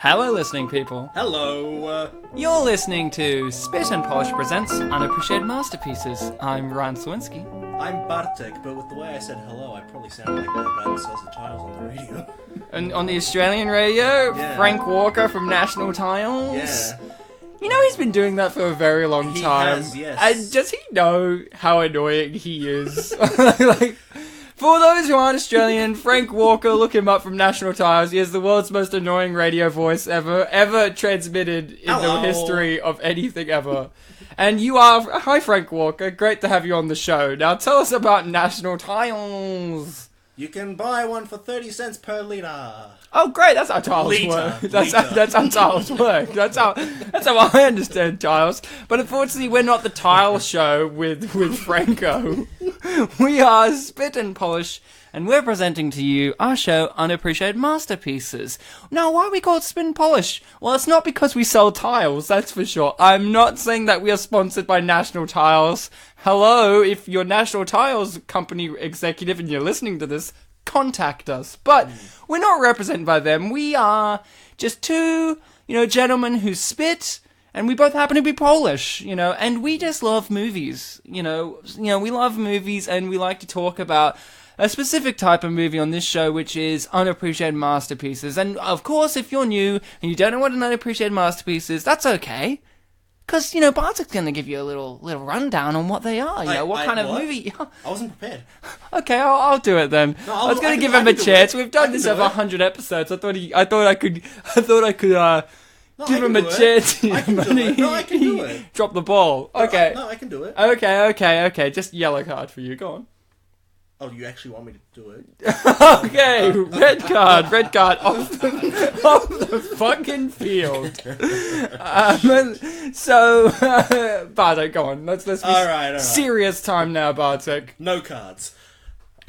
Hello, listening people. Hello. You're listening to Spit and Polish presents Unappreciated Masterpieces. I'm Ryan Sliwinski. I'm Bartek, but with the way I said hello, I probably sound like one of the guy that sells the tiles on the radio. And on the Australian radio, Yeah. Frank Walker from National Tiles. Yeah. You know he's been doing that for a very long He time. has, yes. And does he know how annoying he is? Like, for those who aren't Australian, Frank Walker, look him up from National Tiles. He is the world's most annoying radio voice ever transmitted in Hello. the history of anything ever. And you are... Hi, Frank Walker. Great to have you on the show. Now tell us about National Tiles. You can buy one for 30 cents per litre. Oh, great! That's how tiles Liter, work. liter. That's how tiles work. That's how I understand tiles. But unfortunately, we're not the tile show with Franco. We are Spit and Polish, and we're presenting to you our show, Unappreciated Masterpieces. Now, why are we called Spit and Polish? Well, it's not because we sell tiles, that's for sure. I'm not saying that we are sponsored by National Tiles. Hello, if you're National Tiles company executive and you're listening to this, contact us. But we're not represented by them. We are just two, gentlemen who spit, and we both happen to be Polish, and we just love movies. We love movies, and we like to talk about a specific type of movie on this show, which is unappreciated masterpieces. And of course, if you're new and you don't know what an unappreciated masterpiece is, that's okay. Because, Bartek's going to give you a little rundown on what they are, what kind of movie... I wasn't prepared. Okay, I'll do it then. No, I was going to give him a chance. We've done this over 100 episodes. I thought I could give him a chance. I can do it. No, I can do it. Drop the ball. Okay. No, I can do it. Okay. Just yellow card for you. Go on. Oh, you actually want me to do it? Okay, red card off the fucking field. Bartek, go on. Let's be All right. serious time now, Bartek. No cards.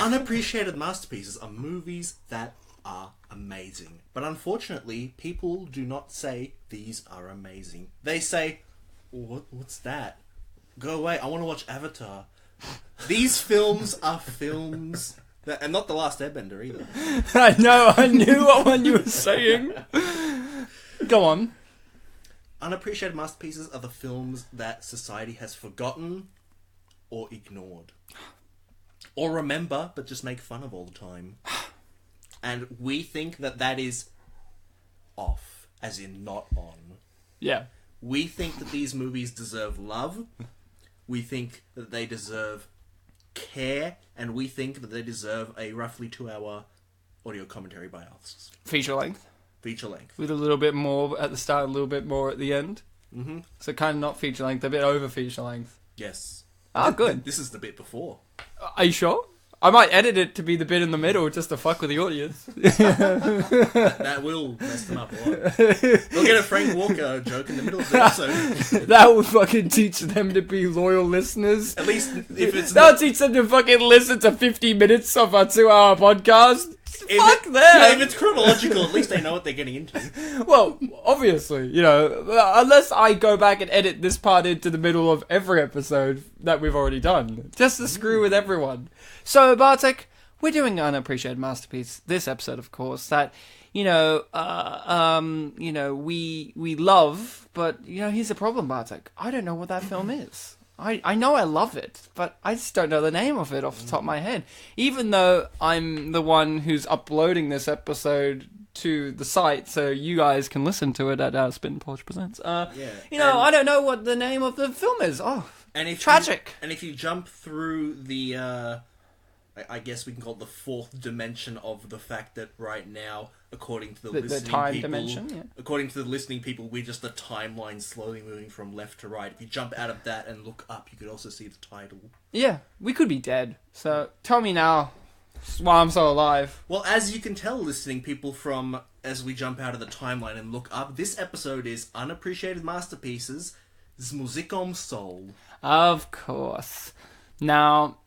Unappreciated masterpieces are movies that are amazing. But unfortunately, people do not say these are amazing. They say, what's that? Go away, I want to watch Avatar. These films are films that, and not The Last Airbender either. I knew what one you were saying. Go on. Unappreciated masterpieces are the films that society has forgotten or ignored. Or remember, but just make fun of all the time. And we think that is off, as in not on. Yeah. We think that these movies deserve love. We think that they deserve care, and we think that they deserve a roughly 2-hour audio commentary by us. Feature length. With a little bit more at the start, a little bit more at the end. Mm-hmm. So kind of not feature length, a bit over feature length. Yes. Ah, good. This is the bit before. Are you sure? I might edit it to be the bit in the middle just to fuck with the audience. That will mess them up a lot. They'll get a Frank Walker joke in the middle of the episode. That will fucking teach them to be loyal listeners. At least if it's That'll teach them to fucking listen to 50 minutes of a 2-hour podcast. Fuck them! Yeah, if it's chronological, at least they know what they're getting into. Well, obviously, unless I go back and edit this part into the middle of every episode that we've already done. Just to screw with everyone. So, Bartek, we're doing an unappreciated masterpiece this episode, of course, that, we love, but, here's the problem, Bartek. I don't know what that film is. I know I love it, but I just don't know the name of it off the top of my head. Even though I'm the one who's uploading this episode to the site, so you guys can listen to it at Spin Polish Presents. I don't know what the name of the film is. Oh, and tragic. And if you jump through the, I guess we can call it the fourth dimension of the fact that right now, according to the listening time people, dimension, yeah. According to the listening people, we're just the timeline slowly moving from left to right. If you jump out of that and look up, you could also see the title. Yeah, we could be dead. So tell me now why I'm so alive. Well, as you can tell, listening people, from as we jump out of the timeline and look up, this episode is Unappreciated Masterpieces, z muzyką soul. Of course. Now,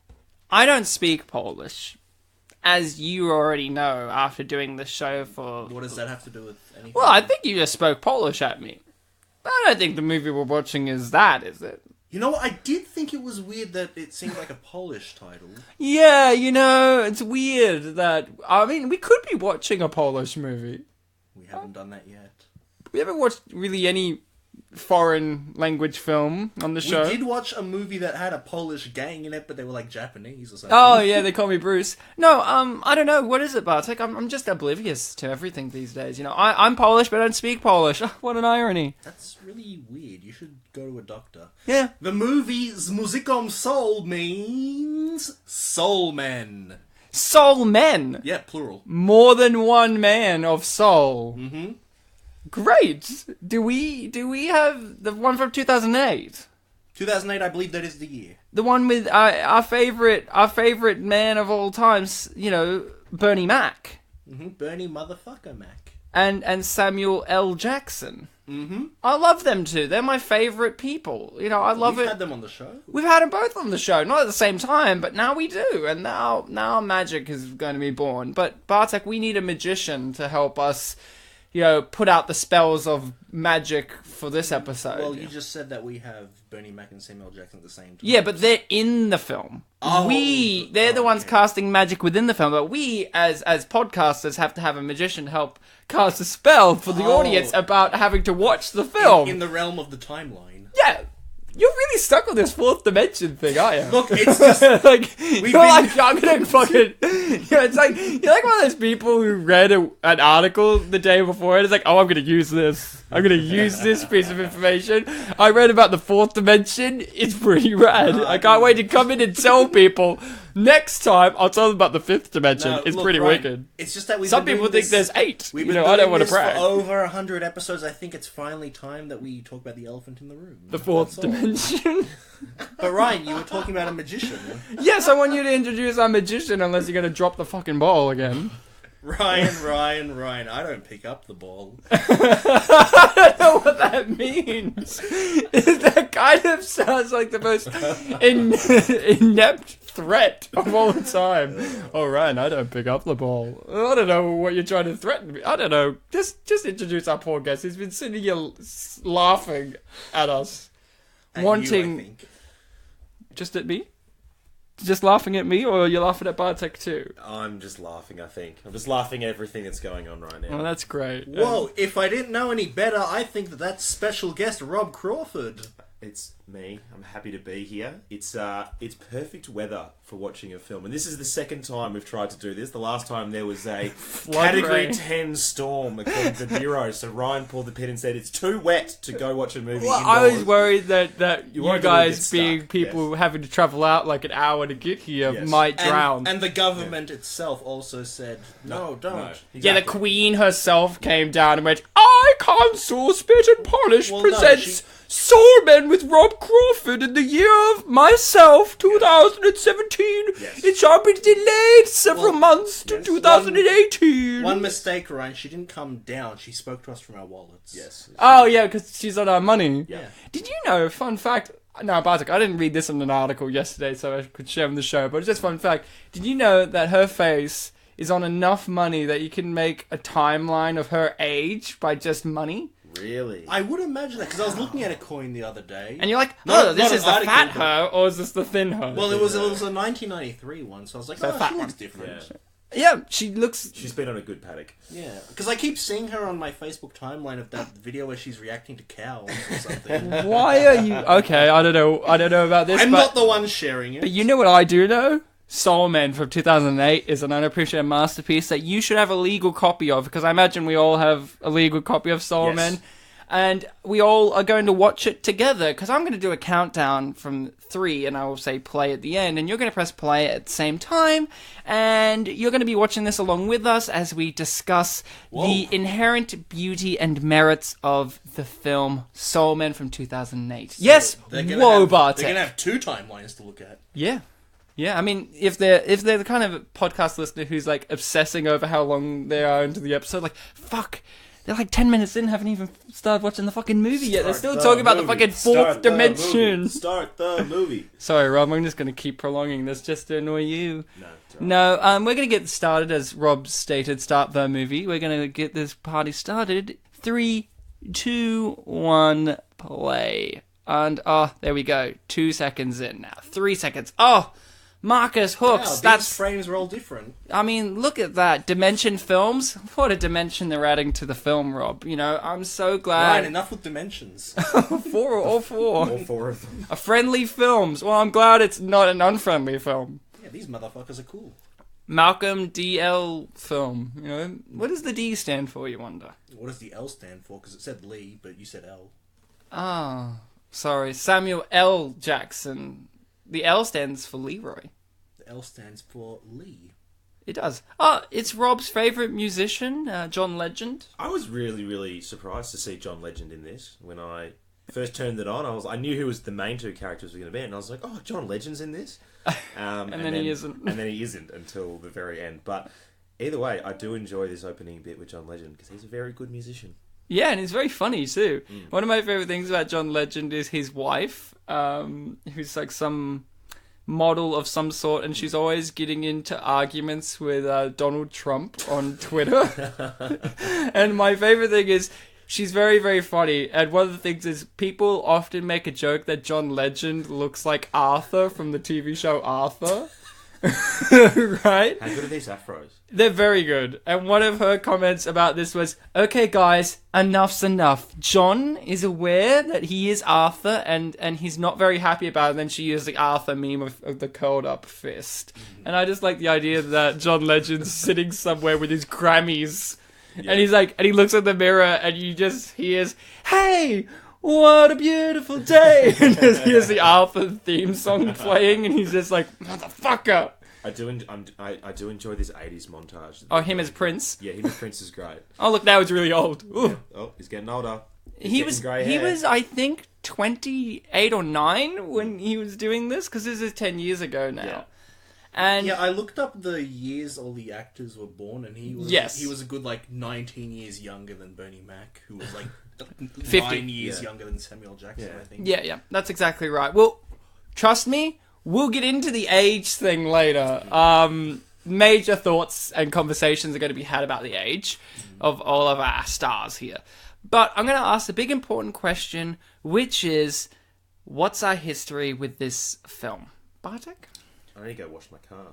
I don't speak Polish, as you already know after doing the show for... What does that have to do with anything? Well, I think you just spoke Polish at me. I don't think the movie we're watching is that, is it? You know what? I did think it was weird that it seemed like a Polish title. Yeah, it's weird that... I mean, we could be watching a Polish movie. We haven't done that yet. we haven't watched really any foreign language film on the show. We did watch a movie that had a Polish gang in it, but they were like Japanese or something. Oh yeah, They Call Me Bruce. No, I don't know. What is it, Bartek? I'm just oblivious to everything these days. You know, I'm Polish, but I don't speak Polish. Oh, what an irony. That's really weird. You should go to a doctor. Yeah. The movie Z Muzyką Soul means soul men. Soul men. Yeah, plural. More than one man of soul. Mm-hmm. Great. Do we have the one from 2008? 2008, I believe that is the year. The one with our favorite man of all times, you know, Bernie Mac. Mm-hmm. Bernie motherfucker Mac. And Samuel L. Jackson. Mm-hmm. I love them too. They're my favorite people. You know, I love it. We've had them on the show. We've had them both on the show, not at the same time, but now we do. And now magic is going to be born. But Bartek, we need a magician to help us, you know, put out the spells of magic for this episode. Well, you just said that we have Bernie Mac and Samuel Jackson at the same time. Yeah, but they're in the film. They're the ones casting magic within the film, but we, as podcasters, have to have a magician help cast a spell for the audience about having to watch the film. In the realm of the timeline. Yeah. You're really stuck with this fourth dimension thing, aren't you? Look, it's just... like, I'm gonna fucking... Yeah, it's like, you're like one of those people who read an article the day before and it's like, oh, I'm gonna use this. I'm gonna use this piece of information. I read about the fourth dimension. It's pretty rad. I can't wait to come in and tell people. Next time, I'll tell them about the fifth dimension. No, it's look, pretty Ryan, wicked. It's just that some people think there's 8. We've you been know, I don't want to this brag. for over 100 episodes. I think it's finally time that we talk about the elephant in the room. The fourth dimension. But Ryan, you were talking about a magician. Yes, I want you to introduce our magician unless you're going to drop the fucking ball again. Ryan, I don't pick up the ball. I don't know what that means. That kind of sounds like the most inept threat of all time. Oh, Ryan, I don't pick up the ball. I don't know what you're trying to threaten me. I don't know. Just introduce our poor guest. He's been sitting here laughing at us. Wanting... You, I think. Just at me? Just laughing at me, or you're laughing at Bartek too? I'm just laughing, I think. I'm just laughing at everything that's going on right now. Oh, that's great. Whoa, if I didn't know any better, I think that's special guest Rob Crawford. It's me. I'm happy to be here. It's perfect weather for watching a film. And this is the second time we've tried to do this. The last time there was a Category rain. 10 storm, according to the Bureau. So Ryan pulled the pin and said, it's too wet to go watch a movie Well, indoors. I was worried that you won't guys, get being stuck, people having to travel out like an hour to get here, Yes. might drown. And the government itself also said, no, don't. No. Yeah, the Exactly. Queen herself came down and went, I, Council Spit and Polish, Well, no, presents Soul Men with Rob Crawford in the year of myself, 2017. Yes. It shall be delayed several months to yes. 2018. One mistake, Ryan. She didn't come down. She spoke to us from our wallets. Yes. Oh, yeah, because she's on our money. Yeah. Did you know, fun fact... No, Bartek, I didn't read this in an article yesterday, so I could share on the show, but it's just fun fact. Did you know that her face is on enough money that you can make a timeline of her age by just money? Really? I would imagine that, because I was looking at a coin the other day. And you're like, No, oh, this not is an the fat article, her, or is this the thin her? Well, it was a 1993 one, so I was like, oh, fat she looks one. different. Yeah, she looks... She's been on a good paddock. Yeah, because I keep seeing her on my Facebook timeline of that video where she's reacting to cows or something. Why are you... Okay, I don't know about this, I'm but... not the one sharing it. But you know what I do know? Soul Men from 2008 is an unappreciated masterpiece that you should have a legal copy of, because I imagine we all have a legal copy of Soul Yes. Men. And we all are going to watch it together, because I'm going to do a countdown from 3, and I will say play at the end, and you're going to press play at the same time, and you're going to be watching this along with us as we discuss the inherent beauty and merits of the film Soul Men from 2008. Yes, They're gonna whoa, have, Bartek. They're going to have 2 timelines to look at. Yeah. Yeah, I mean, if they're the kind of podcast listener who's, like, obsessing over how long they are into the episode, like, fuck... They're like 10 minutes in, haven't even started watching the fucking movie yet. They're still talking about the fucking fourth dimension. Start the movie. Sorry, Rob, I'm just going to keep prolonging this just to annoy you. No, it's all right. No, we're going to get started, as Rob stated, start the movie. We're going to get this party started. 3, 2, 1, play. And, there we go. 2 seconds in now. 3 seconds. Oh, Marcus Hooks. Wow, these frames are all different. I mean, look at that. Dimension Films. What a dimension they're adding to the film, Rob. You know, I'm so glad. Right, enough with dimensions. All four. All four of them. A friendly films. Well, I'm glad it's not an unfriendly film. Yeah, these motherfuckers are cool. Malcolm DL film. You know, what does the D stand for, you wonder? What does the L stand for? Because it said Lee, but you said L. Ah, sorry. Samuel L. Jackson. The L stands for Leroy. The L stands for Lee. It does. Oh, it's Rob's favourite musician, John Legend. I was really, really surprised to see John Legend in this. When I first turned it on, I knew who was the main two characters were going to be, and I was like, oh, John Legend's in this? And then he isn't. And then he isn't until the very end. But either way, I do enjoy this opening bit with John Legend, because he's a very good musician. Yeah, and he's very funny too. One of my favourite things about John Legend is his wife, who's like some model of some sort, and she's always getting into arguments with Donald Trump on Twitter. And my favourite thing is she's very, very funny. And one of the things is people often make a joke that John Legend looks like Arthur from the TV show Arthur. Right? How good are these afros? They're very good. And one of her comments about this was, okay, guys, enough's enough. John is aware that he is Arthur, and he's not very happy about it. And then she used the Arthur meme of the curled up fist. And I just like the idea that John Legend's sitting somewhere with his Grammys. Yeah. And he's like, and he looks at the mirror and you just hears, hey, what a beautiful day. And just hears the Arthur theme song playing, and he's just like, motherfucker. I do enjoy this 80s montage. Oh, him as Prince? Yeah, him as Prince is great. Oh, look, now he's really old. Yeah. Oh, he's getting older. He was, I think, 28 or 9 when he was doing this, because this is 10 years ago now. Yeah. And yeah, I looked up the years all the actors were born, and he was a good, like, 19 years younger than Bernie Mac, who was, like, 9 years younger than Samuel Jackson, I think. Yeah, that's exactly right. Well, trust me, we'll get into the age thing later. Major thoughts and conversations are going to be had about the age of all of our stars here. But I'm going to ask the big important question, which is, what's our history with this film? Bartek? I need to go wash my car.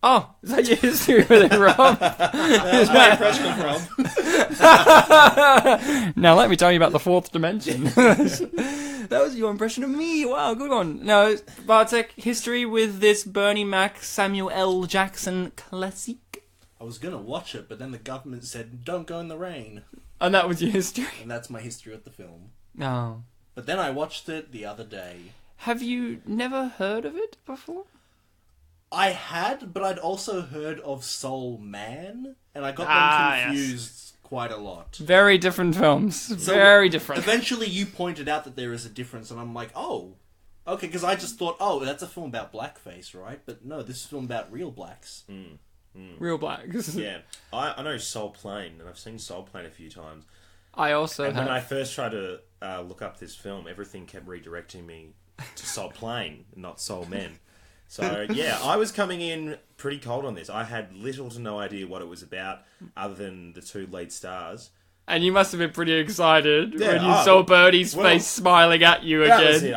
Oh, is that your history with it, Rob? That's my impression of Rob. Now let me tell you about the fourth dimension. That was your impression of me. Wow, good one. No, Bartek, history with this Bernie Mac, Samuel L. Jackson classic. I was going to watch it, but then the government said, don't go in the rain. And that was your history? And that's my history with the film. Oh. But then I watched it the other day. Have you never heard of it before? I had, but I'd also heard of Soul Man, and I got them confused quite a lot. Very different films. Very different. Eventually you pointed out that there is a difference, and I'm like, oh, okay, because I just thought, oh, that's a film about blackface, right? But no, this is a film about real blacks. Real blacks. Yeah. I know Soul Plane, and I've seen Soul Plane a few times. I also have. When I first tried to look up this film, everything kept redirecting me to Soul Plane, not Soul Men. So, yeah, I was coming in pretty cold on this. I had little to no idea what it was about, other than the two lead stars. And you must have been pretty excited when you saw Bernie's face smiling at you again. That was it.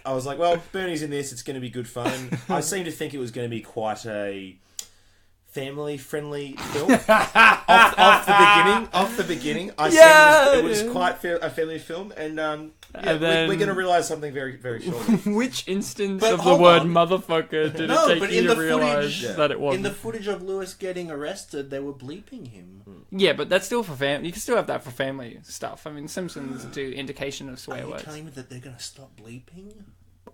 I was like, well, Bernie's in this, it's going to be good fun. I seemed to think it was going to be quite a family-friendly film. off the beginning, I said it was quite a family film, and then, we're going to realise something very, very shortly. Which instance of the word motherfucker did it take you to realise that it wasn't? In the footage of Lewis getting arrested, they were bleeping him. Yeah, but that's still for family. You can still have that for family stuff. I mean, Simpsons do indication of swear words. Are you telling me that they're going to stop bleeping?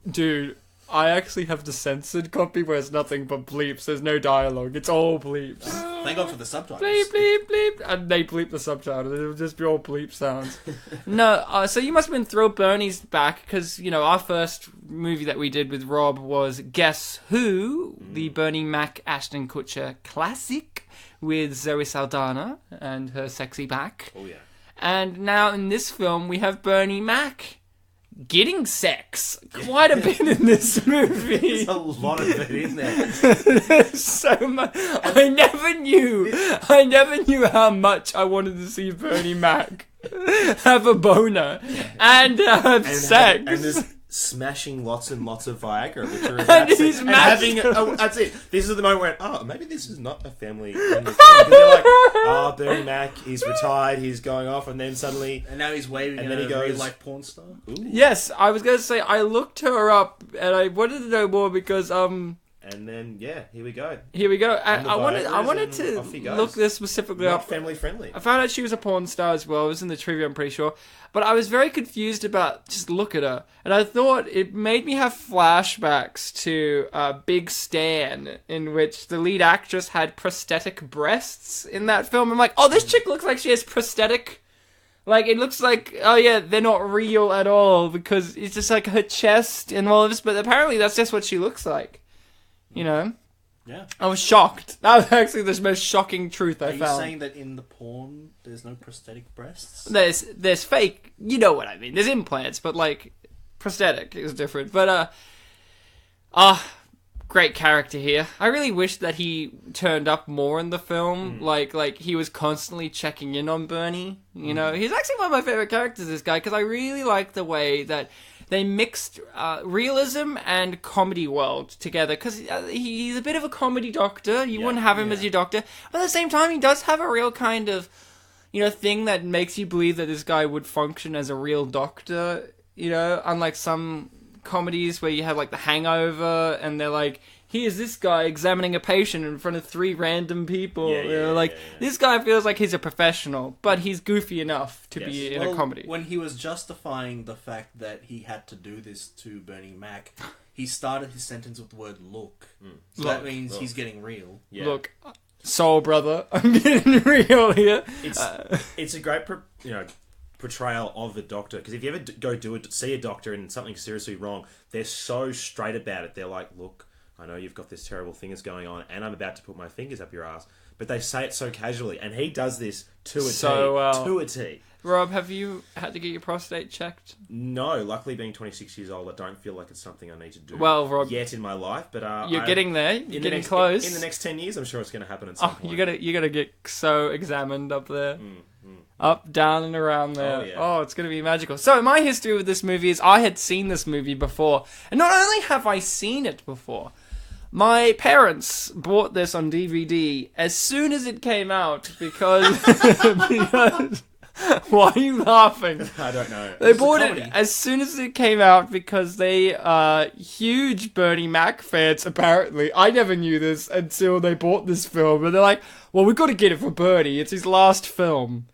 Dude, I actually have the censored copy where it's nothing but bleeps. There's no dialogue. It's all bleeps. Thank God for the subtitles. Bleep, bleep, bleep. And they bleep the subtitles. It'll just be all bleep sounds. No, so you must have been thrilled Bernie's back, because, you know, our first movie that we did with Rob was Guess Who? The Bernie Mac Ashton Kutcher classic with Zoe Saldana and her sexy back. Oh, yeah. And now in this film, we have Bernie Mac getting sex quite a bit in this movie. There's a lot of it in there. There's so much. I never knew how much I wanted to see Bernie Mac have a boner and have sex. And there's smashing lots and lots of Viagra, which are about to, he's and having that's it. This is the moment where maybe this is not a family friendly film, because they're like, Bernie Mac, he's retired, he's going off, and then suddenly, and now he's waving, and then he goes, real life porn star. Ooh. Yes, I was going to say I looked her up and I wanted to know more because and then here we go. I wanted to look this specifically Not up. family friendly. I found out she was a porn star as well. It was in the trivia, I'm pretty sure. But I was very confused about just look at her. And I thought it made me have flashbacks to Big Stan, in which the lead actress had prosthetic breasts in that film. I'm like, oh, this chick looks like she has prosthetic. Like, it looks like, oh yeah, they're not real at all, because it's just like her chest and all of this. But apparently that's just what she looks like. You know? Yeah. I was shocked. That was actually the most shocking truth I found. Are you saying that in the porn there's no prosthetic breasts? There's fake, you know what I mean. There's implants, but like prosthetic is different. But great character here. I really wish that he turned up more in the film. Like he was constantly checking in on Bernie. You know, he's actually one of my favorite characters, this guy, because I really like the way that they mixed realism and comedy world together, because he's a bit of a comedy doctor. You wouldn't have him as your doctor, but at the same time, he does have a real kind of, thing that makes you believe that this guy would function as a real doctor. Unlike some comedies where you have like The Hangover, and they're like, here's this guy examining a patient in front of 3 random people. This guy feels like he's a professional, but he's goofy enough to be in a comedy. When he was justifying the fact that he had to do this to Bernie Mac, he started his sentence with the word look. So that means he's getting real. Yeah. Look, soul brother, I'm getting real here. It's a great portrayal of a doctor, because if you ever see a doctor and something's seriously wrong, they're so straight about it. They're like, look, I know you've got this terrible thing that's going on, and I'm about to put my fingers up your ass. But they say it so casually, and he does this to a T. To a T. Rob, have you had to get your prostate checked? No, luckily being 26 years old, I don't feel like it's something I need to do Rob, yet in my life. But you're getting there. You're getting close. In the next 10 years, I'm sure it's going to happen at some point. You gotta get so examined up there. Up, down, and around there. Oh, it's going to be magical. So, my history with this movie is I had seen this movie before. And not only have I seen it before, my parents bought this on DVD as soon as it came out because why are you laughing? I don't know. They bought it as soon as it came out because they are huge Bernie Mac fans, apparently. I never knew this until they bought this film. And they're like, well, we've got to get it for Bernie. It's his last film.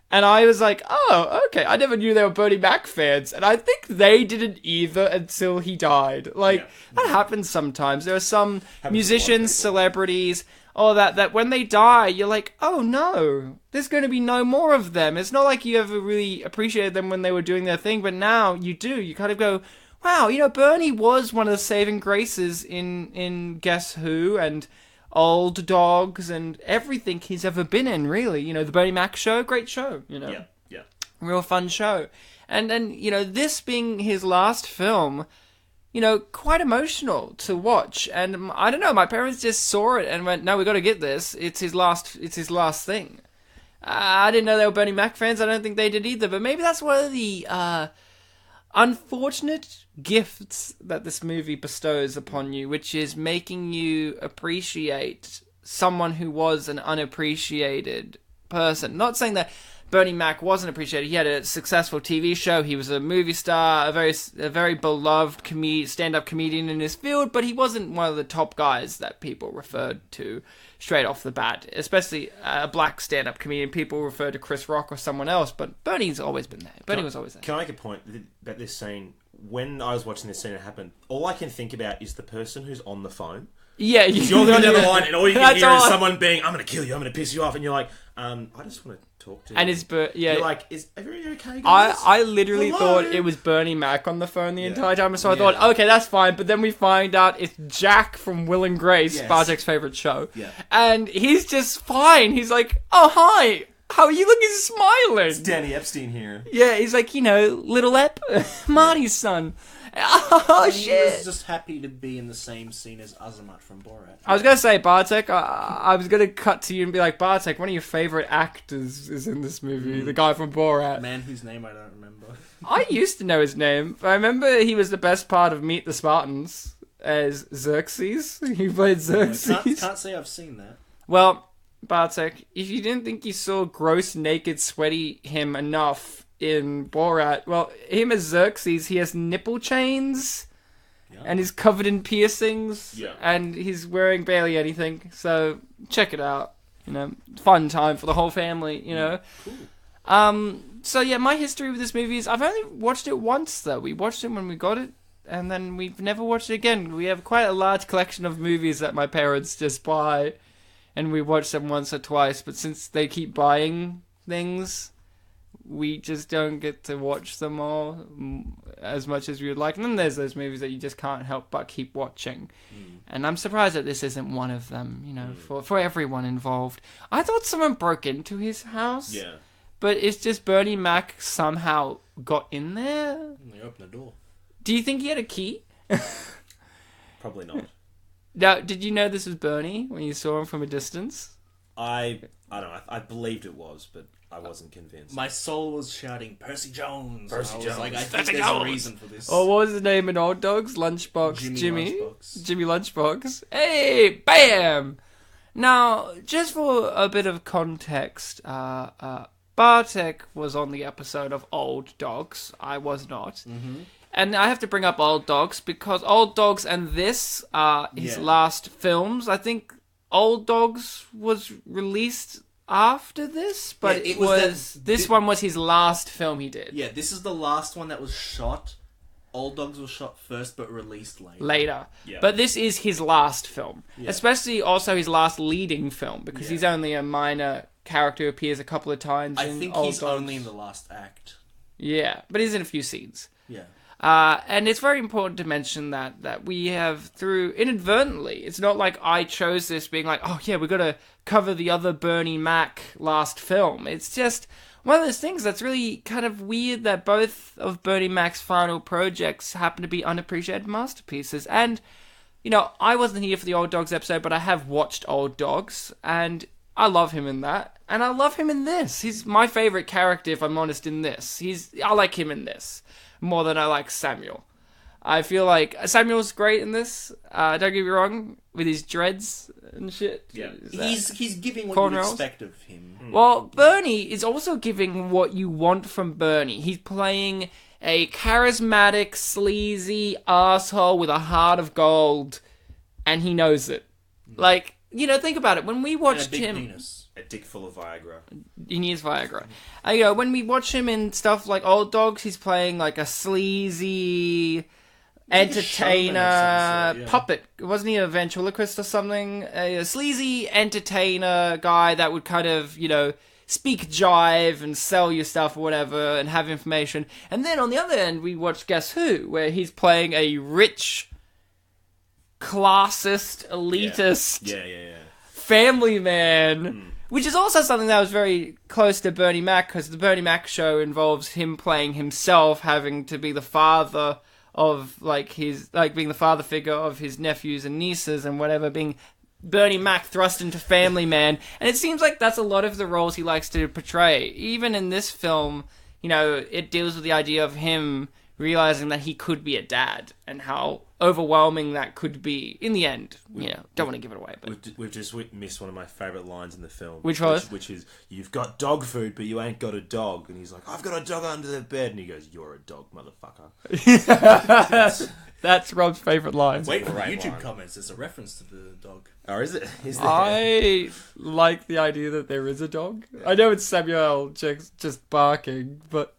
And I was like, oh, okay. I never knew they were Bernie Mac fans. And I think they didn't either until he died. That happens sometimes. There are some musicians, celebrities, that when they die, you're like, oh no, there's going to be no more of them. It's not like you ever really appreciated them when they were doing their thing, but now you do. You kind of go, wow, Bernie was one of the saving graces in Guess Who and Old Dogs and everything he's ever been in, really. The Bernie Mac show, great show, Yeah. Real fun show. And then, this being his last film, quite emotional to watch. And I don't know, my parents just saw it and went, no, we got to get this. It's his last thing. I didn't know they were Bernie Mac fans. I don't think they did either. But maybe that's one of the unfortunate gifts that this movie bestows upon you, which is making you appreciate someone who was an unappreciated person. Not saying that Bernie Mac wasn't appreciated. He had a successful TV show. He was a movie star, a very beloved stand-up comedian in his field, but he wasn't one of the top guys that people referred to straight off the bat. Especially a black stand-up comedian. People refer to Chris Rock or someone else, but Bernie's always been there. Bernie was always there. Can I make a point about this scene? When I was watching this scene it happen, all I can think about is the person who's on the phone. Yeah, you're going down the line, and all you can hear is someone being, "I'm going to kill you, I'm going to piss you off," and you're like, "I just want to talk to you." And you're like, "Is everything okay, guys?" I literally thought it was Bernie Mac on the phone the entire time, so I thought, okay, that's fine. But then we find out it's Jack from Will and Grace, Bartek's favorite show, and he's just fine. He's like, "Oh, hi." How are you looking smiling? It's Danny Epstein here. Yeah, he's like, little Ep, Marty's son. Oh, And he shit. was just happy to be in the same scene as Azamat from Borat. I was going to say, Bartek, I was going to cut to you and be like, Bartek, one of your favourite actors is in this movie, the guy from Borat. Man whose name I don't remember. I used to know his name, but I remember he was the best part of Meet the Spartans as Xerxes. He played Xerxes. Can't say I've seen that. Well, Bartek, if you didn't think you saw gross, naked, sweaty him enough in Borat, well, him as Xerxes, he has nipple chains, and he's covered in piercings, and he's wearing barely anything, so check it out. Fun time for the whole family, Cool. So yeah, my history with this movie is I've only watched it once, though. We watched it when we got it, and then we've never watched it again. We have quite a large collection of movies that my parents just buy, and we watch them once or twice, but since they keep buying things, we just don't get to watch them all as much as we would like. And then there's those movies that you just can't help but keep watching. And I'm surprised that this isn't one of them, for everyone involved. I thought someone broke into his house. Yeah. But it's just Bernie Mac somehow got in there. And they opened the door. Do you think he had a key? Probably not. Now, did you know this was Bernie when you saw him from a distance? I don't know. I believed it was, but I wasn't convinced. My soul was shouting, Percy Jones. Percy and I was Jones. like, I think Percy there's a Jones. reason for this. Or what was his name in Old Dogs? Lunchbox Jimmy Jimmy. Lunchbox. Jimmy Lunchbox. Hey, bam! Now, just for a bit of context, Bartek was on the episode of Old Dogs. I was not. Mm-hmm. And I have to bring up Old Dogs because Old Dogs and this are his last films. I think Old Dogs was released after this, but this one was his last film he did. Yeah, this is the last one that was shot. Old Dogs was shot first, but released later. Yeah. But this is his last film. Yeah. Especially also his last leading film, because he's only a minor character who appears a couple of times in I think Old he's Dogs. only in the last act. Yeah, but he's in a few scenes. Yeah. And it's very important to mention that we have, through inadvertently, it's not like I chose this being like, oh yeah, we've got to cover the other Bernie Mac last film. It's just one of those things that's really kind of weird that both of Bernie Mac's final projects happen to be unappreciated masterpieces. And, I wasn't here for the Old Dogs episode, but I have watched Old Dogs, and I love him in that. And I love him in this. He's my favourite character, if I'm honest, in this. I like him in this more than I like Samuel. I feel like Samuel's great in this. Don't get me wrong, with his dreads and shit. Yeah. He's giving what you cornrows? expect of him. Well, Bernie is also giving what you want from Bernie. He's playing a charismatic, sleazy asshole with a heart of gold, and he knows it. Like, think about it. When we watched And a big him... penis. A dick full of Viagra. He needs Viagra. When we watch him in stuff like Old Dogs, he's playing like a sleazy entertainer showman of some sort, puppet. Wasn't he a ventriloquist or something? A sleazy entertainer guy that would kind of, speak jive and sell you stuff or whatever and have information. And then on the other end, we watch Guess Who, where he's playing a rich, classist, elitist family man. Which is also something that was very close to Bernie Mac, because the Bernie Mac show involves him playing himself, having to be the father of, being the father figure of his nephews and nieces and whatever, being Bernie Mac thrust into family man. And it seems like that's a lot of the roles he likes to portray. Even in this film, it deals with the idea of him realizing that he could be a dad and how overwhelming that could be in the end. Don't want to give it away, but We've just missed one of my favourite lines in the film. Which was? Which is, you've got dog food, but you ain't got a dog. And he's like, I've got a dog under the bed. And he goes, you're a dog, motherfucker. that's Rob's favourite line. Wait for the Great YouTube line. comments. There's a reference to the dog. Or is it? Is there? I like the idea that there is a dog. I know it's Samuel just barking, but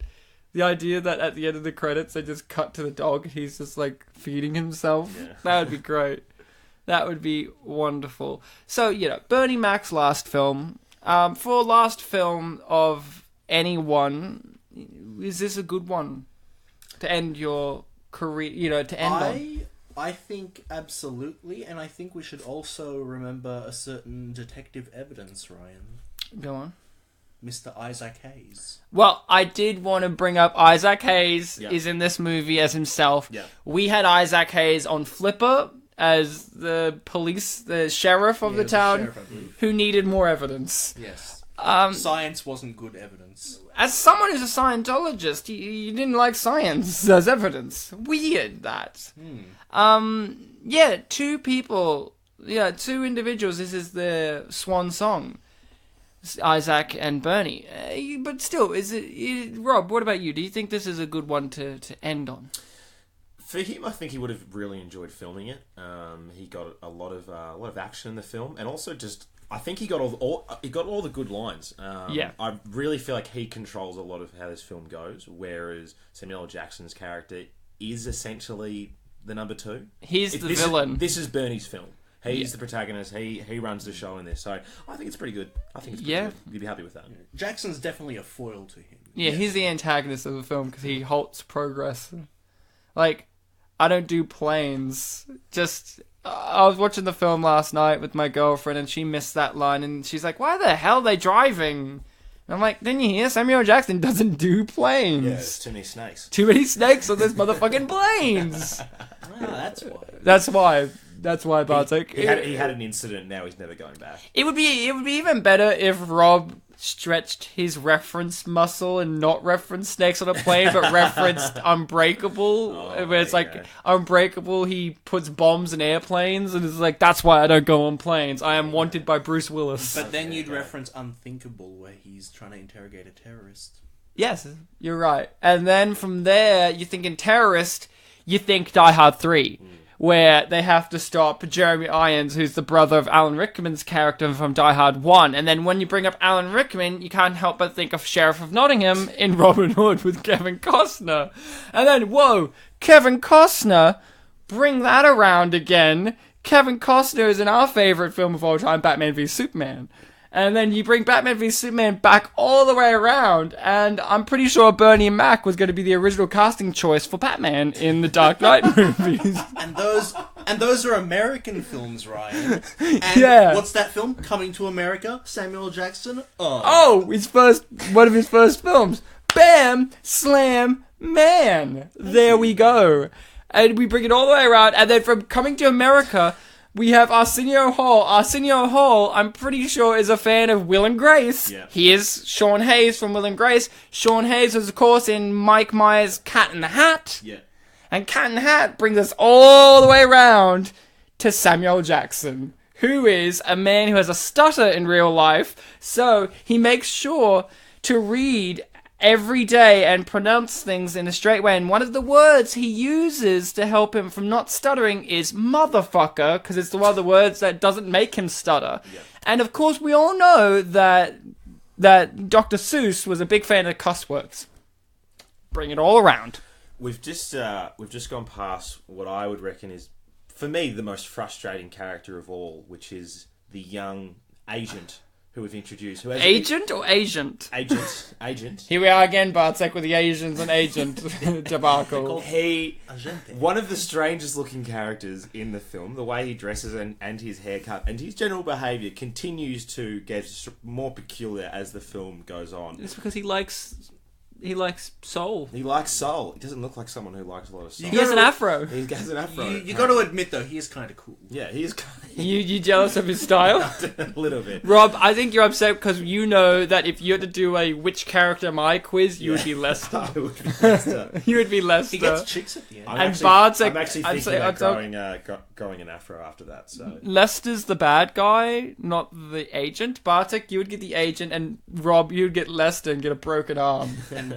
the idea that at the end of the credits they just cut to the dog and he's just feeding himself. Yeah. That would be great. That would be wonderful. So, Bernie Mac's last film. For last film of anyone, is this a good one to end your career, to end on? I think absolutely, and I think we should also remember a certain detective evidence, Ryan. Go on. Mr. Isaac Hayes. Well, I did want to bring up Isaac Hayes Yeah. is in this movie as himself. Yeah. We had Isaac Hayes on Flipper as the sheriff of the town, Sheriff, I believe. who needed more evidence. Yes. Um, Science wasn't good evidence. As someone who's a Scientologist, you didn't like science as evidence. Weird, that. Yeah, two individuals. This is the swan song. Isaac and Bernie. But still, Rob, what about you? Do you think this is a good one to end on? For him, I think he would have really enjoyed filming it. He got a lot of action in the film, and also just I think he got all the good lines. Yeah. I really feel like he controls a lot of how this film goes, whereas Samuel L. Jackson's character is essentially the number two. He's the villain. This is Bernie's film. He's the protagonist. He runs the show in this, so I think it's pretty good. Good. You'd be happy with that. Jackson's definitely a foil to him. Yeah, he's the antagonist of the film because he halts progress. Like, I don't do planes. I was watching the film last night with my girlfriend and she missed that line and she's like, why the hell are they driving? And I'm like, didn't you hear? Samuel Jackson doesn't do planes. Yeah, there's too many snakes. Too many snakes on this motherfucking planes. That's why. That's why, Bartek. He had an incident. Now he's never going back. It would be even better if Rob stretched his reference muscle and not referenced Snakes on a Plane, but referenced Unbreakable, where it's like Unbreakable. He puts bombs in airplanes, and it's like that's why I don't go on planes. I am wanted by Bruce Willis. But then you'd reference Unthinkable, where he's trying to interrogate a terrorist. Yes, you're right. And then from there, you think in terrorist, you think Die Hard 3. Where they have to stop Jeremy Irons, who's the brother of Alan Rickman's character from Die Hard 1. And then when you bring up Alan Rickman, you can't help but think of Sheriff of Nottingham in Robin Hood with Kevin Costner. And then, whoa, Kevin Costner, bring that around again. Kevin Costner is in our favourite film of all time, Batman v Superman. And then you bring Batman v Superman back all the way around, and I'm pretty sure Bernie Mac was going to be the original casting choice for Batman in the Dark Knight movies. And those are American films, Ryan. And Yeah. what's that film? Coming to America? Samuel Jackson? Oh, one of his first films. Bam! Slam! Man! There we go. And we bring it all the way around, and then from Coming to America, we have Arsenio Hall. Arsenio Hall, I'm pretty sure, is a fan of Will and Grace. Yeah. He is Sean Hayes from Will and Grace. Sean Hayes was, of course, in Mike Myers' Cat in the Hat. Yeah. And Cat in the Hat brings us all the way around to Samuel Jackson, who is a man who has a stutter in real life. So he makes sure to read every day and pronounce things in a straight way. And one of the words he uses to help him from not stuttering is motherfucker, because it's one of the words that doesn't make him stutter. Yeah. And of course, we all know that Dr. Seuss was a big fan of cuss words. Bring it all around. We've just gone past what I would reckon is, for me, the most frustrating character of all, which is the young agent who we've introduced. Who has Agent or agent? Agent. Here we are again, Bartek, with the Asians and agent debacle. One of the strangest looking characters in the film, the way he dresses and his haircut and his general behaviour continues to get more peculiar as the film goes on. It's because he likes soul. He likes soul. He doesn't look like someone who likes a lot of soul. He has an afro. He has an afro. You got to admit, though, he is kind of cool. Yeah, he is You jealous of his style? a little bit. Rob, I think you're upset because you know that if you had to do a which character am I quiz, you would be Lester. I would be Lester. You would be Lester. He gets chicks at the end. And Bartek- I'm actually I'd thinking say- about growing an afro after that. So Lester's the bad guy, not the agent. Bartek, you would get the agent, and Rob, you'd get Lester and get a broken arm. And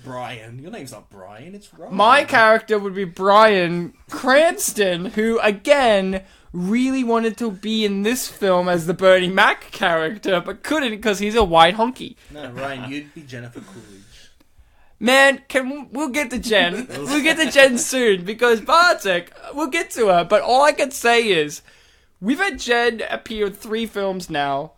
Brian. Your name's not Brian, it's Ryan. My character would be Bryan Cranston, who, again, really wanted to be in this film as the Bernie Mac character, but couldn't because he's a white honky. No, Ryan, you'd be Jennifer Coolidge. Man, we'll get to Jen. We'll get to Jen soon, because Bartek, we'll get to her, but all I can say is, we've had Jen appear in 3 films now,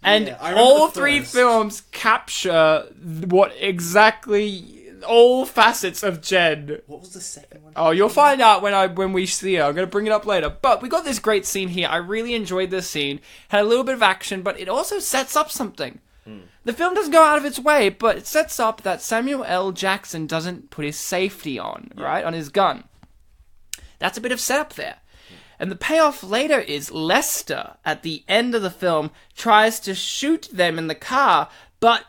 and Yeah, I remember all the 3 first. films capture what exactly all facets of Jen. What was the second one? Oh, you'll find out when we see her. I'm going to bring it up later. But we got this great scene here. I really enjoyed this scene. Had a little bit of action, but it also sets up something. The film doesn't go out of its way, but it sets up that Samuel L. Jackson doesn't put his safety on, right, on his gun. That's a bit of setup there. And the payoff later is Lester, at the end of the film, tries to shoot them in the car, but,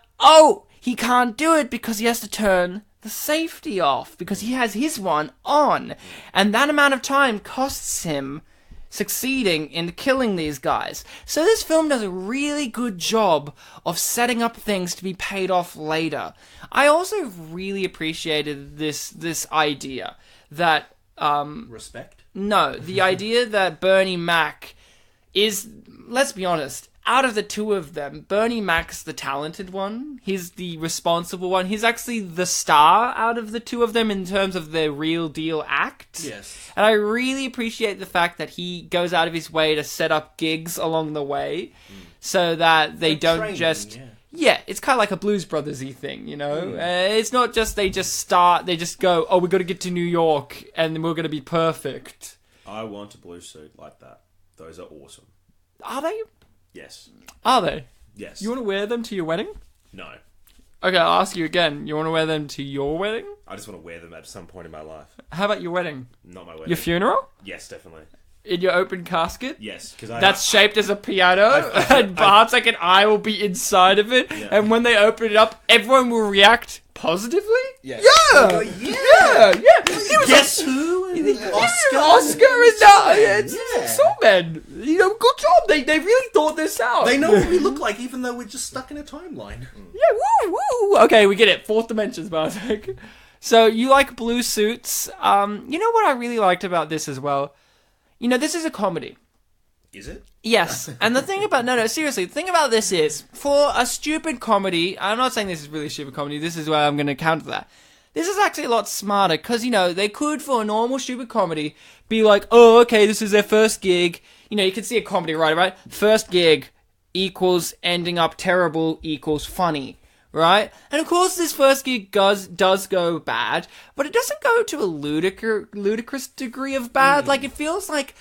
he can't do it because he has to turn the safety off, because he has his one on. And that amount of time costs him succeeding in killing these guys. So this film does a really good job of setting up things to be paid off later. I also really appreciated this idea that Respect? no, the idea that Bernie Mac is, let's be honest, out of the two of them, Bernie Mac's the talented one. He's the responsible one. He's actually the star out of the two of them in terms of their real deal act. Yes. And I really appreciate the fact that he goes out of his way to set up gigs along the way so that they don't training, just... yeah. Yeah, it's kind of like a Blues Brothers-y thing, you know? It's not just they just go, we've got to get to New York and then we're going to be perfect. I want a blue suit like that. Those are awesome. Are they? Yes. Are they? Yes. You want to wear them to your wedding? No. Okay, I'll ask you again. You want to wear them to your wedding? I just want to wear them at some point in my life. How about your wedding? Not my wedding. Your funeral? Yes, definitely. In your open casket? Yes, because That's shaped as a piano, and Bartek and I will be inside of it, and when they open it up, everyone will react positively? Yes. Yeah! Yeah! He was Guess who? Oscar? Oscar is now. It's Yeah. Soulman. You know, good job. They really thought this out. They know what we look like, even though we're just stuck in a timeline. Yeah, woo! Okay, we get it. Fourth dimensions, Bartek. So, you like blue suits. You know what I really liked about this as well? You know, this is a comedy. Is it? Yes. And the thing about... No, seriously. The thing about this is, for a stupid comedy... I'm not saying this is really stupid comedy. This is where I'm going to counter that. This is actually a lot smarter, because, you know, they could, for a normal stupid comedy, be like, oh, okay, this is their first gig. You know, you can see a comedy, right? First gig equals ending up terrible equals funny. Right? And of course this first gig does go bad, but it doesn't go to a ludicrous degree of bad. Like, it feels like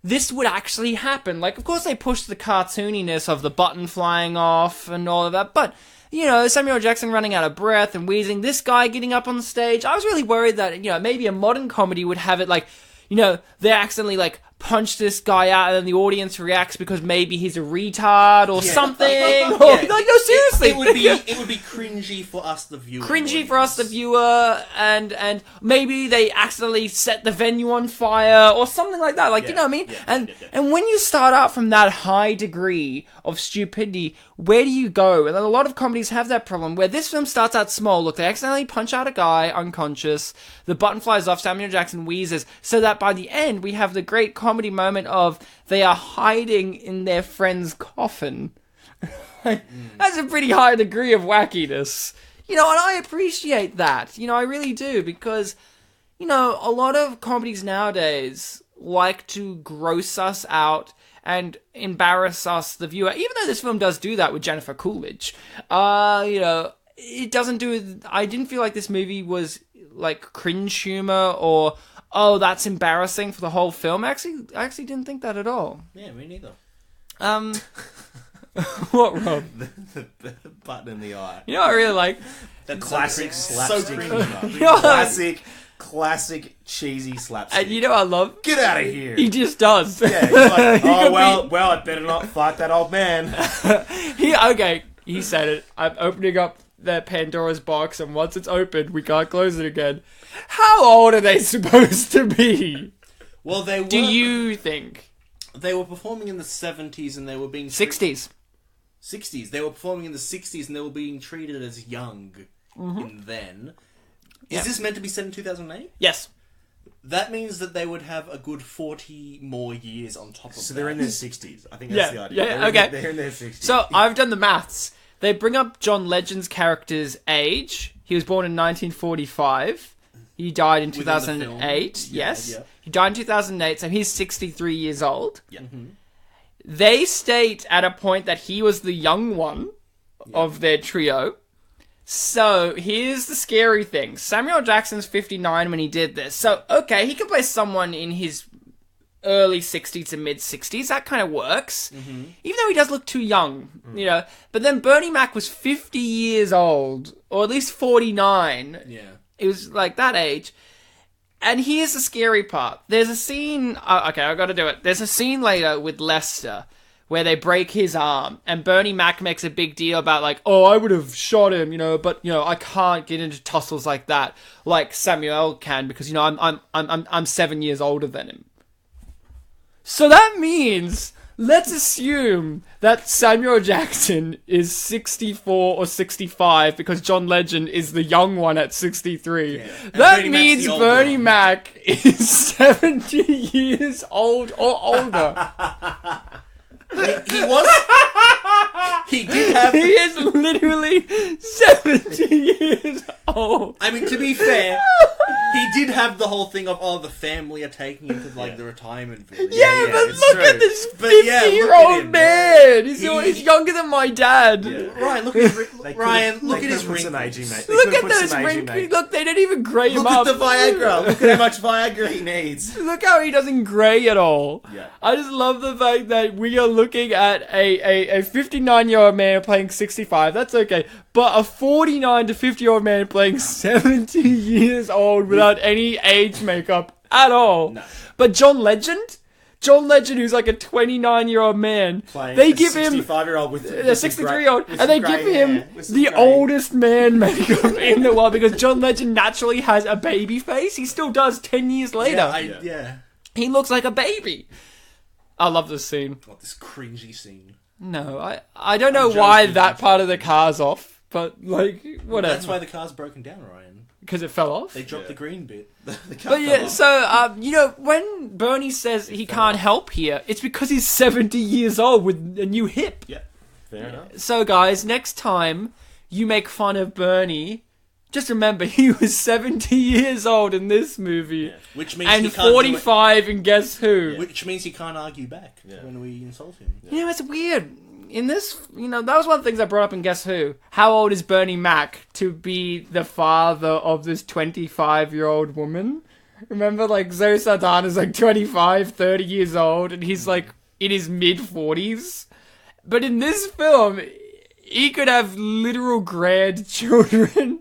this would actually happen. Like, of course they push the cartooniness of the button flying off and all of that, but, you know, Samuel L. Jackson running out of breath and wheezing, this guy getting up on the stage. I was really worried that, you know, maybe a modern comedy would have it like, you know, they accidentally, like, punch this guy out and then the audience reacts because maybe he's a retard or something. Or, like, no, seriously. It would be cringy for us, the viewer. Cringy for us, the viewer, and maybe they accidentally set the venue on fire or something like that. Like, you know what I mean? Yeah, and when you start out from that high degree of stupidity, where do you go? And a lot of comedies have that problem where this film starts out small. Look, they accidentally punch out a guy unconscious. The button flies off. Samuel Jackson wheezes, so that by the end we have the great comedy moment of they are hiding in their friend's coffin. That's a pretty high degree of wackiness. You know, and I appreciate that. You know, I really do, because, you know, a lot of comedies nowadays like to gross us out and embarrass us, the viewer. Even though this film does do that with Jennifer Coolidge. You know, it doesn't do... I didn't feel like this movie was, like, cringe humor or... oh, that's embarrassing for the whole film. I actually didn't think that at all. Yeah, me neither. What, Rob? the button in the eye. You know what I really like? That's Classic slapstick So humor. Classic cheesy slapstick. And you know what I love? Get out of here. He just does. Yeah, he's like, oh, well, I'd better not fight that old man. He said it. I'm opening up the Pandora's box, and once it's opened, we can't close it again. How old are they supposed to be? Well, they were... Do you think? They were performing in the 70s and they were being... 60s. 60s. They were performing in the 60s and they were being treated as young in then. Is this meant to be set in 2008? Yes. That means that they would have a good 40 more years on top of that. So they're in their 60s. I think that's the idea. Yeah, okay. They're in their 60s. So, I've done the maths. They bring up John Legend's character's age. He was born in 1945. He died in Within the 2008. film. Yes. Yeah. He died in 2008, so he's 63 years old. Yeah. They state at a point that he was the young one of their trio. So, here's the scary thing. Samuel Jackson's 59 when he did this. So, okay, he could play someone in his early 60s to mid 60s. That kind of works. Even though he does look too young, you know. But then Bernie Mac was 50 years old, or at least 49. Yeah. It was like that age. And here's the scary part. There's a scene... okay, I gotta do it. There's a scene later with Lester where they break his arm, and Bernie Mac makes a big deal about, like, oh, I would have shot him, you know, but, you know, I can't get into tussles like that, like Samuel can, because, you know, I'm 7 years older than him. So that means... Let's assume that Samuel Jackson is 64 or 65 because John Legend is the young one at 63. Yeah. That means Bernie Mac is 70 years old or older. He was. He did have. He is literally 70 years old. I mean, to be fair, he did have the whole thing of the family are taking him to like the retirement village. Yeah, but it's look true. at this But yeah, look at 50-year-old him. man. He's younger than my dad. Ryan, look at his They Ryan. could've- Look they at his could've put some wrinkles. aging, mate. They Look could've at put those some aging, wrinkles. mate. Look, they didn't even grey him Look up. at the Viagra. Look at how much Viagra he needs. Look how he doesn't grey at all. Yeah. I just love the fact that we are looking at a 59-year-old man playing 65. That's okay. But a 49 to 50-year-old man playing 70 years old without any age makeup at all. No. But John Legend, who's like a 29-year-old man, Playing they a give him 65-year-old with a 63-year-old, with and they some give grey him hair, with some the grey hair. oldest man makeup in the world because John Legend naturally has a baby face. He still does 10 years later. Yeah. He looks like a baby. I love this scene. What this cringy scene. No, I don't know joking, why I'm that part of the car's off, but like whatever. That's why the car's broken down, Ryan. Because it fell off. They dropped the green bit. But yeah, so you know, when Bernie says he can't help here, it's because he's 70 years old with a new hip. Yeah, fair enough. So guys, next time you make fun of Bernie, just remember he was 70 years old in this movie. Yeah. Which means And he can't 45 in Guess Who. Which means he can't argue back when we insult him. You know, it's weird. In this, you know, that was one of the things I brought up in Guess Who. How old is Bernie Mac to be the father of this 25-year-old woman? Remember, like, Zoe Saldana's like 25, 30 years old, and he's like in his mid-40s. But in this film, he could have literal grandchildren.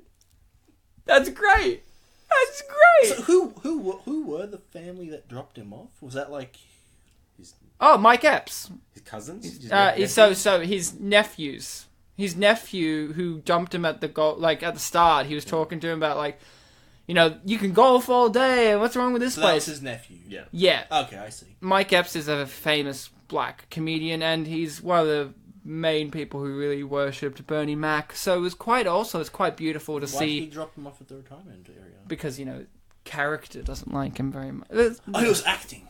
That's great. That's great. So who were the family that dropped him off? Was that like Oh, Mike Epps. His cousins? So his nephews. His nephew who dumped him at the at the start, he was talking to him about like, you know, you can golf all day, and what's wrong with this so that was place? his nephew? Yeah. Yeah. Okay, I see. Mike Epps is a famous black comedian, and he's one of the main people who really worshipped Bernie Mac. So it's quite beautiful to Why did he see drop him off at the retirement area? because, you know, character doesn't like him very much. Oh, he was acting.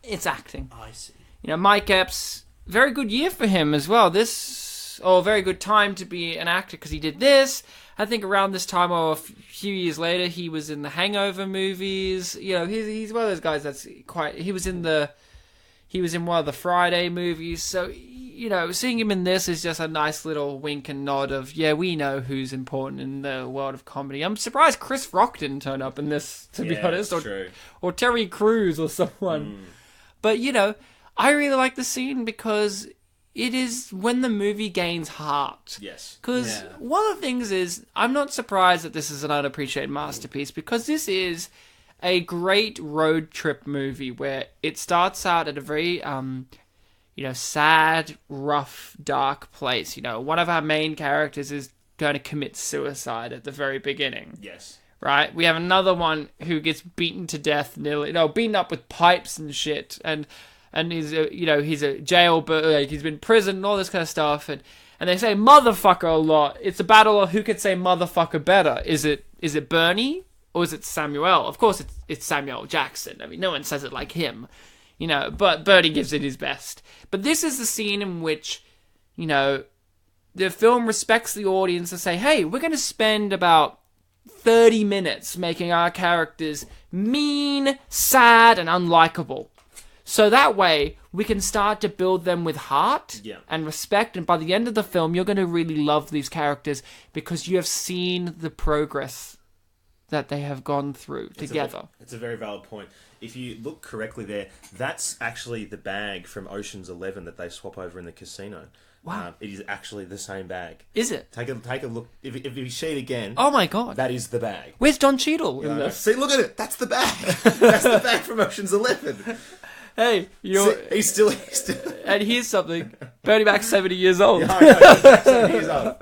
It's acting. I see. You know, Mike Epps, very good year for him as well. Very good time to be an actor because he did this. I think around this time or a few years later, he was in the Hangover movies. You know, he's one of those guys that's quite. He was in one of the Friday movies. So, you know, seeing him in this is just a nice little wink and nod of, yeah, we know who's important in the world of comedy. I'm surprised Chris Rock didn't turn up in this, to be honest, or Terry Crews or someone. But, you know, I really like the scene because it is when the movie gains heart. Yes. Because one of the things is, I'm not surprised that this is an unappreciated masterpiece because this is a great road trip movie where it starts out at a very, sad, rough, dark place. You know, one of our main characters is going to commit suicide at the very beginning. Yes. Right? We have another one who gets beaten to death, beaten up with pipes and shit, and he's a jailbird, like he's been in prison and all this kind of stuff, and they say motherfucker a lot. It's a battle of who could say motherfucker better. Is it Bernie or is it Samuel? Of course it's Samuel Jackson. I mean, no one says it like him, you know, but Bernie gives it his best. But this is the scene in which, you know, the film respects the audience to say, hey, we're going to spend about 30 minutes making our characters mean, sad, and unlikable. So that way, we can start to build them with heart and respect. And by the end of the film, you're going to really love these characters because you have seen the progress that they have gone through together. It's a very valid point. If you look correctly there, that's actually the bag from Ocean's 11 that they swap over in the casino. Wow. It is actually the same bag. Is it? Take a look. If you see it again, Oh my god. that is the bag. Where's Don Cheadle in this? See, look at it. That's the bag. That's the bag from Ocean's 11. Hey, See, he's still. and here's something. Bernie Mac's 70 years old. He's old.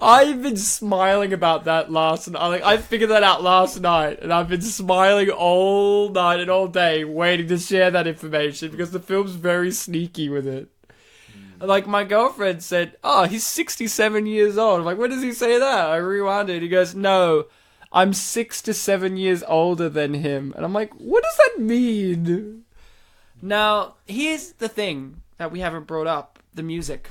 I've been smiling about that last night. Like, I figured that out last night, and I've been smiling all night and all day, waiting to share that information because the film's very sneaky with it. Like, my girlfriend said, "Oh, he's 67 years old." I'm like, "When does he say that?" I rewound it. He goes, "No, I'm 6 to 7 years older than him." And I'm like, "What does that mean?" Now, here's the thing that we haven't brought up: the music.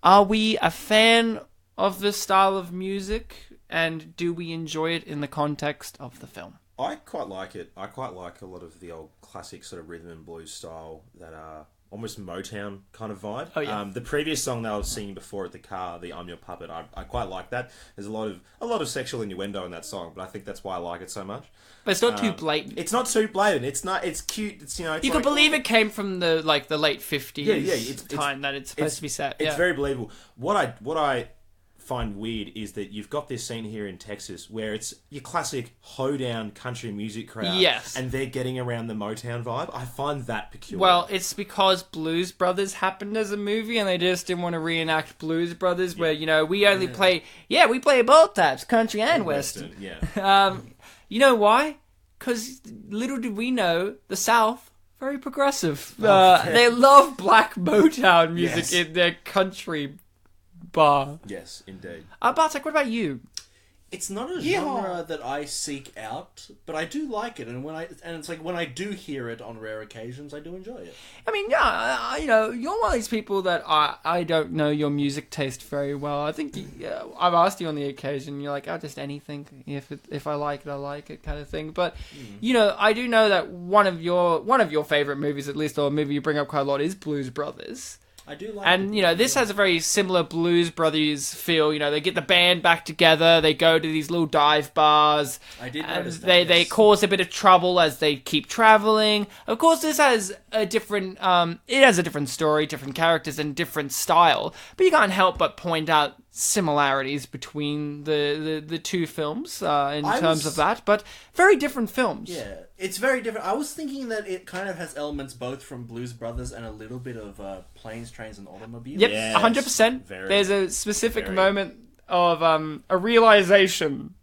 Are we a fan of this style of music, and do we enjoy it in the context of the film? I quite like it. I quite like a lot of the old classic sort of rhythm and blues style that are almost Motown kind of vibe. Oh, yeah. The previous song that I was singing before at the car, the "I'm Your Puppet," I quite like that. There's a lot of sexual innuendo in that song, but I think that's why I like it so much. But it's not too blatant. It's not too blatant. It's not. It's cute. It's It's You could believe it came from the late 50s It's time that it's supposed to be set. It's Yeah. very believable. What I find weird is that you've got this scene here in Texas where it's your classic hoedown country music crowd. Yes. And they're getting around the Motown vibe. I find that peculiar. Well, it's because Blues Brothers happened as a movie, and they just didn't want to reenact Blues Brothers, where we only play. Yeah, we play both types, country and western. Yeah. You know why? Because little did we know, the South, very progressive. yeah. They love black Motown music Yes. in their country bar. Yes, indeed. Bartek, what about you? It's not a genre that I seek out, but I do like it, and it's like when I do hear it on rare occasions, I do enjoy it. I mean, yeah, you're one of these people that I don't know your music taste very well. I think I've asked you on the occasion, you're like, just anything. If I like it, I like it, kind of thing. But I do know that one of your favorite movies, at least, or a movie you bring up quite a lot, is Blues Brothers. I do like And, it. this has a very similar Blues Brothers feel. They get the band back together, they go to these little dive bars. I did and notice that, they yes. cause a bit of trouble as they keep traveling. Of course, this has a different, story, different characters, and different style. But you can't help but point out similarities between the two films in terms of that. But very different films. Yeah, it's very different. I was thinking that it kind of has elements both from Blues Brothers and a little bit of Planes, Trains, and Automobiles. Yep, Yes, 100%. very, There's a specific very. moment of a realization,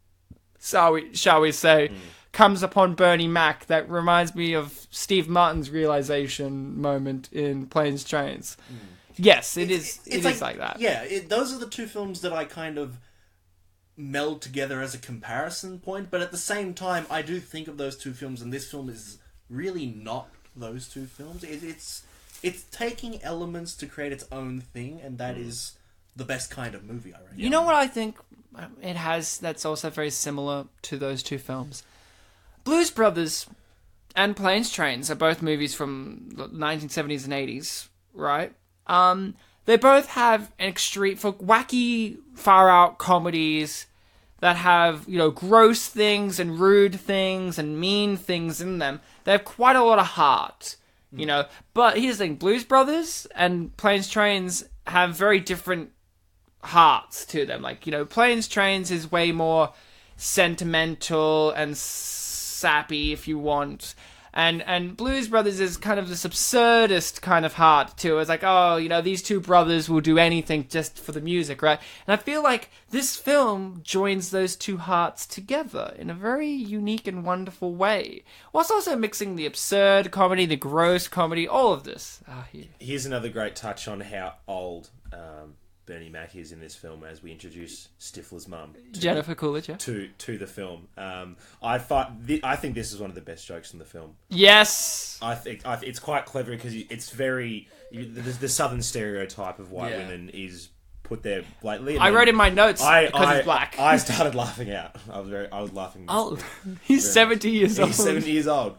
shall we say, comes upon Bernie Mac that reminds me of Steve Martin's realization moment in Planes, Trains. Yes, it is like that. Yeah, those are the two films that I kind of meld together as a comparison point, but at the same time, I do think of those two films, and this film is really not those two films. It's taking elements to create its own thing, and that is the best kind of movie, I reckon. You know what I think it has that's also very similar to those two films? Blues Brothers and Planes, Trains are both movies from the 1970s and 80s, right? They both have an extreme, for wacky, far-out comedies that have, gross things and rude things and mean things in them. They have quite a lot of heart, But here's the thing, Blues Brothers and Planes, Trains have very different hearts to them. Like, Planes, Trains is way more sentimental and sappy, if you want. And Blues Brothers is kind of this absurdist kind of heart to it. It's like, these two brothers will do anything just for the music, right? And I feel like this film joins those two hearts together in a very unique and wonderful way, whilst also mixing the absurd comedy, the gross comedy, all of this. Here's another great touch on how old Bernie Mac is in this film as we introduce Stifler's mum. Jennifer Coolidge, yeah. To the film. I think this is one of the best jokes in the film. Yes! I think it's quite clever because it's very... The southern stereotype of white Yeah. women is put there blatantly. I wrote in my notes because he's black. I started laughing out. I was laughing. Oh, he's 70 years old. He's 70 years old.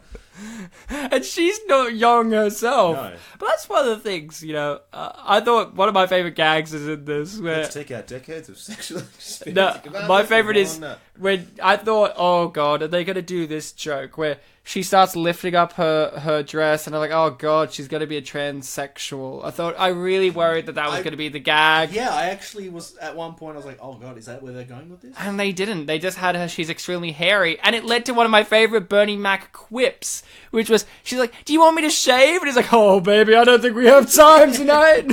And she's not young herself. No. But that's one of the things, I thought one of my favourite gags is in this, where... Let's take out decades of sexual experience. No, my favourite is when I thought, oh god, are they going to do this joke where she starts lifting up her dress and I'm like, oh god, she's going to be a transsexual. I really worried that was going to be the gag. Yeah, I actually was, at one point, I was like, oh god, is that where they're going with this? And they didn't. They just had her, she's extremely hairy. And it led to one of my favourite Bernie Mac quips, which was, she's like, do you want me to shave? And he's like, oh baby, I don't think we have time tonight.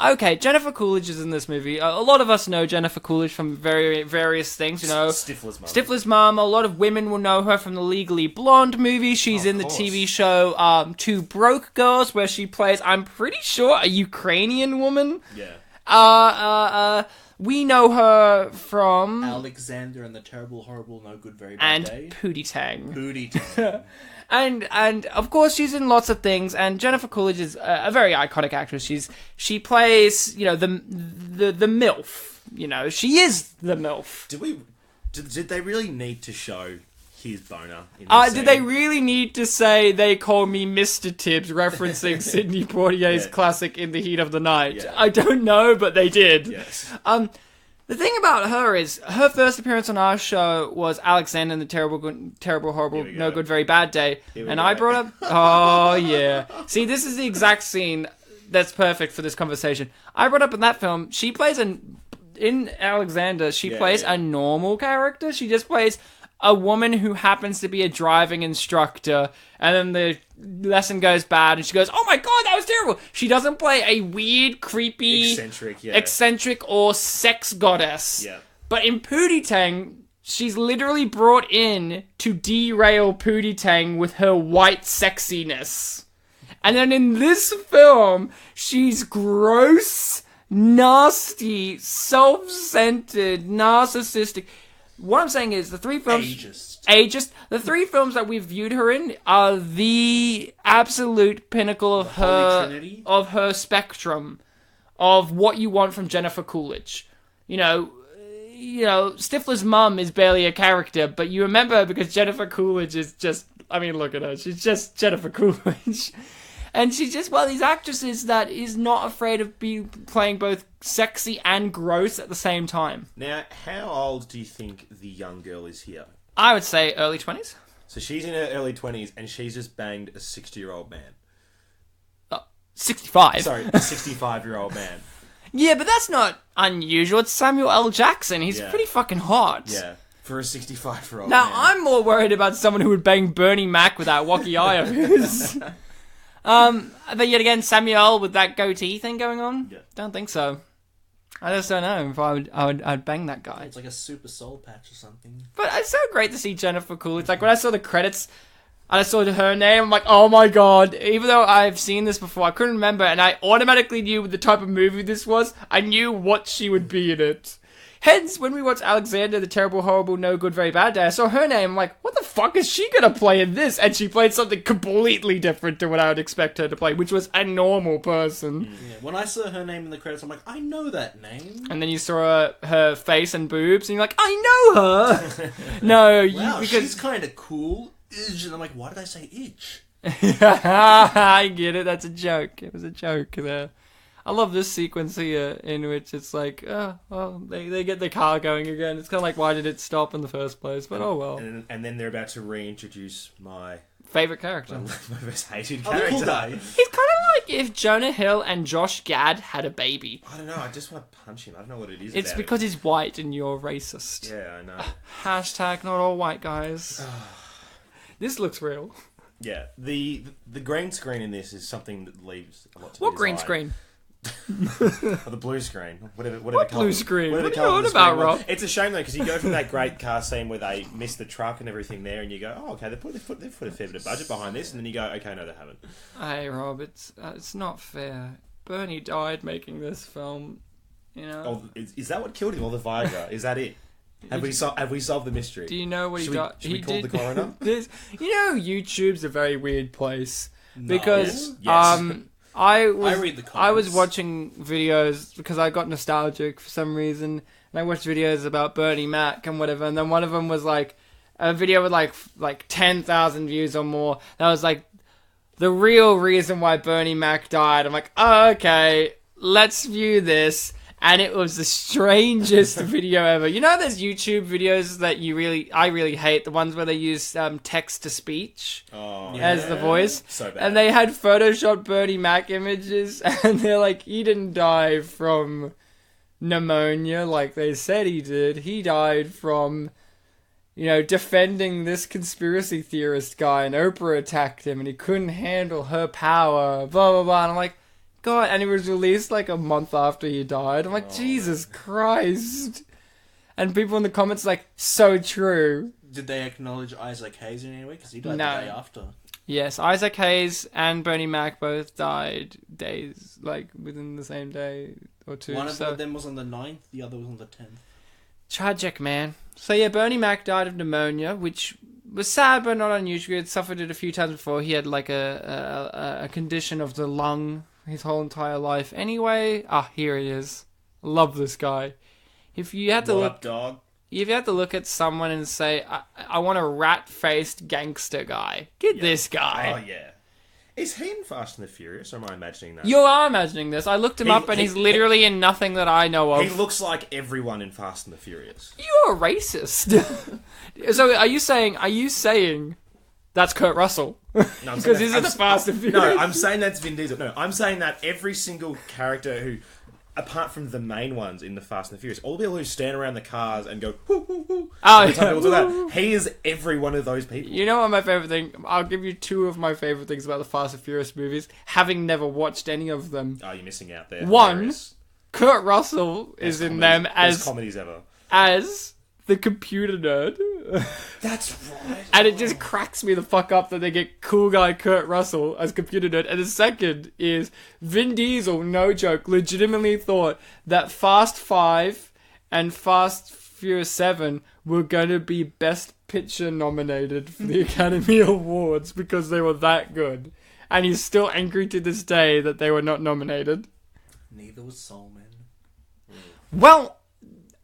Okay, Jennifer Coolidge is in this movie. A lot of us know Jennifer Coolidge from various things, Stifler's mum. Stifler's mum. A lot of women will know her from the Legally Blonde movie. She's in the TV show Two Broke Girls, where she plays, I'm pretty sure, a Ukrainian woman. Yeah. We know her from... Alexander and the Terrible, Horrible, No Good, Very Bad Day. And Pootie Tang. Pootie Tang. And of course she's in lots of things, and Jennifer Coolidge is a very iconic actress. She plays, the MILF. She is the MILF. Did they really need to show his boner in this did they really need to say they call me Mr. Tibbs, referencing Sidney Poitier's classic In the Heat of the Night? Yeah. I don't know, but they did. Yes. The thing about her is, her first appearance on our show was Alexander in the Terrible, Horrible, No Good, Very Bad Day. And I brought up... Oh, yeah. See, this is the exact scene that's perfect for this conversation. I brought up in that film, she plays in Alexander, she plays a normal character. She just plays a woman who happens to be a driving instructor, and then the lesson goes bad, and she goes, oh my god, that was terrible. She doesn't play a weird, creepy, eccentric or sex goddess. Yeah. But in Pootie Tang, she's literally brought in to derail Pootie Tang with her white sexiness. And then in this film, she's gross, nasty, self-centered, narcissistic. What I'm saying is, the three films... Ageist. The three films that we've viewed her in are the absolute pinnacle of her spectrum of what you want from Jennifer Coolidge. Stifler's mum is barely a character, but you remember her because Jennifer Coolidge is just... I mean, look at her. She's just Jennifer Coolidge. And she's just one of these actresses that is not afraid of playing both sexy and gross at the same time. Now, how old do you think the young girl is here? I would say early 20s. So she's in her early 20s, and she's just banged a 60-year-old man. 65. Sorry, a 65-year-old man. Yeah, but that's not unusual. It's Samuel L. Jackson. He's pretty fucking hot. Yeah, for a 65-year-old Now, man. I'm more worried about someone who would bang Bernie Mac with that wacky eye of his. But yet again, Samuel with that goatee thing going on? Yeah. Don't think so. I just don't know if I'd bang that guy. It's like a super soul patch or something. But it's so great to see Jennifer Coolidge. Like, when I saw the credits and I saw her name, I'm like, oh my god. Even though I've seen this before, I couldn't remember, and I automatically knew the type of movie this was. I knew what she would be in it. Hence, when we watched Alexander, the Terrible, Horrible, No Good, Very Bad Day, I saw her name, I'm like, what the fuck is she gonna play in this? And she played something completely different to what I would expect her to play, which was a normal person. Yeah, when I saw her name in the credits, I'm like, I know that name. And then you saw her face and boobs, and you're like, I know her! No, Wow, because... she's kind of cool. And I'm like, why did I say itch? I get it, that's a joke. It was a joke there. I love this sequence here in which it's like, they get the car going again. It's kind of like, why did it stop in the first place? But oh well. And then they're about to reintroduce my favorite character. my most hated Oh, character. the cool guy. He's kind of like if Jonah Hill and Josh Gad had a baby. I don't know, I just want to punch him. I don't know what it is It's about because he's white and you're racist. Yeah, I know. Hashtag not all white guys. This looks real. Yeah, the green screen in this is something that leaves a lot to What be green desired. screen? Or the blue screen. Whatever What colour- blue screen? whatever What are you colour on the about, screen was. Rob? It's a shame though, because you go from that great car scene where they miss the truck and everything there, and you go, oh, okay, they've put a fair bit of budget behind this, and then you go, okay, no, they haven't. Hey, Rob, it's not fair. Bernie died making this film, you know. Oh, is that what killed him, or the Viagra? Is that it? Have we solved the mystery? Do you know what Should he we- died? should we call the coroner? YouTube's a very weird place because Yes. I read the comments. I was watching videos because I got nostalgic for some reason, and I watched videos about Bernie Mac and whatever, and then one of them was like a video with like 10,000 views or more. That was like the real reason why Bernie Mac died. I'm like, oh, okay, let's view this. And it was the strangest video ever. You know those YouTube videos that I really hate? The ones where they use text to speech as the voice. So bad. And they had photoshopped Bernie Mac images, and they're like, he didn't die from pneumonia like they said he did. He died from, defending this conspiracy theorist guy, and Oprah attacked him, and he couldn't handle her power, blah, blah, blah. And I'm like, God, and it was released like a month after he died. I'm like, Jesus Christ. And people in the comments like, so true. Did they acknowledge Isaac Hayes in any way? Because he died the day after. Yes, Isaac Hayes and Bernie Mac both died days, like within the same day or two. One of them was on the 9th, the other was on the 10th. Tragic, man. So yeah, Bernie Mac died of pneumonia, which was sad but not unusual. He had suffered it a few times before. He had like a condition of the lung his whole entire life. Anyway, here he is. Love this guy. If you had to look at someone and say, I want a rat-faced gangster guy, get this guy. Oh yeah. Is he in Fast and the Furious, or am I imagining that? You are imagining this. I looked him up and he's literally in nothing that I know of. He looks like everyone in Fast and the Furious. You're a racist. So are you saying that's Kurt Russell? No, because he's in the Fast and Furious. No, I'm saying that's Vin Diesel. No, I'm saying that every single character who, apart from the main ones in the Fast and the Furious, all the people who stand around the cars and go, whoo, whoo, whoo. Every time people do that, he is every one of those people. You know what my favourite thing? I'll give you two of my favourite things about the Fast and Furious movies, having never watched any of them. Oh, you're missing out there. One, Hilarious. Kurt Russell is in them as comedies ever. As the computer nerd. That's right. And it just cracks me the fuck up that they get cool guy Kurt Russell as computer nerd. And the second is Vin Diesel, no joke, legitimately thought that Fast 5 and Fast Furious 7 were going to be Best Picture nominated for the Academy Awards because they were that good. And he's still angry to this day that they were not nominated. Neither was Soul Man. Well,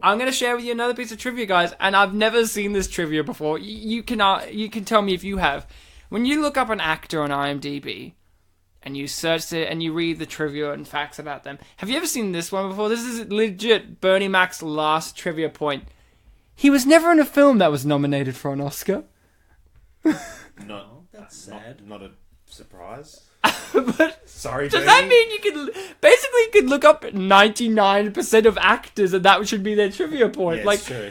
I'm going to share with you another piece of trivia, guys, and I've never seen this trivia before. You can tell me if you have. When you look up an actor on IMDb, and you search it, and you read the trivia and facts about them, have you ever seen this one before? This is legit Bernie Mac's last trivia point. He was never in a film that was nominated for an Oscar. That's sad. Not a surprise. But sorry, does that mean you could look up 99% of actors and that should be their trivia point? Yeah, it's true.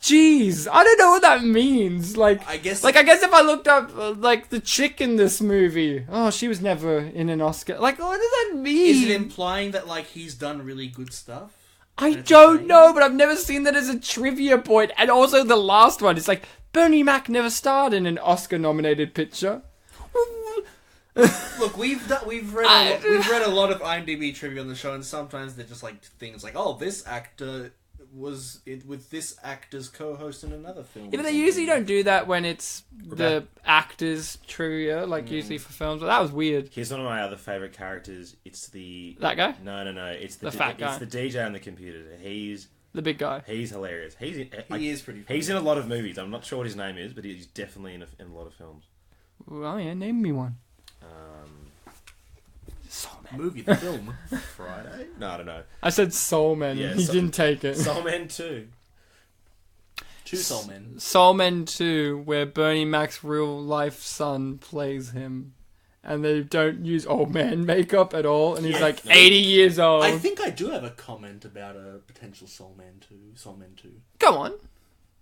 Jeez, I don't know what that means. I guess if I looked up the chick in this movie, she was never in an Oscar. What does that mean? Is it implying that he's done really good stuff? I don't know, but I've never seen that as a trivia point. And also the last one, it's like Bernie Mac never starred in an Oscar-nominated picture. Look, we've read a lot of IMDb trivia on the show, and sometimes they're just things like, this actor was with this actor's co-host in another film. Yeah, but they usually don't do that when it's the actors trivia, usually for films. But that was weird. Here's one of my other favourite characters. It's that guy. No. It's the fat guy. It's the DJ on the computer. He's the big guy. He's hilarious. He is pretty funny. He's in a lot of movies. I'm not sure what his name is, but he's definitely in a lot of films. Well, yeah, name me one. Soul Man. Movie, the film. Friday? No, I don't know. I said Soul Man. Yeah, he didn't take it. Soul Man 2. Two Soul Men. Soul Man 2, where Bernie Mac's real life son plays him. And they don't use old man makeup at all. And he's 80 years old. I think I do have a comment about a potential Soul Man 2. Go on.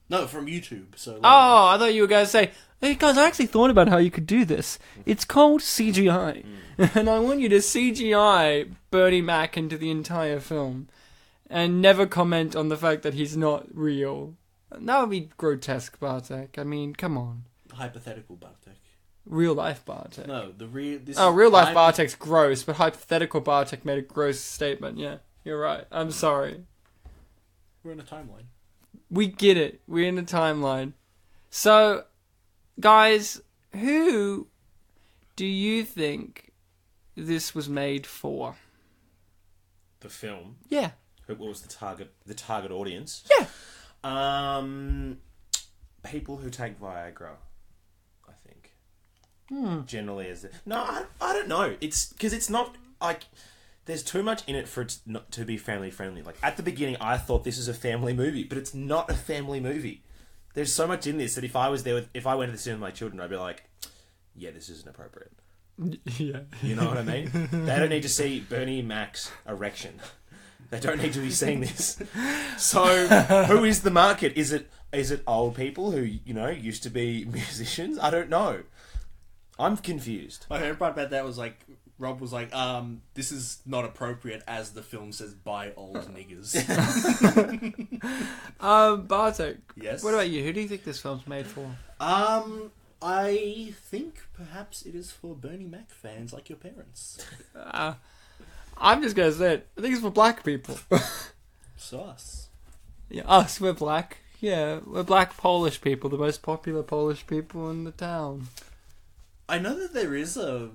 No, from YouTube. So. I thought you were going to say, hey guys, I actually thought about how you could do this. It's called CGI. And I want you to CGI Bernie Mac into the entire film. And never comment on the fact that he's not real. That would be grotesque, Bartek. I mean, come on. Hypothetical Bartek. Real life Bartek. No, real life Bartek's gross, but hypothetical Bartek made a gross statement. Yeah, you're right. I'm sorry. We're in a timeline. We get it. We're in a timeline. So, guys, who do you think this was made for? The film? Yeah. What was the target audience? Yeah. people who take Viagra, I think. Generally is it? No, I don't know. It's because it's not like there's too much in it for it not to be family friendly. Like at the beginning, I thought this is a family movie, but it's not a family movie. There's so much in this that if I went to the cinema with my children, I'd be like, yeah, this isn't appropriate. Yeah. You know what I mean? They don't need to see Bernie Mac's erection. They don't need to be seeing this. So, who is the market? Is it old people who, used to be musicians? I don't know. I'm confused. My favorite part about that was like, Rob was like, this is not appropriate as the film says by old niggers. Bartek. Yes? What about you? Who do you think this film's made for? I think perhaps it is for Bernie Mac fans like your parents. I'm just gonna say it. I think it's for black people. So us. Yeah, us. We're black. Yeah, we're black Polish people, the most popular Polish people in the town. I know that there is a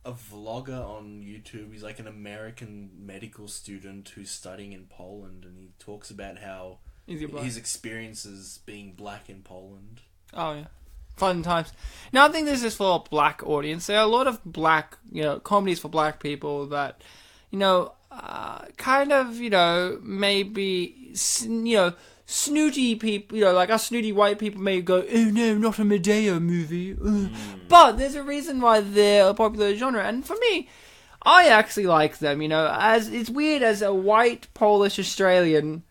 vlogger on YouTube. He's like an American medical student who's studying in Poland, and he talks about how his experiences being black in Poland. Oh yeah, fun times. Now I think this is for a black audience. There are a lot of black, comedies for black people that, kind of, maybe, snooty people, like us snooty white people may go, oh no, not a Medea movie. But there's a reason why they're a popular genre. And for me, I actually like them, as it's weird as a white Polish Australian,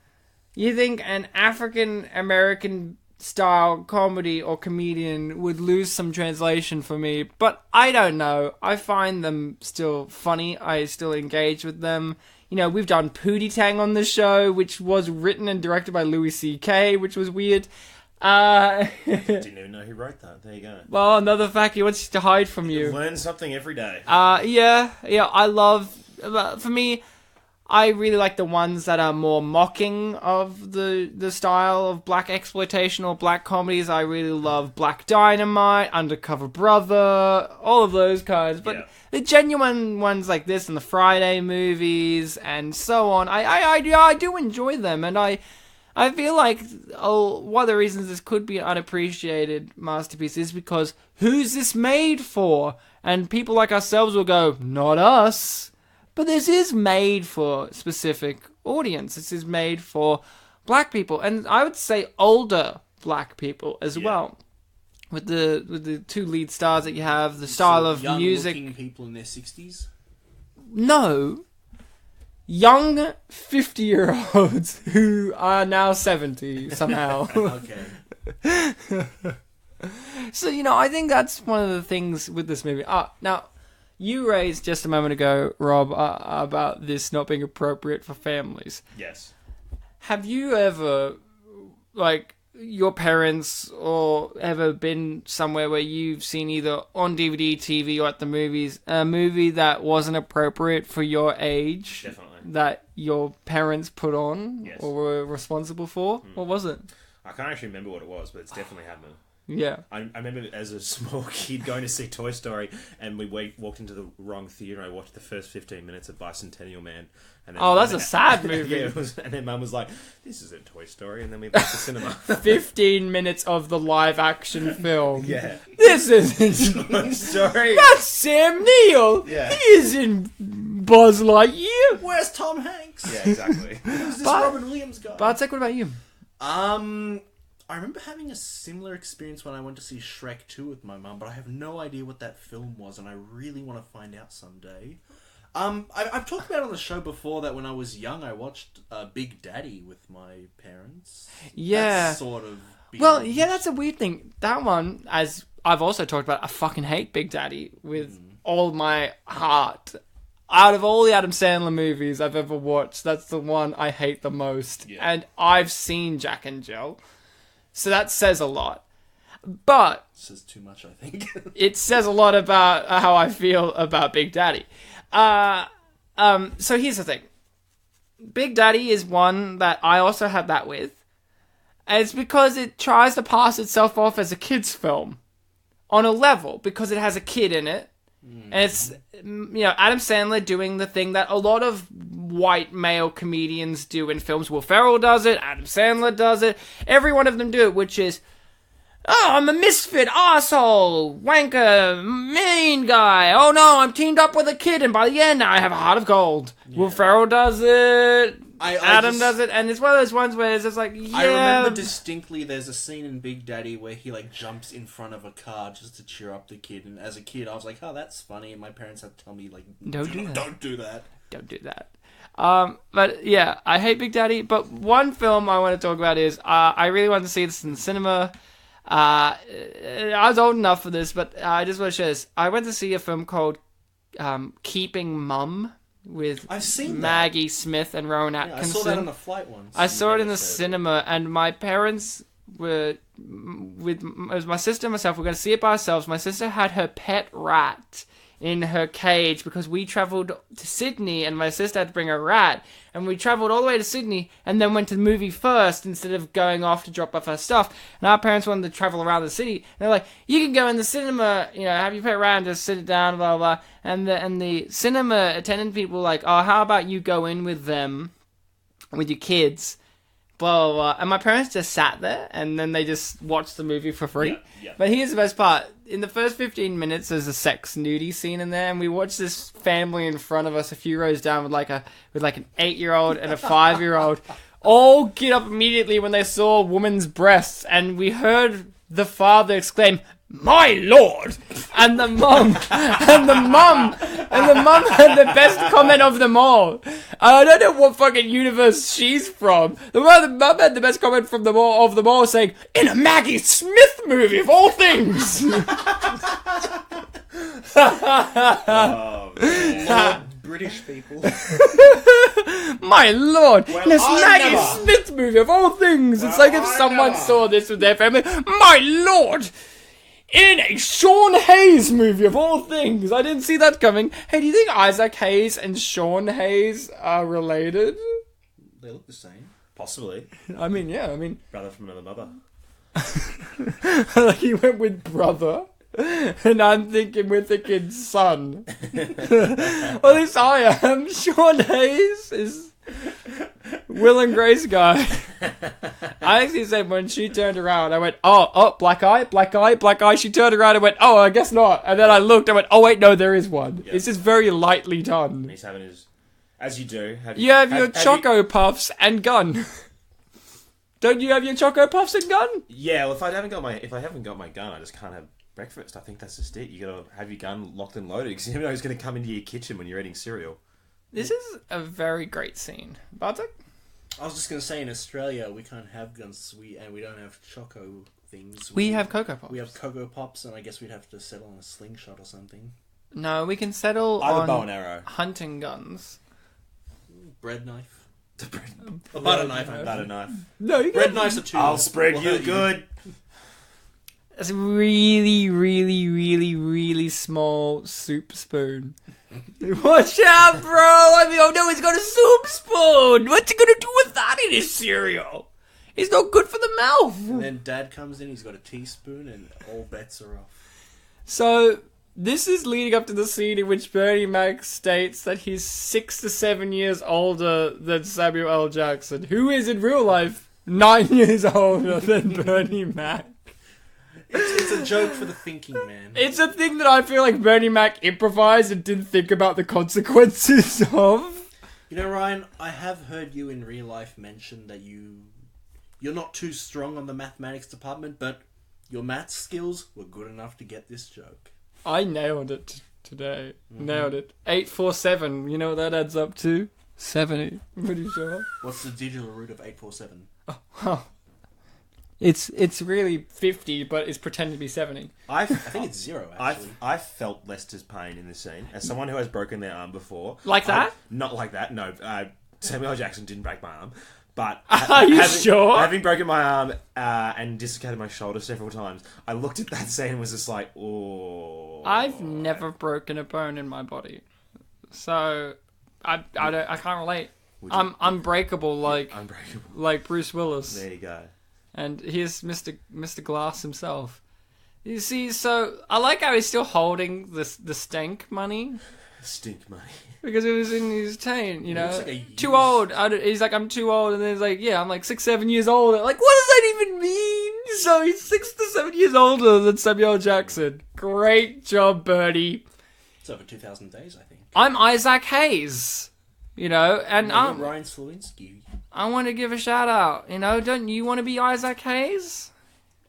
you think an African American style comedy or comedian would lose some translation for me, but I don't know. I find them still funny. I still engage with them. We've done Pootie Tang on the show, which was written and directed by Louis C.K., which was weird. Didn't even know who wrote that. There you go. Well, another fact he wants to hide from you. Learn something every day. Yeah, I love... For me, I really like the ones that are more mocking of the style of black exploitation or black comedies. I really love Black Dynamite, Undercover Brother, all of those kinds. But the genuine ones like this and the Friday movies and so on, I do enjoy them. And I feel like one of the reasons this could be an unappreciated masterpiece is because who's this made for? And people like ourselves will go, not us. But this is made for a specific audience. This is made for black people, and I would say older black people as well. With the two lead stars that you have, the style of music. Young-looking people in their 60s? No, young 50-year-olds who are now 70 somehow. Okay. So I think that's one of the things with this movie. Now. You raised just a moment ago, Rob, about this not being appropriate for families. Yes. Have you ever, your parents or ever been somewhere where you've seen either on DVD, TV, or at the movies, a movie that wasn't appropriate for your age? Definitely. That your parents put on or were responsible for? What was it? I can't actually remember what it was, but it's definitely happened. Yeah. I remember as a small kid going to see Toy Story, and we walked into the wrong theatre. I watched the first 15 minutes of Bicentennial Man. And then, that's a sad movie. Yeah, and then Mum was like, this isn't Toy Story, and then we went to cinema. 15 minutes of the live-action film. Yeah. This isn't Toy Story. That's Sam Neill. Yeah. He isn't Buzz Lightyear. Where's Tom Hanks? Yeah, exactly. Who's this Robin Williams guy? Bartek, what about you? I remember having a similar experience when I went to see Shrek 2 with my mum, but I have no idea what that film was, and I really want to find out someday. I've talked about on the show before that when I was young, I watched Big Daddy with my parents. Yeah. That's sort of... Well, yeah, that's a weird thing. That one, as I've also talked about, I fucking hate Big Daddy with all my heart. Out of all the Adam Sandler movies I've ever watched, that's the one I hate the most. Yeah. And I've seen Jack and Jill. So that says a lot. But... It says too much, I think. It says a lot about how I feel about Big Daddy. So here's the thing. Big Daddy is one that I also have that with. And it's because it tries to pass itself off as a kid's film. On a level. Because it has a kid in it. And it's, Adam Sandler doing the thing that a lot of white male comedians do in films. Will Ferrell does it, Adam Sandler does it, every one of them do it, which is Oh, I'm a misfit, arsehole, wanker, mean guy. Oh no, I'm teamed up with a kid, and by the end, I have a heart of gold. Will Ferrell does it. Adam does it, and it's one of those ones where it's just like, yeah. I remember distinctly there's a scene in Big Daddy where he like jumps in front of a car just to cheer up the kid, and as a kid I was like, oh, that's funny, and my parents had to tell me like, Don't do that. Don't do that. But yeah, I hate Big Daddy, but one film I want to talk about is, I really want to see this in the cinema. I was old enough for this, but I just want to share this. I went to see a film called Keeping Mum with I've seen Maggie Smith and Rowan Atkinson. I saw that on the flight once. I saw it in the cinema, and my parents were with it was my sister and myself. We're going to see it by ourselves. My sister had her pet rat in her cage because we travelled to Sydney, and my sister had to bring a rat, and we travelled all the way to Sydney and then went to the movie first instead of going off to drop off our stuff. And our parents wanted to travel around the city, and they're like, you can go in the cinema, have your pet rat and just sit it down, blah blah blah. And the cinema attendant people were like, oh, how about you go in with them, with your kids, blah blah blah. And my parents just sat there, and then they just watched the movie for free. Yeah. But here's the best part. In the first 15 minutes, there's a sex nudie scene in there, and we watched this family in front of us a few rows down with like an 8-year-old and a 5-year-old all get up immediately when they saw a woman's breasts, and we heard the father exclaim, "My lord!" And the mum had the best comment of them all. I don't know what fucking universe she's from. The mum had the best comment from them all, saying, "In a Maggie Smith movie of all things." Oh, man. Lord, British people. My lord, Well, this I Maggie never. Smith movie of all things. It's like if I someone never. saw this with their family. My lord, in a Sean Hayes movie of all things. I didn't see that coming. Hey, do you think Isaac Hayes and Sean Hayes are related? They look the same. Possibly. I mean, yeah, Brother from another mother. like he went with brother. And we're thinking son. Well, at least I am. Sean Hayes is Will and Grace guy. I actually said when she turned around, I went, oh, black eye. She turned around and went, oh, I guess not. And then I looked, I went, oh wait, no, there is one. Yep. It's just very lightly done. He's having his, as you do. You have your Choco Puffs and gun. Don't you have your Choco Puffs and gun? Yeah, well, if I haven't got my gun, I just can't have breakfast. I think that's just it. You gotta have your gun locked and loaded because you never know who's gonna come into your kitchen when you're eating cereal. This is a very great scene. Bartek? I was just gonna say, in Australia we can't have guns. We don't have choco things. We have Cocoa Pops. We have Cocoa Pops, and I guess we'd have to settle on a slingshot or something. No, we can settle I have on a bow and arrow. hunting guns. Bread knife. A butter knife. Butter knife. No, you Bread knives are too. I'll long. spread Will you hurt good. It's a really, really, really, really small soup spoon. Watch out, bro! I mean, oh no, he's got a soup spoon! What's he gonna do with that in his cereal? It's not good for the mouth! And then Dad comes in, he's got a teaspoon, and all bets are off. So, this is leading up to the scene in which Bernie Mac states that he's 6 to 7 years older than Samuel L. Jackson, who is in real life 9 years older than Bernie Mac. It's a joke for the thinking man. It's a thing that I feel like Bernie Mac improvised and didn't think about the consequences of. You know, Ryan, I have heard you in real life mention that you're not too strong on the mathematics department, but your maths skills were good enough to get this joke. I nailed it today. Nailed it. 847. You know what that adds up to? 70. I'm pretty sure. What's the digital root of 847? Oh. It's really 50, but it's pretending to be 70. I think it's 0, actually. I felt Lester's pain in this scene. As someone who has broken their arm before. Like that? Not like that, no. Samuel L. Jackson didn't break my arm. But Are you sure? Having broken my arm and dislocated my shoulder several times, I looked at that scene and was just like, oh. I've never broken a bone in my body. So, I can't relate. I'm unbreakable Unbreakable. like Bruce Willis. There you go. And here's Mr. Glass himself. You see, so I like how he's still holding the stank money Stink money. because it was in his chain, you know. looks like a Too used- old. He's like, I'm too old, and then he's like, yeah, I'm like 6, 7 years old. Like, what does that even mean? So he's 6 to 7 years older than Samuel Jackson. Great job, Bernie. It's over 2,000 days, I think. I'm Isaac Hayes. You know, and You're Ryan Sliwinski. I want to give a shout out. You know, don't you want to be Isaac Hayes?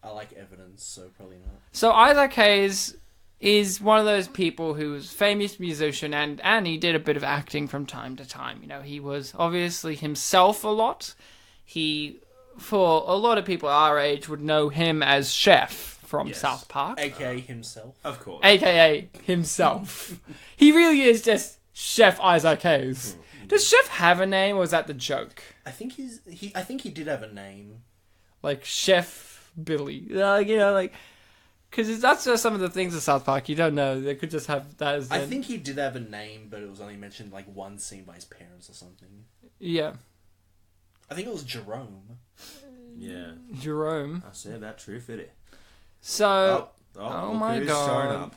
I like evidence, so probably not. So Isaac Hayes is one of those people who's a famous musician, and he did a bit of acting from time to time. You know, he was obviously himself a lot. He, for a lot of people our age, would know him as Chef from South Park. A.K.A. himself. Of course. A.K.A. himself. He really is just Chef Isaac Hayes. Does Chef have a name, or is that the joke? I think I think he did have a name. Like Chef Billy. You know, like... Because that's just some of the things in South Park you don't know. They could just have that as... I think he did have a name, but it was only mentioned like one scene by his parents or something. Yeah. I think it was Jerome. Yeah. Jerome. I said that true, Fitty. So... Oh look my who's God. showing up.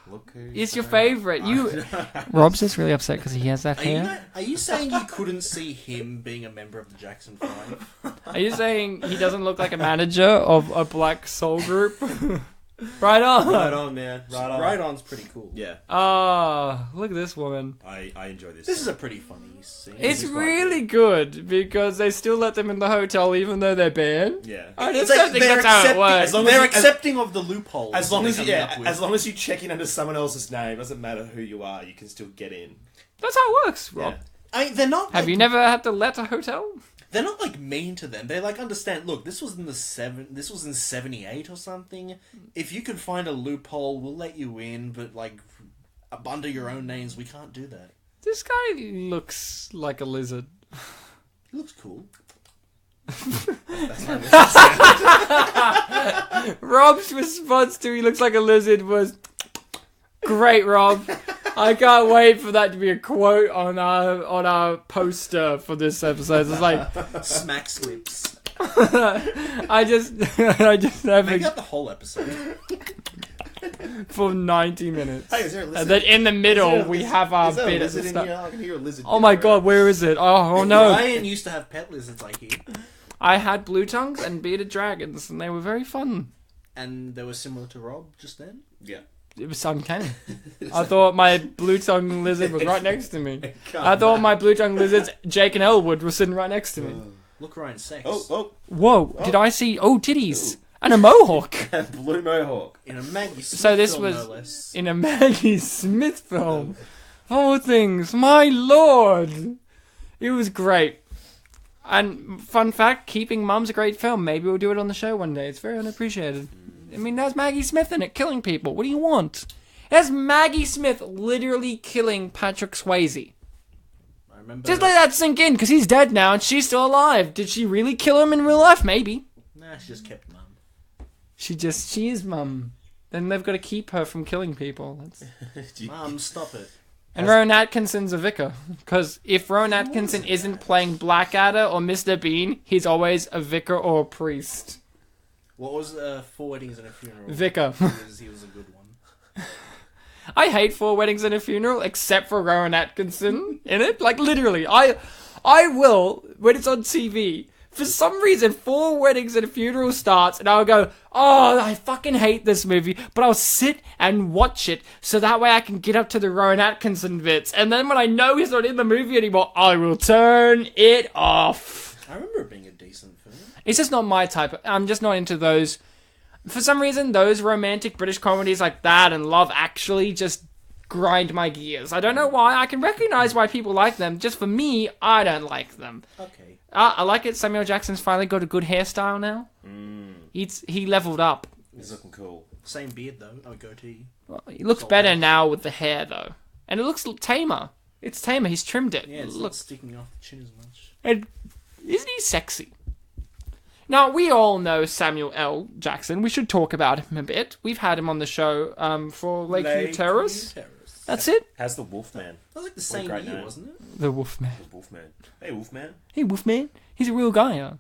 Look who's It's your showing favourite. Rob's just really upset because he has that hair. Are you saying you couldn't see him being a member of the Jackson 5? Are you saying he doesn't look like a manager of a black soul group? Right on. Right on, man. Right on. Right on's pretty cool. Yeah. Ah, look at this woman. I enjoy this. This is a pretty funny scene. It's is quite really good because they still let them in the hotel even though they're banned. Yeah. I It's just don't think that's how it works. as long They're as you- accepting of the loophole. As long as you, they're coming up with. as long as you check in under someone else's name, doesn't matter who you are, you can still get in. That's how it works, Rob. Yeah. They're not. Have you never had to let a hotel? They're not like mean to them. They like understand. Look, this was in This was in 78 or something. If you could find a loophole, we'll let you in. But like under your own names, we can't do that. This guy looks like a lizard. He looks cool. Rob's response to he looks like a lizard was great, Rob. I can't wait for that to be a quote on our poster for this episode. It's like Smacks lips. I just have Make it that the whole episode. for 90 minutes. Hey, is there a lizard? And then in the middle we have our Is there a bit at the lizard in start. here? I can hear a lizard. Oh my god, where is it? Oh no. Ryan used to have pet lizards like you, I had blue tongues and bearded dragons and they were very fun. and they were similar to Rob just then. Yeah. It was uncanny. I thought my blue tongue lizard was right next to me. I thought my blue tongue lizards, Jake and Elwood, were sitting right next to me. Look, Ryan, sex. Oh, Whoa, did I see... Oh, titties. And a mohawk. blue mohawk. In a Maggie Smith So this film, was no less. in a Maggie Smith film. Oh, things. My lord. It was great. And fun fact, Keeping Mum's a great film. Maybe we'll do it on the show one day. It's very unappreciated. I mean, there's Maggie Smith in it, killing people. What do you want? There's Maggie Smith literally killing Patrick Swayze. I remember. Just let that sink in, because he's dead now and she's still alive. Did she really kill him in real life? Maybe. Nah, she just kept mum. She is mum. Then they've got to keep her from killing people. Mum, stop it. And Rowan Atkinson's a vicar. Because if Rowan Atkinson isn't playing Blackadder or Mr. Bean, he's always a vicar or a priest. What was 4 Weddings and a Funeral? Vicar. He was a good one. I hate 4 Weddings and a Funeral, except for Rowan Atkinson in it. Like, literally. I will, when it's on TV, for some reason, 4 Weddings and a Funeral starts, and I'll go, oh, I fucking hate this movie, but I'll sit and watch it, so that way I can get up to the Rowan Atkinson bits, and then when I know he's not in the movie anymore, I will turn it off. I remember it being a decent film. It's just not my type. I'm just not into those. For some reason, those romantic British comedies like that and Love Actually just grind my gears. I don't know why. I can recognize why people like them. Just for me, I don't like them. Okay. I like it. Samuel Jackson's finally got a good hairstyle now. He leveled up. He's looking cool. Same beard though. Oh, goatee. Well, he looks better now with the hair though, and it looks tamer. It's tamer. He's trimmed it. Yeah, it's Look, not sticking off the chin as much. and isn't he sexy? Now, we all know Samuel L. Jackson. We should talk about him a bit. We've had him on the show for Lakeview Terrace. That's it. How's the Wolfman? That was like the same great year, name. wasn't it? The Wolfman. The Wolfman. Hey, Wolfman. Hey, Wolfman. He's a real guy, huh?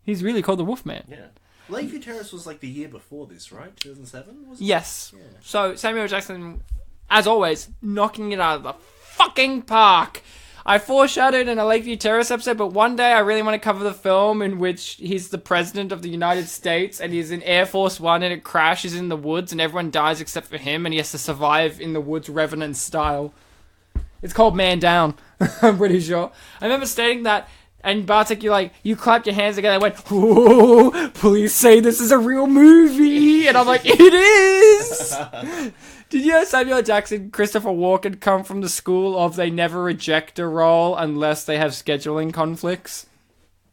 He's really called the Wolfman. Yeah. Lakeview Terrace was like the year before this, right? 2007, was it? Yes. Yeah. So, Samuel Jackson, as always, knocking it out of the fucking park. I foreshadowed in a Lakeview Terrace episode, but one day I really want to cover the film in which he's the president of the United States and he's in Air Force One and it crashes in the woods and everyone dies except for him and he has to survive in the woods Revenant style. It's called Man Down, I'm pretty sure. I remember stating that, and Bartek, you clapped your hands together and went, "Oh, please say this is a real movie," and I'm like, "It is!" Did you know Samuel Jackson, Christopher Walken come from the school of they never reject a role unless they have scheduling conflicts?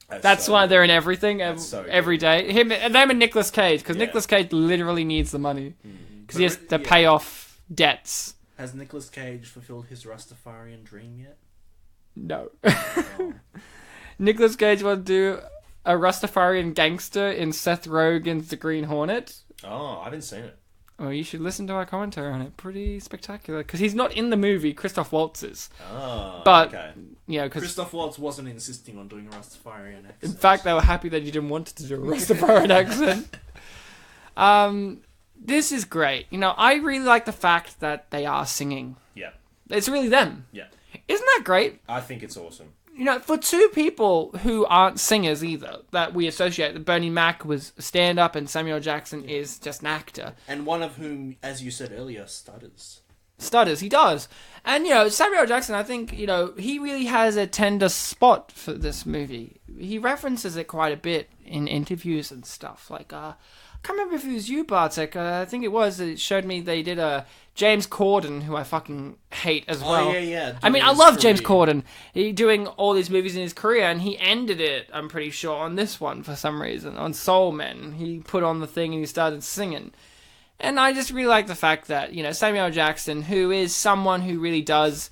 That's why they're in everything every day. Him and them and Nicolas Cage, because Nicolas Cage literally needs the money because he has to pay off debts. Has Nicolas Cage fulfilled his Rastafarian dream yet? No. Nicolas Cage will do a Rastafarian gangster in Seth Rogen's The Green Hornet. Oh, I haven't seen it. Oh, you should listen to our commentary on it. Pretty spectacular. Because he's not in the movie, Christoph Waltz is. Oh, but, okay. Because Christoph Waltz wasn't insisting on doing a Rastafarian accent. In fact, they were happy that you didn't want to do a Rastafarian accent. This is great. I really like the fact that they are singing. Yeah. It's really them. Yeah. Isn't that great? I think it's awesome. For two people who aren't singers either, that we associate, that Bernie Mac was a stand-up and Samuel Jackson is just an actor. And one of whom, as you said earlier, stutters. Stutters, he does. And, Samuel Jackson, I think, he really has a tender spot for this movie. He references it quite a bit in interviews and stuff. Like, I can't remember if it was you, Bartek. I think it was. It showed me they did a James Corden, who I fucking hate as well. Oh, yeah. I mean, I love James Corden. He doing all these movies in his career, and he ended it, I'm pretty sure, on this one for some reason. On Soul Men. He put on the thing and he started singing. And I just really like the fact that, Samuel Jackson, who is someone who really does...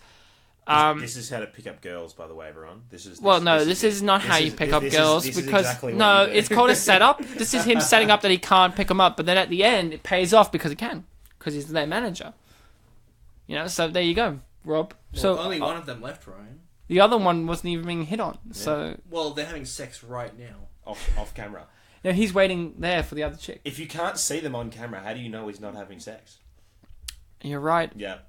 This is how to pick up girls, by the way, everyone. This is not how you pick up girls, because exactly it's called a setup. This is him setting up that he can't pick them up, but then at the end it pays off because he can, because he's their manager. So there you go, Rob. Well, so only one of them left, Ryan. The other one wasn't even being hit on. Yeah. So they're having sex right now, off camera. He's waiting there for the other chick. If you can't see them on camera, how do you know he's not having sex? You're right. Yeah.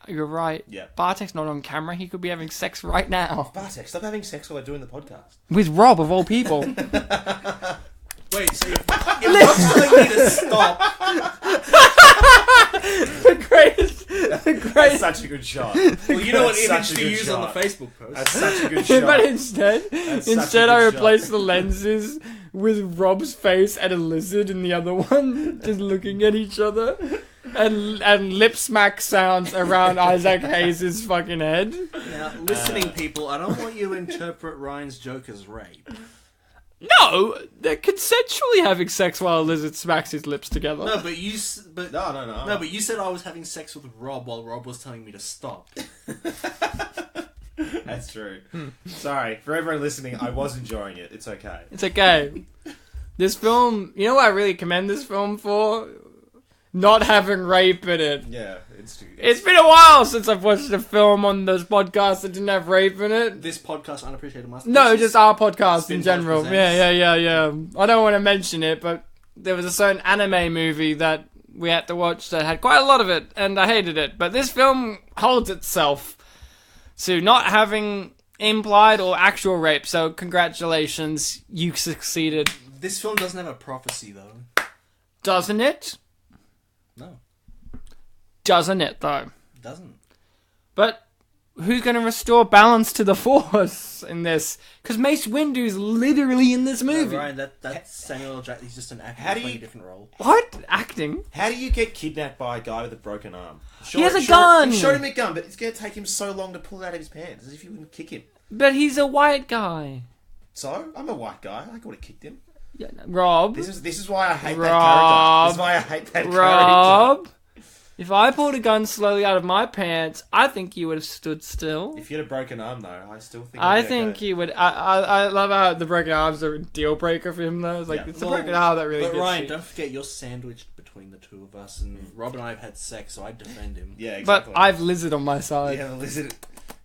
You're right. Yeah. Bartek's not on camera. He could be having sex right now. Bartek, stop having sex while we're doing the podcast. With Rob, of all people. Wait, so you're telling me to stop? The greatest. That's such a good shot. Well, you know what That's image such a to good use shot. on the Facebook post. That's such a good shot. But instead I replaced the lenses with Rob's face and a lizard in the other one, just looking at each other. And lip smack sounds around Isaac Hayes' fucking head. Now, listening people, I don't want you to interpret Ryan's joke as rape. No, they're consensually having sex while a lizard smacks his lips together. No, but you... No. No, but you said I was having sex with Rob while Rob was telling me to stop. That's true. Sorry, for everyone listening, I was enjoying it. It's okay. It's okay. This film... You know what I really commend this film for? Not having rape in it. Yeah, it's been a while since I've watched a film on those podcasts that didn't have rape in it. This podcast, Unappreciated Masterpieces? No, just our podcast in Spin general. Presents. Yeah. I don't want to mention it, but there was a certain anime movie that we had to watch that had quite a lot of it, and I hated it. But this film holds itself to not having implied or actual rape, so congratulations, you succeeded. This film doesn't have a prophecy, though. Doesn't it? No. Doesn't it, though? It doesn't. But who's going to restore balance to the Force in this? Because Mace Windu's literally in this movie. No, Ryan, that's Samuel L. Jackson. He's just an actor playing a different role. What? Acting? How do you get kidnapped by a guy with a broken arm? He has a gun! You showed him a gun, but it's going to take him so long to pull it out of his pants, as if you wouldn't kick him. But he's a white guy. So? I'm a white guy. I could have kicked him. Yeah, Rob. This is why I hate Rob, that character. This is why I hate that character. Rob, if I pulled a gun slowly out of my pants, I think you would have stood still. If you had a broken arm, though, I still think... I think you would... I love how the broken arm's a deal breaker for him, though. It's like, it's a broken arm that really But gets Ryan, you. don't forget, you're sandwiched between the two of us, and Rob and I have had sex, so I'd defend him. Yeah, exactly. But I've lizard on my side. Yeah, the lizard...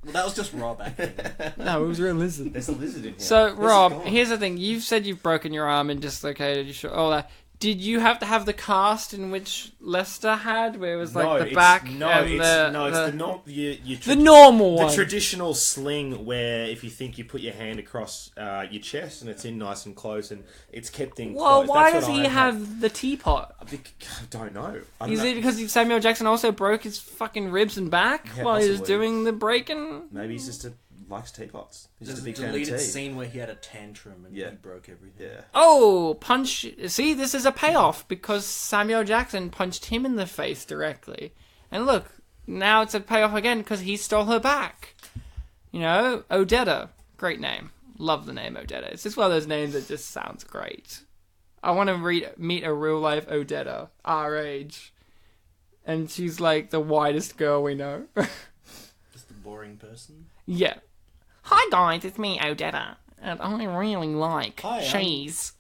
Well, that was just Rob acting. No, it was real lizard. There's a lizard in here. So, Where's Rob, it gone? here's the thing. You've said you've broken your arm and dislocated your shoulder. Did you have to have the cast in which Lester had, where it was like the it's- back No, and it's the normal the one? traditional sling where if you think you put your hand across your chest and it's in nice and close and it's kept in Well, close. why That's does what he I have the teapot? I don't know. I don't Is know. it because Samuel Jackson also broke his fucking ribs and back Yeah, while he was possibly. doing the breaking? Maybe he's just likes teapots. He's There's just a a big fan of deleted tea. scene where he had a tantrum and Yeah. he broke everything. Yeah. Oh, punch. See, this is a payoff because Samuel Jackson punched him in the face directly. And look, now it's a payoff again because he stole her back. You know, Odetta. Great name. Love the name Odetta. It's just one of those names that just sounds great. I want to meet a real life Odetta, our age. And she's like the whitest girl we know. Just a boring person. Yeah. Hi guys, it's me, Odetta. And I really like Hi, cheese.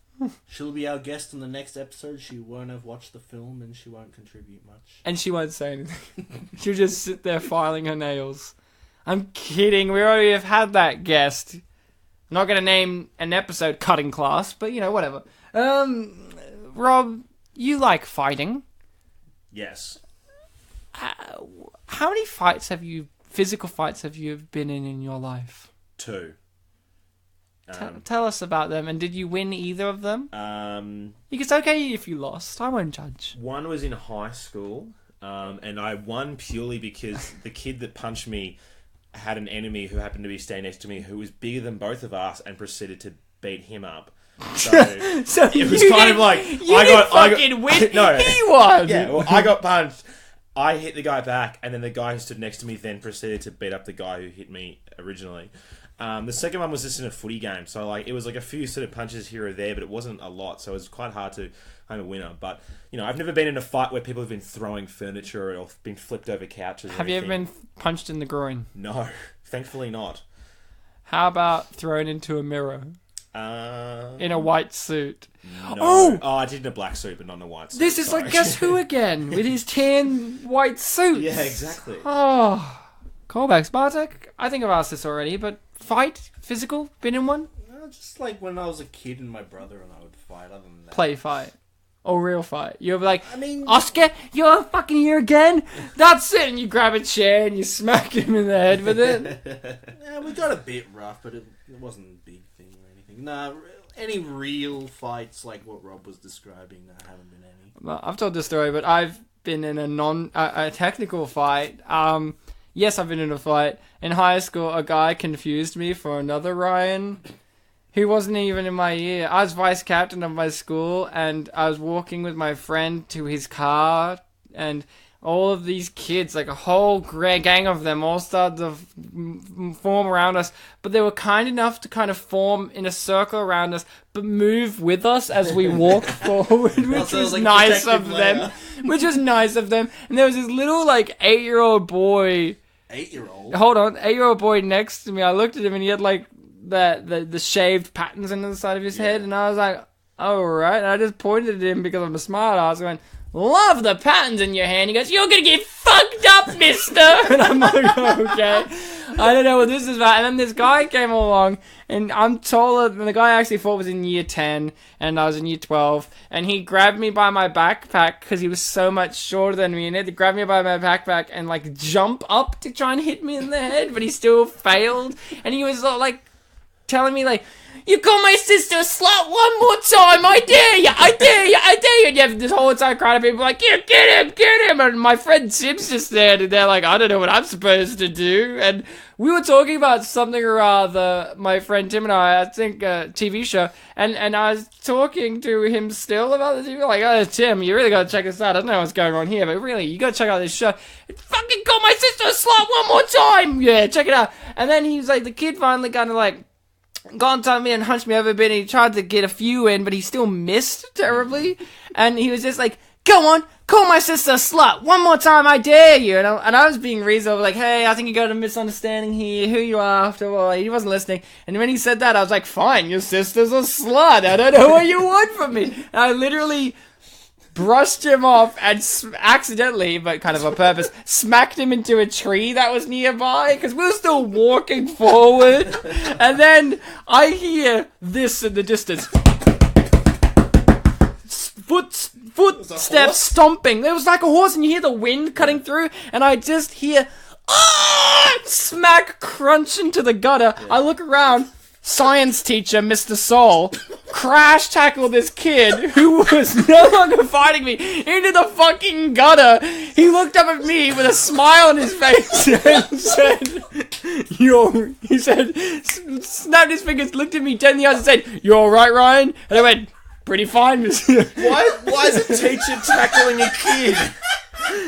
She'll be our guest in the next episode. She won't have watched the film and she won't contribute much. And she won't say anything. She'll just sit there filing her nails. I'm kidding. We already have had that guest. I'm not going to name an episode Cutting Class, but you know, whatever. Rob, you like fighting. Yes. How many physical fights have you been in your life? 2. Tell us about them. And did you win either of them? It's okay if you lost. I won't judge. One was in high school, and I won purely because the kid that punched me had an enemy who happened to be standing next to me who was bigger than both of us and proceeded to beat him up. So, So it was kind of like win. No. He won. Yeah, well, I got punched. I hit the guy back, and then the guy who stood next to me then proceeded to beat up the guy who hit me originally. The second one was just in a footy game, so like it was like a few sort of punches here or there, but it wasn't a lot, so it was quite hard to I'm a winner. But you know, I've never been in a fight where people have been throwing furniture or been flipped over couches. Have you ever been punched in the groin? No, thankfully not. How about thrown into a mirror in a white suit? No. Oh, I did in a black suit, but not in a white suit. This is sorry. like Guess Who again with his tan white suit. Yeah, exactly. Oh, callbacks, Bartek. I think I've asked this already, but fight, physical, been in one? Just like when I was a kid and my brother and I would fight. Other than that, Play fight. Or real fight. You're like, I mean, Oscar, you're fucking here again? That's it. And you grab a chair and you smack him in the head with it. yeah, we got a bit rough, but it wasn't a big thing or anything. Nah, any real fights like what Rob was describing, there haven't been any. Well, I've told this story, but I've been in a technical fight. Yes, I've been in a fight. In high school, a guy confused me for another Ryan who wasn't even in my year. I was vice captain of my school, and I was walking with my friend to his car, and all of these kids, like a whole gang of them, all started to form around us, but they were kind enough to kind of form in a circle around us, but move with us as we walked forward, which was like nice protective of layer. them. Which was nice of them. And there was this little, 8-year-old boy. 8-year-old? Hold on, 8-year-old boy next to me. I looked at him and he had, the shaved patterns on the side of his head, and I was like, alright. And I just pointed at him because I'm a smart ass. I went, love the patterns in your hand. He goes, you're gonna get fucked up, mister. And I'm like, okay. I don't know what this is about. And then this guy came along, and I'm taller than the guy I actually thought was in year 10, and I was in year 12, and he grabbed me by my backpack because he was so much shorter than me, and he had to grab me by my backpack and jump up to try and hit me in the head, but he still failed. And he was telling me you call my sister a slut one more time, I dare you, I dare you, I dare you. And you have this whole entire crowd of people yeah, get him. And my friend Tim's just there, and they're like, I don't know what I'm supposed to do. And we were talking about something or other, my friend Tim and I think a TV show, and I was talking to him still about the TV, oh, Tim, you really gotta check this out. I don't know what's going on here, but really, you gotta check out this show. Fucking call my sister a slut one more time. Yeah, check it out. And then he's the kid finally kind of got on me and hunched me over a bit, and he tried to get a few in, but he still missed terribly. And he was just go on, call my sister a slut one more time, I dare you. And I was being reasonable, hey, I think you got a misunderstanding here, who you are after all. He wasn't listening. And when he said that, I was like, fine, your sister's a slut. I don't know what you want from me. And I literally brushed him off and accidentally, but kind of on purpose, smacked him into a tree that was nearby because we were still walking forward. And then I hear this in the distance. Foot footsteps stomping. It was like a horse, and you hear the wind cutting through, and I just hear smack crunch into the gutter. I look around. Science teacher, Mr. Soul, crash tackle this kid who was no longer fighting me into the fucking gutter. He looked up at me with a smile on his face and said, he said, snapped his fingers, looked at me dead in the eyes and said, "You alright, Ryan?" And I went, "Pretty fine, Mr. Why is a teacher tackling a kid?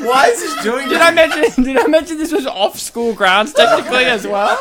Why is he doing Did I mention this was off school grounds technically as well?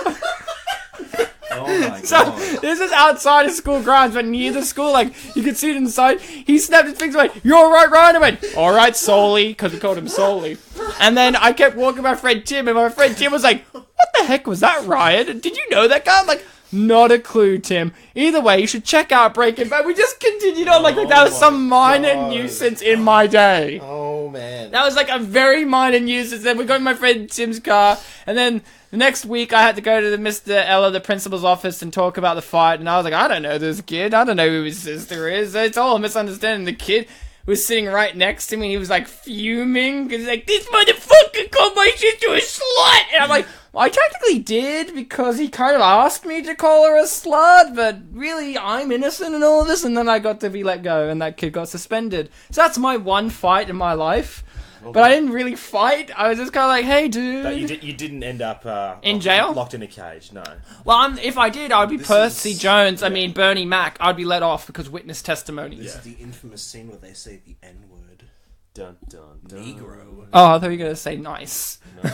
Oh my god. So, this is outside of school grounds, but near the school, like, you could see it inside. He snapped his fingers and went, "You alright, Ryan?" I went, "Alright, Solly," because we called him Solly. And then I kept walking with my friend Tim, and my friend Tim was like, "What the heck was that, Ryan? Did you know that guy?" I'm like, "Not a clue, Tim. Either way, you should check out Breaking Bad." We just continued on like that was some minor nuisance in my day. Oh man. That was like a very minor nuisance. Then we got in my friend Tim's car, and then the next week I had to go to the Mr. Ella, the principal's office, and talk about the fight. And I was like, "I don't know this kid. I don't know who his sister is. It's all a misunderstanding." The kid was sitting right next to me, and he was like fuming because he's like, "This motherfucker called my sister a slut," and I'm like, "I technically did because he kind of asked me to call her a slut, but really I'm innocent in all of this." And then I got to be let go, and that kid got suspended. So that's my one fight in my life. But I didn't really fight. I was just kind of like, "Hey, dude." But you didn't end up in jail, locked in a cage. No. Well, if I did, I'd be Percy Jones. I mean, Bernie Mac. I'd be let off because witness testimony. This is the infamous scene where they say the N-word. Dun dun dun. Negro. Oh, I thought you were gonna say nice. No.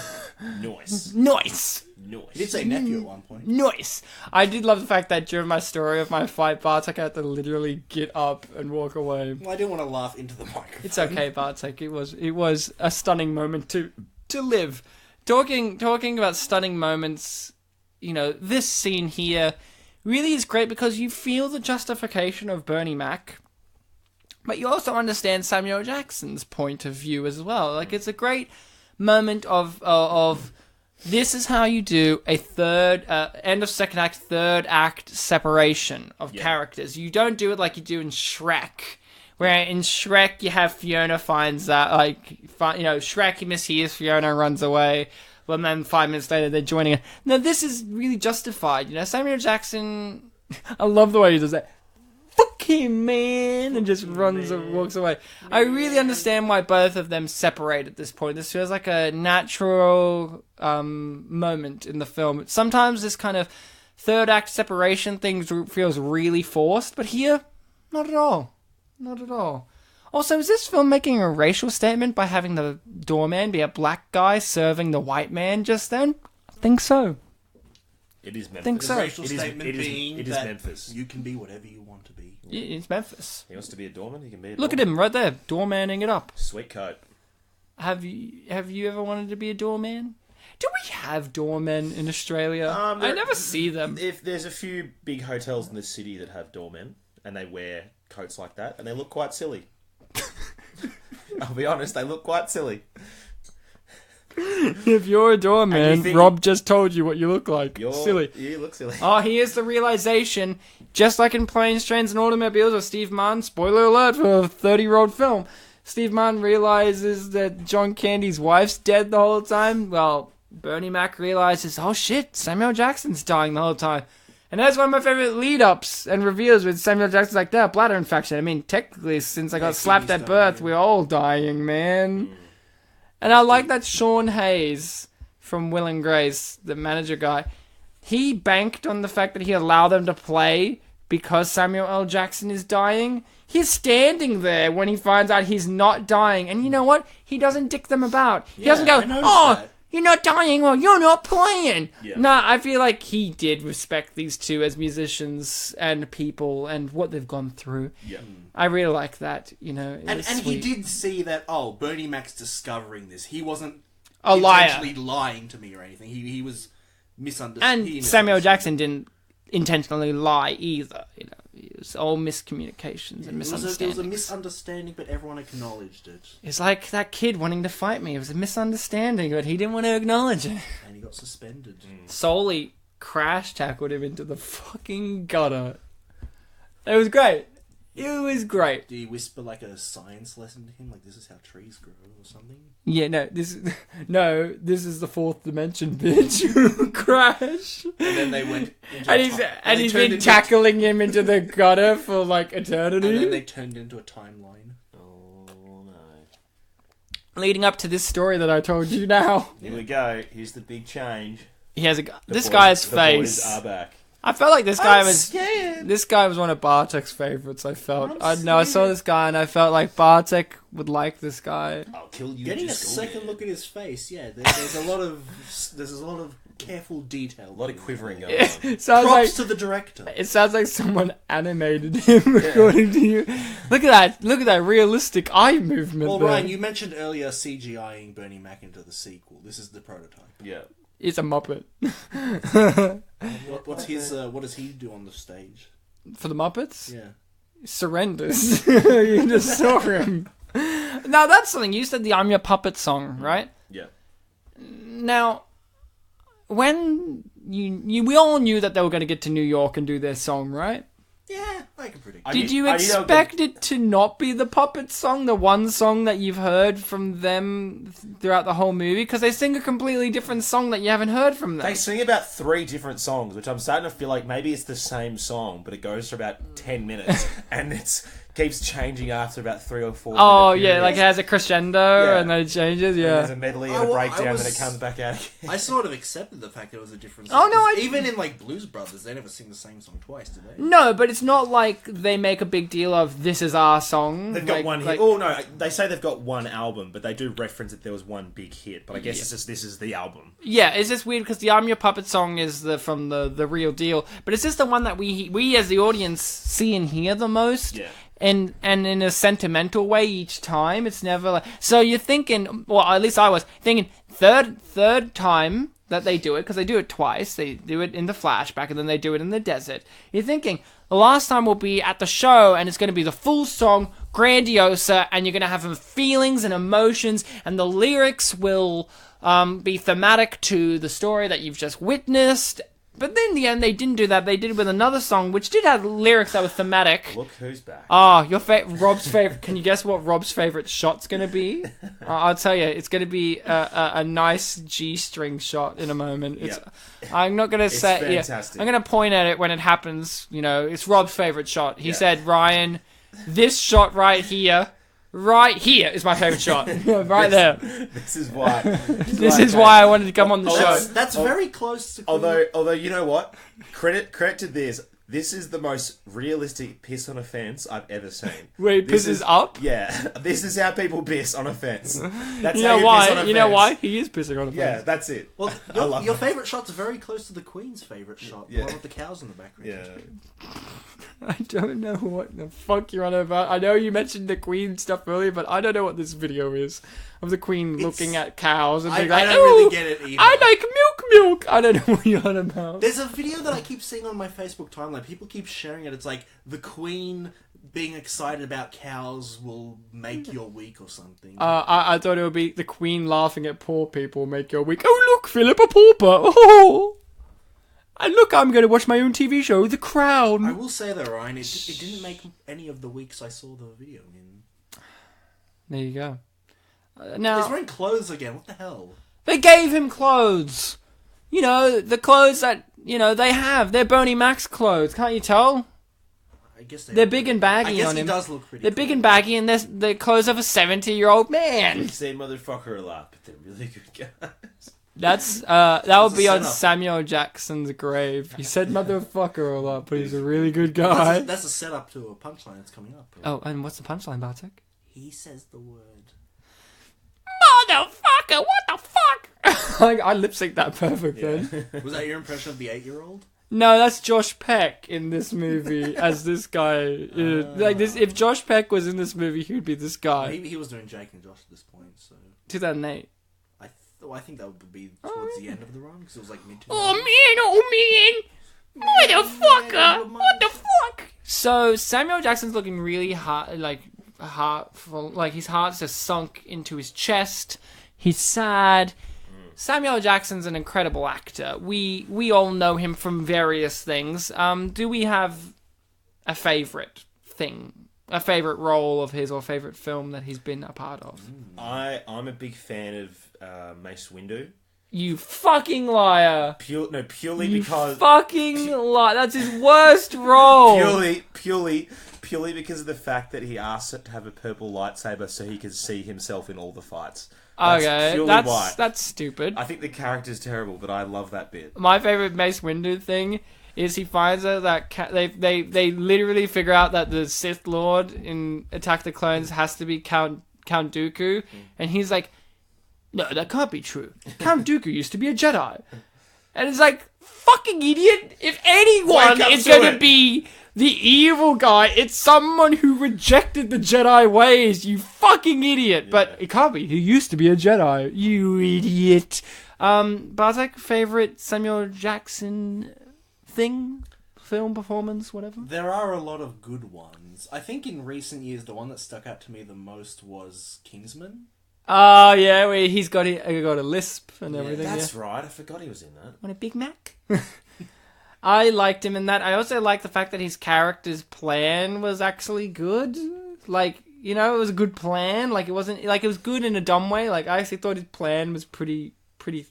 Nice. Nice. He did say nephew at one point. Nice. I did love the fact that during my story of my fight, Bartek had to literally get up and walk away. Well, I didn't want to laugh into the microphone. It's okay, Bartek. It was a stunning moment to live. Talking about stunning moments, you know, this scene here really is great because you feel the justification of Bernie Mac, but you also understand Samuel Jackson's point of view as well. Like, it's a great moment of this is how you do a third end of second act, third act separation of characters. You don't do it like you do in Shrek, where in Shrek you have Fiona finds out, Shrek mishears Fiona, runs away, but then 5 minutes later they're joining her. No, this is really justified. You know, Samuel Jackson, I love the way he does that. "Fuck him, man," and just runs and walks away. I really understand why both of them separate at this point. This feels like a natural moment in the film. Sometimes this kind of third act separation thing feels really forced, but here, not at all. Not at all. Also, is this film making a racial statement by having the doorman be a black guy serving the white man just then? I think so. It is Memphis. Think so. The racial statement being it is that Memphis. you can be whatever you want to be. It's Memphis. He wants to be a doorman. He can be a Look at doorman. him right there, doormanning it up. Sweet coat. Have you ever wanted to be a doorman? Do we have doormen in Australia? I never see them. If there's a few big hotels in the city that have doormen, and they wear coats like that, and they look quite silly. I'll be honest, they look quite silly. If you're a doorman, Rob just told you what you look like. Silly. You look silly. Oh, here's the realization. Just like in Planes, Trains, and Automobiles with Steve Martin, spoiler alert for a 30-year-old film, Steve Martin realizes that John Candy's wife's dead the whole time. Well, Bernie Mac realizes, oh shit, Samuel Jackson's dying the whole time. And that's one of my favorite lead-ups and reveals with Samuel Jackson's like, "Yeah, bladder infection. I mean, technically, since I got slapped at birth, we're all dying, man." And I like that Sean Hayes from Will and Grace, the manager guy, he banked on the fact that he allowed them to play because Samuel L. Jackson is dying. He's standing there when he finds out he's not dying. And you know what? He doesn't dick them about. He doesn't go, "Oh, you're not dying, well, you're not playing." Yeah. No, I feel like he did respect these two as musicians and people and what they've gone through. Yeah. I really like that, you know. And he did see that, Bernie Mac's discovering this. He wasn't a liar, intentionally lying to me or anything. He was misunderstanding. And Samuel Jackson didn't intentionally lie either, you know. It was all miscommunications and misunderstandings. It was a misunderstanding, but everyone acknowledged it. It's like that kid wanting to fight me. It was a misunderstanding, but he didn't want to acknowledge it. And he got suspended. Solely crash tackled him into the fucking gutter. It was great. It was great. Do you whisper like a science lesson to him, like this is how trees grow or something? Yeah, this is the fourth dimension, bitch. Crash. And then they went into And he's been tackling him into the gutter for like eternity. And then they turned into a timeline. Oh no! Leading up to this story that I told you now. Here we go. Here's the big change. He has this guy's face. The boys are back. I felt like this guy was scared. This guy was one of Bartek's favorites. I saw this guy and I felt like Bartek would like this guy. I'll kill you. Getting a just second look at his face, yeah. There's a lot of careful detail, a lot of quivering going on. Props to the director. It sounds like someone animated him, according to you. Look at that realistic eye movement. Well, there. Ryan, you mentioned earlier CGIing Bernie Mac into the sequel. This is the prototype. Yeah. It's a Muppet. What does he do on the stage? For the Muppets? Yeah. Surrenders. You just saw him. Now, that's something. You said the I'm Your Puppet song, right? Yeah. Now, when we all knew that they were going to get to New York and do their song, right? Yeah, I can predict. Did you expect it to not be the Puppet song, the one song that you've heard from them throughout the whole movie? Because they sing a completely different song that you haven't heard from them. They sing about 3 different songs, which I'm starting to feel like maybe it's the same song, but it goes for about 10 minutes, and it's keeps changing after about 3 or 4 Oh, minute yeah, periods. like it has a crescendo, Yeah. and then it changes, And yeah. there's a medley and a breakdown, then it comes back out again. I sort of accepted the fact there was a difference. Oh, no, even in like Blues Brothers, they never sing the same song twice, do they? No, but it's not like they make a big deal of this is our song. They've got one hit. Oh, no, they say they've got one album, but they do reference that there was one big hit. But I guess it's just this is the album. Yeah, it's just weird because the I'm Your Puppet song is from the real deal, but it's just the one that we as the audience see and hear the most. Yeah. And in a sentimental way each time. It's never like... So you're thinking... Well, at least I was thinking third time that they do it, because they do it twice. They do it in the flashback, and then they do it in the desert. You're thinking, the last time will be at the show, and it's going to be the full song, grandiosa, and you're going to have feelings and emotions, and the lyrics will be thematic to the story that you've just witnessed. But then in the end, they didn't do that. They did it with another song, which did have lyrics that were thematic. Look who's back. Oh, Rob's favorite. Can you guess what Rob's favorite shot's going to be? I'll tell you. It's going to be a nice G-string shot in a moment. I'm not going to say... fantastic. Yeah, I'm going to point at it when it happens. You know, it's Rob's favorite shot. He said, Ryan, this shot right here is my favorite shot. Right there. This is why. This is why I wanted to come on the show. That's very close to... Although you know what? Credit to this. This is the most realistic piss on a fence I've ever seen. Wait, pisses up? Yeah. This is how people piss on a fence. That's You how know why? piss on a You know fence. why? He is pissing on a fence. Yeah, that's it. Well, I love your it. favourite shot's very close to the Queen's favourite shot. The Yeah. one with the cows in the background. Yeah. I don't know what the fuck you're on about. I know you mentioned the Queen stuff earlier, but I don't know what this video is of the Queen looking at cows and being like, I don't really get it either. I like milk. I don't know what you're on about. There's a video that I keep seeing on my Facebook timeline. People keep sharing it. It's like the Queen being excited about cows will make your week or something. I thought it would be the Queen laughing at poor people make your week. Oh, look, Philip, a pauper. Oh. And look, I'm going to watch my own TV show, The Crown. I will say though, Ryan, it didn't make any of the weeks I saw the video in. There you go. He's Now, wearing clothes again. What the hell? they gave him clothes. You know, the clothes that, they have. They're Bernie Mac's clothes, can't you tell? I guess They're big and baggy I guess on he him. does look pretty. They're big and baggy, and they're clothes of a 70-year-old man. You say motherfucker a lot, but they're really good guys. That would be on setup. Samuel Jackson's grave. He said motherfucker a lot, but he's a really good guy. That's a setup to a punchline that's coming up. Oh, and what's the punchline, Bartek? He says the word. Motherfucker, what the fuck? I lip synced that perfect then. Was that your impression of the 8-year-old? No, that's Josh Peck in this movie as this guy. Like this, if Josh Peck was in this movie, he would be this guy. Maybe he was doing Jake and Josh at this point. So 2008. I think that would be towards the end of the run because it was like mid. Oh man, motherfucker, what the fuck? So Samuel Jackson's looking really heartful, like his heart's just sunk into his chest. He's sad. Samuel Jackson's an incredible actor. We all know him from various things. Do we have a favorite thing, a favorite role of his or favorite film that he's been a part of. I'm a big fan of Mace Windu. You fucking liar! Purely You because fucking liar! That's his worst role. Purely because of the fact that he asked it to have a purple lightsaber so he could see himself in all the fights. Okay, purely that's why. that's stupid. I think the character's terrible, but I love that bit. My favorite Mace Windu thing is he finds out that they literally figure out that the Sith Lord in Attack the Clones has to be Count Dooku, and he's like, no, that can't be true. Count Dooku used to be a Jedi. And it's like, fucking idiot. If anyone Wake up is to going to it. be the evil guy, it's someone who rejected the Jedi ways, you fucking idiot. Yeah. But it can't be. He used to be a Jedi. You idiot. Bartek, favorite Samuel Jackson thing? Film, performance, whatever? There are a lot of good ones. I think in recent years, the one that stuck out to me the most was Kingsman. Oh, yeah, where he's got a lisp and everything. That's right. I forgot he was in that. Want a Big Mac? I liked him in that. I also liked the fact that his character's plan was actually good. Like, you know, it was a good plan. Like, it wasn't... Like, it was good in a dumb way. Like, I actually thought his plan was pretty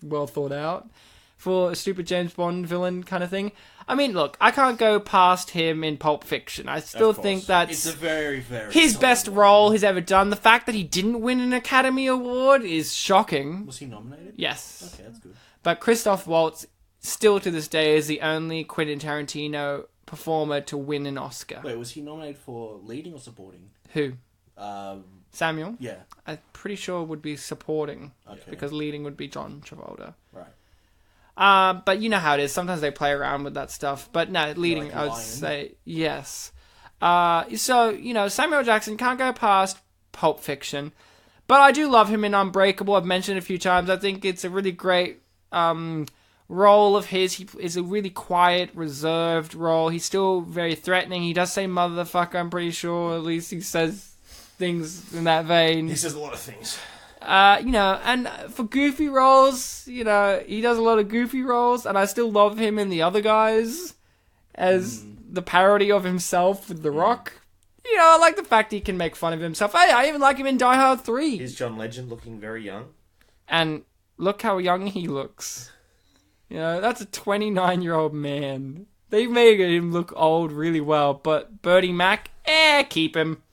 well thought out for a stupid James Bond villain kind of thing. I mean, look, I can't go past him in Pulp Fiction. I still think that's... It's a very, very... his solid best one. role he's ever done. The fact that he didn't win an Academy Award is shocking. Was he nominated? Yes. Okay, that's good. But Christoph Waltz, still to this day, is the only Quentin Tarantino performer to win an Oscar. Wait, was he nominated for leading or supporting? Who? Samuel? Yeah. I'm pretty sure would be supporting. Okay. Because leading would be John Travolta. Right. But you know how it is. Sometimes they play around with that stuff. But no, leading, like I would Lion. say yes. So, you know, Samuel Jackson can't go past Pulp Fiction. But I do love him in Unbreakable. I've mentioned it a few times. I think it's a really great role of his. He is a really quiet, reserved role. He's still very threatening. He does say motherfucker, I'm pretty sure. At least he says things in that vein. He says a lot of things. You know, and for goofy roles, you know, he does a lot of goofy roles, and I still love him in The Other Guys as the parody of himself with The Rock. You know, I like the fact he can make fun of himself. Hey, I even like him in Die Hard 3. Is John Legend looking very young? And look how young he looks. You know, that's a 29-year-old man. They made him look old really well, but Bertie Mac, keep him.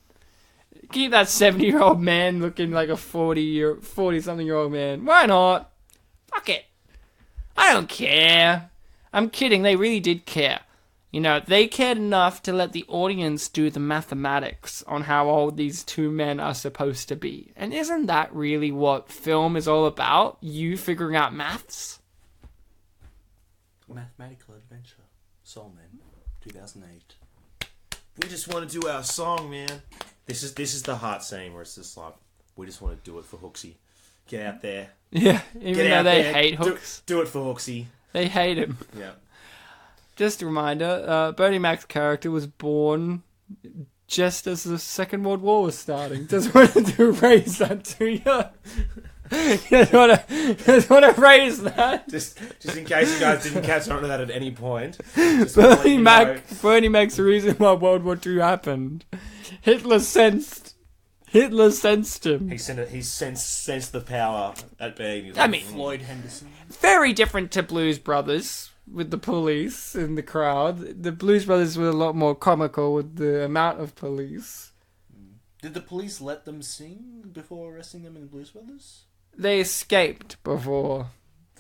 Keep that 70-year-old man looking like a 40-something-year-old man. Why not? Fuck it. I don't care. I'm kidding. They really did care. You know, they cared enough to let the audience do the mathematics on how old these two men are supposed to be. And isn't that really what film is all about? You figuring out maths? Mathematical Adventure. Soul Man. 2008. We just want to do our song, man. This is the heart scene where it's just like, we just want to do it for Hooksy. Get out there. Yeah, even Get though out they there. hate Hooks. Do it for Hooksy. They hate him. Yeah. Just a reminder, Bernie Mac's character was born just as the Second World War was starting. Just wanted to raise that to you. just want to raise that. Just in case you guys didn't catch on to that at any point. Just wanna let Bernie you know. Mac's the reason why World War II happened. Hitler sensed him. He sensed the power at being. I mean, Floyd Henderson. Very different to Blues Brothers with the police in the crowd. The Blues Brothers were a lot more comical with the amount of police. Did the police let them sing before arresting them in Blues Brothers? They escaped before.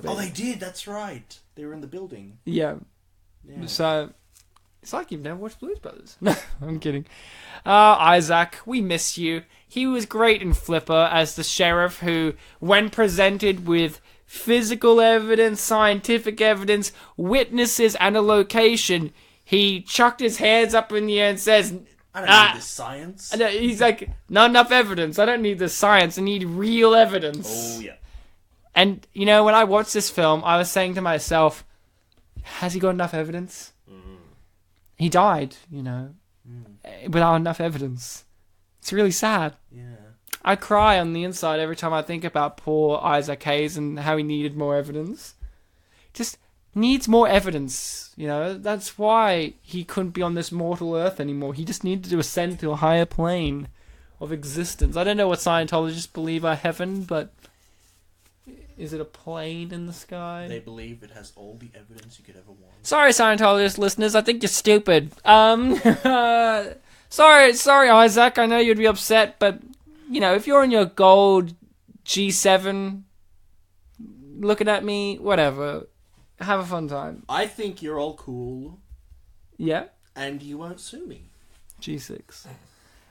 Oh, they did. That's right. They were in the building. Yeah. Yeah. So, it's like you've never watched Blues Brothers. No, I'm kidding. Isaac, we miss you. He was great in Flipper as the sheriff who, when presented with physical evidence, scientific evidence, witnesses, and a location, he chucked his hands up in the air and says, I don't need this science. he's like, not enough evidence. I don't need the science. I need real evidence. Oh yeah. And, you know, when I watched this film, I was saying to myself, has he got enough evidence? He died, you know, without enough evidence. It's really sad. Yeah. I cry on the inside every time I think about poor Isaac Hayes and how he needed more evidence. Just needs more evidence. You know, that's why he couldn't be on this mortal earth anymore. He just needed to ascend to a higher plane of existence. I don't know what Scientologists believe are heaven, but is it a plane in the sky? They believe it has all the evidence you could ever want. Sorry, Scientologist listeners, I think you're stupid. Sorry, Isaac, I know you'd be upset, but, you know, if you're in your gold G7, looking at me, whatever, have a fun time. I think you're all cool, Yeah? and you won't sue me. G6.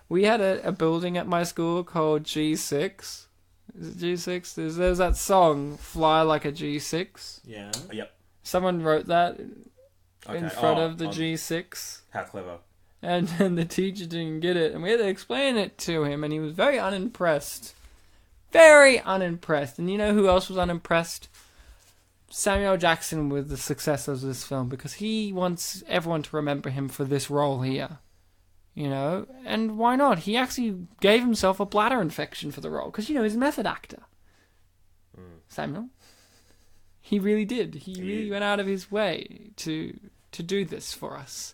We had a building at my school called G6. Is it G6? There's that song, Fly Like a G6. Yeah. Yep. Someone wrote that Okay. in front of the G6. How clever. And the teacher didn't get it. And we had to explain it to him, and he was very unimpressed. Very unimpressed. And you know who else was unimpressed? Samuel Jackson with the success of this film, because he wants everyone to remember him for this role here. You know? And why not? He actually gave himself a bladder infection for the role, because, you know, he's a method actor. Samuel. He really did. He really went out of his way to do this for us.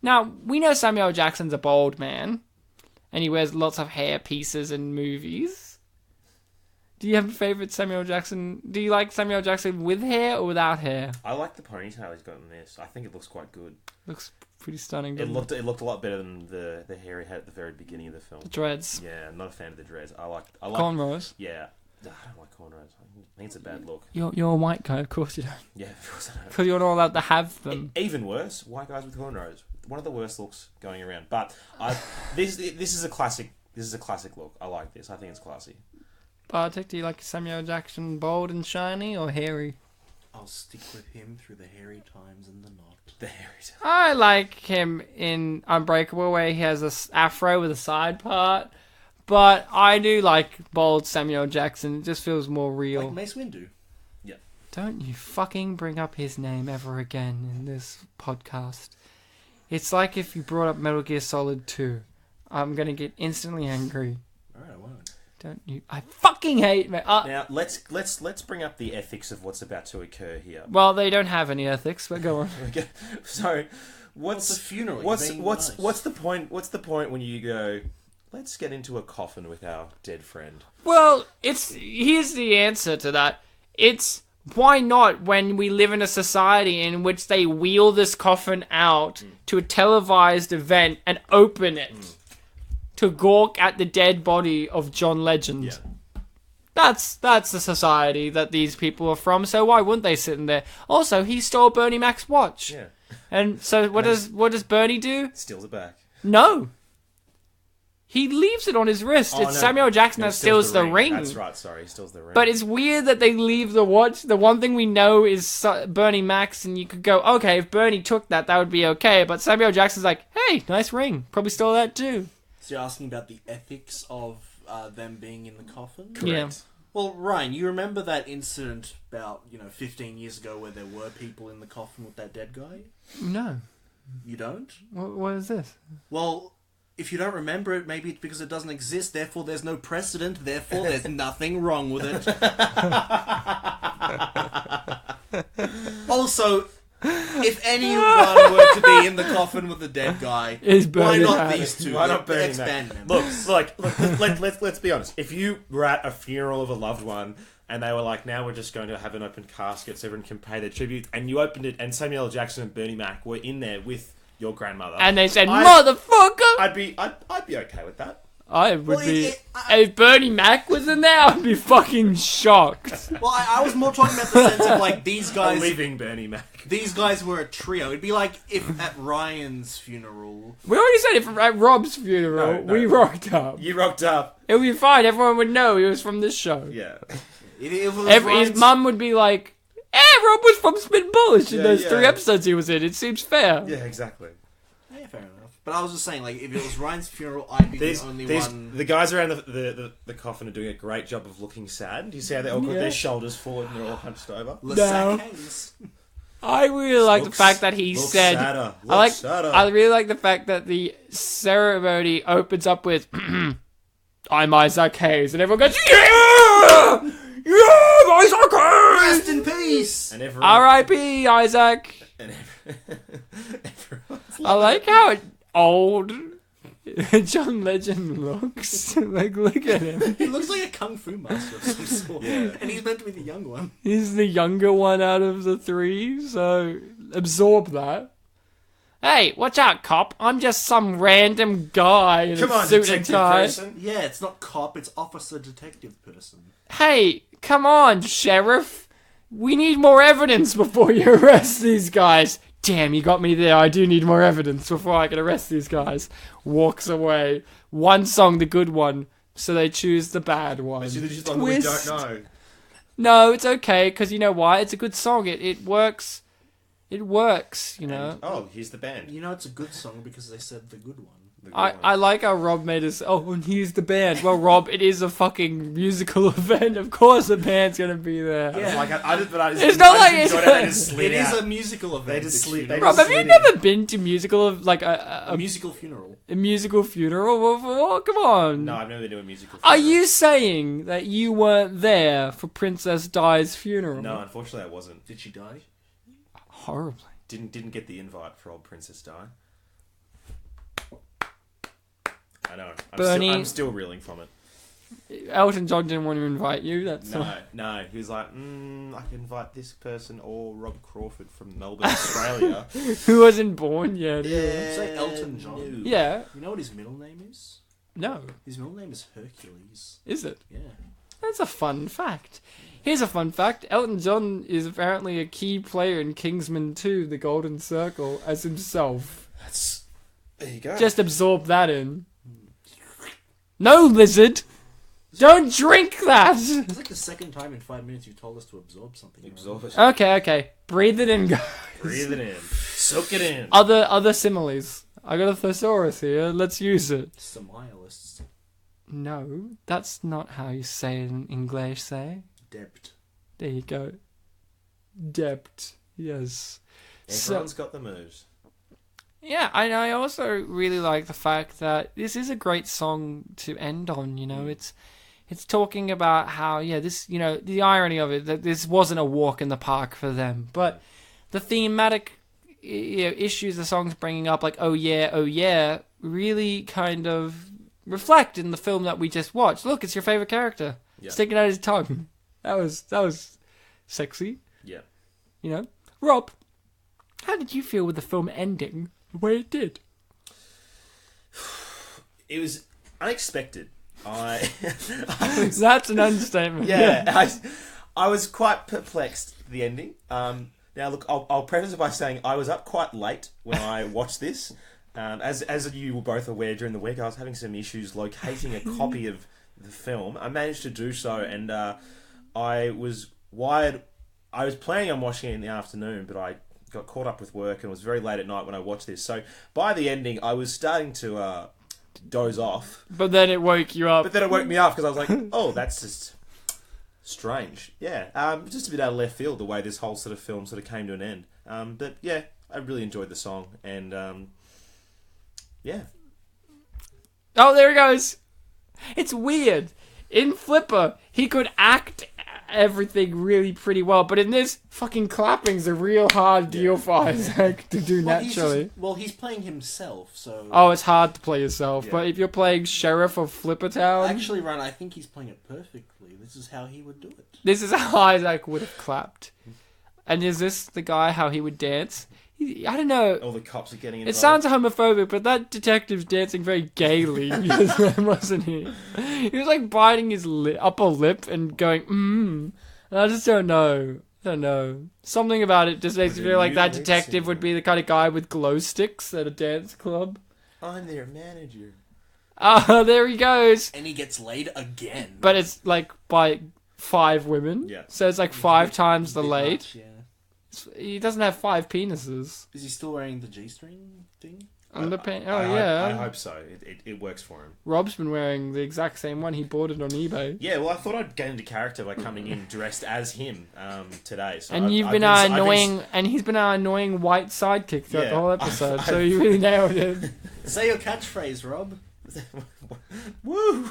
Now, we know Samuel Jackson's a bald man, and he wears lots of hair pieces in movies. Do you have a favourite Samuel Jackson? Do you like Samuel Jackson with hair or without hair? I like the ponytail he's got in this. I think it looks quite good. Looks pretty stunning, It doesn't it? looked a lot better than the hair he had at the very beginning of the film. The dreads. Yeah, I'm not a fan of the dreads. I like Cornrows. Yeah. I don't like cornrows. I think it's a bad look. You're a white guy, of course you don't. Yeah, of course I don't. Because you're not allowed to have them. Even worse, white guys with cornrows. One of the worst looks going around. But this is a classic. This is a classic look. I like this. I think it's classy. Bartek, do you like Samuel Jackson bald and shiny or hairy? I'll stick with him through the hairy times and the not. The hairy. I like him in Unbreakable, where he has a afro with a side part. But I do like bald Samuel Jackson. It just feels more real. Like Mace Windu. Yeah. Don't you fucking bring up his name ever again in this podcast. It's like if you brought up Metal Gear Solid 2. I'm gonna get instantly angry. Alright, I won't. Don't you? I fucking hate me. Now let's bring up the ethics of what's about to occur here. Well, they don't have any ethics, but go on. So, What's a funeral? What's Nice. the point? What's the point when you go? Let's get into a coffin with our dead friend. Well, here's the answer to that. It's why not when we live in a society in which they wheel this coffin out to a televised event and open it to gawk at the dead body of John Legend. Yeah. That's the society that these people are from, so why wouldn't they sit in there? Also, he stole Bernie Mac's watch. Yeah. And so what does Bernie do? Steals it back. No. He leaves it on his wrist. Oh, it's no. Samuel Jackson No, that steals the ring. That's right. Sorry, he steals the ring. But it's weird that they leave the watch. The one thing we know is Bernie Mac's, and you could go, okay, if Bernie took that, that would be okay. But Samuel Jackson's like, hey, nice ring. Probably stole that too. So you're asking about the ethics of them being in the coffin? Correct. Yeah. Well, Ryan, you remember that incident about, 15 years ago where there were people in the coffin with that dead guy? No. You don't? What is this? Well, if you don't remember it, maybe it's because it doesn't exist, therefore there's no precedent, therefore there's nothing wrong with it. Also, if anyone were to be in the coffin with the dead guy, Is why Bernie not Mac. these two? Why not the Bernie ex-band Mac? members? Look, let's be honest. If you were at a funeral of a loved one and they were like, now we're just going to have an open casket so everyone can pay their tribute, and you opened it and Samuel L. Jackson and Bernie Mac were in there with your grandmother, And they said, motherfucker! I'd be okay with that. I would Well, be... I- if Bernie Mac was in there, I'd be fucking shocked. Well, I was more talking about the sense of, like, these A guys... living Bernie Mac. These guys were a trio. It'd be like if at Ryan's funeral... We already said it at Rob's funeral. No. We rocked up. You rocked up. It would be fine. Everyone would know he was from this show. Yeah. It was His Ryan's- mum would be like, Rob was from Spin Polish in Yeah, those yeah. 3 episodes he was in. It seems fair. Yeah, exactly. Yeah, fair enough. But I was just saying, like, if it was Ryan's funeral, I'd be the only one... The guys around the coffin are doing a great job of looking sad. Do you see how they all got Yeah. their shoulders forward and they're all hunched over? Lasakes. I really like the fact that he said... Sadder, I really like the fact that the ceremony opens up with, I'm Isaac Hayes, and everyone goes, yeah! Yeah, Isaac Hayes! Rest in peace. And everyone, R.I.P. Isaac. and everyone's I like how old John Legend looks. Like, look at him. He looks like a kung fu master of some sort. Yeah. And he's meant to be the young one. He's the younger one out of the three, so absorb that. Hey, watch out, cop. I'm just some random guy in Come a on, suit and detective tie. person. Yeah, it's not cop, it's officer detective person. Hey, come on, sheriff. We need more evidence before you arrest these guys. Damn, you got me there. I do need more evidence before I can arrest these guys. Walks away. One song, the good one, so they choose the bad one. It's just like we don't know. No, it's okay, because you know why? It's a good song. It works. It works, you know. And, oh, here's the band. You know it's a good song because they said the good one. The good I one. like how Rob made us. Oh, and here's the band. Well, Rob, it is a fucking musical event. Of course, the band's gonna be there. Yeah. Like, I just, but I just, It's not I like just it's- enjoyed it. They just slid It is out. a musical event. They just slid- they Rob, just have you slid never been to musical of like a musical funeral. a musical funeral? Oh, come on. No, I've never been to a musical. Are funeral. you saying that you weren't there for Princess Di's funeral? No, unfortunately, I wasn't. Did she die? Horribly. Didn't get the invite for old Princess Di. I know. Bernie- I'm still reeling from it. Elton John didn't want to invite you. That's No. He was like, I can invite this person or Rob Crawford from Melbourne, Australia. who wasn't born yet. Say Elton John. no. Yeah. You know what his middle name is? No. His middle name is Hercules. Is it? Yeah. That's a fun fact. Here's a fun fact. Elton John is apparently a key player in Kingsman 2, The Golden Circle, as himself. There you go. Just absorb that in. No, lizard! Don't drink that! It's like the second time in 5 minutes you told us to absorb something. Absorb it. Okay. Breathe it in, guys. Breathe it in. Soak it in. Other similes. I got a thesaurus here. Let's use it. Semialists. No, that's not how you say it in English, say. Debt. There you go. Depth. Yes. Everyone's got the moves. Yeah, I also really like the fact that this is a great song to end on, you know. It's talking about how, this, the irony of it, that this wasn't a walk in the park for them. But the thematic issues the song's bringing up, like, oh yeah, really kind of reflect in the film that we just watched. Look, it's your favorite character. Yeah. Sticking out his tongue. That was sexy, Yeah. you know. Rob, how did you feel with the film ending the way it did? It was unexpected. That's an understatement. Yeah, I was quite perplexed at the ending. Now, look, I'll preface it by saying I was up quite late when I watched this. As you were both aware during the week, I was having some issues locating a copy of the film. I managed to do so, and I was wired. I was planning on watching it in the afternoon, but I got caught up with work and it was very late at night when I watched this. So by the ending, I was starting to doze off. But then it woke you up. But then it woke me up because I was like, oh, that's just strange. Yeah, just a bit out of left field the way this whole sort of film sort of came to an end. But yeah, I really enjoyed the song and yeah. Oh, there he goes. It's weird. In Flipper, he could act everything really pretty well, but in this, fucking clapping's a real hard deal for Isaac to do naturally. He's playing himself, so... Oh, it's hard to play yourself, Yeah. but if you're playing Sheriff of Flipper Town... Actually, Ryan, I think he's playing it perfectly. This is how he would do it. This is how Isaac would have clapped. And is this the guy how he would dance? I don't know. All the cops are getting It involved. sounds homophobic, but that detective's dancing very gaily, wasn't he? He was like biting his upper lip and going, And I just don't know. Something about it just makes me feel like that detective would be the kind of guy with glow sticks at a dance club. I'm their manager. Oh, there he goes. And he gets laid again. But it's like by 5 women. Yeah. So it's like 5 times the Bit laid. much, yeah. He doesn't have 5 penises. Is he still wearing the G-string thing? Underpants. I Yeah. hope so. It works for him. Rob's been wearing the exact same one. He bought it on eBay. Yeah, well, I thought I'd get into character by coming in dressed as him today. So And I've you've been I've annoying, and he's been our annoying white sidekick throughout Yeah, the whole episode. I've- So you really nailed it. Say your catchphrase, Rob. Woo!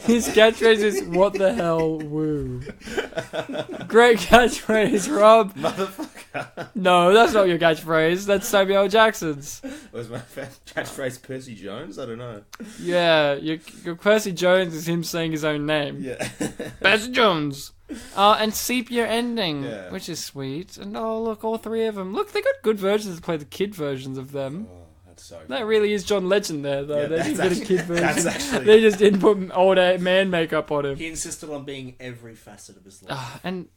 His catchphrase is "What the hell, woo." Great catchphrase, Rob. Motherfucker. No, that's not your catchphrase. That's Samuel L. Jackson's. Was my catchphrase Percy Jones? I don't know. Yeah, your Percy Jones is him saying his own name. Yeah. Percy Jones. And sepia ending, Yeah. which is sweet. And look, all three of them. Look, they got good versions to play the kid versions of them. Oh, that's so That really is John Legend there, though. Yeah, They didn't get a kid that's version. actually- They just didn't put old man makeup on him. He insisted on being every facet of his life. And,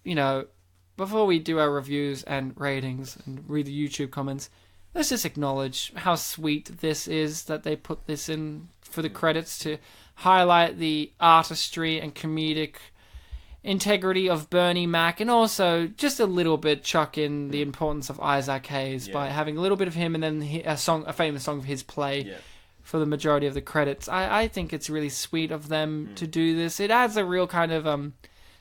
before we do our reviews and ratings and read the YouTube comments, let's just acknowledge how sweet this is that they put this in for the credits to highlight the artistry and comedic integrity of Bernie Mac, and also just a little bit chuck in the importance of Isaac Hayes by having a little bit of him and then a famous song of his play for the majority of the credits. I think it's really sweet of them to do this. It adds a real kind of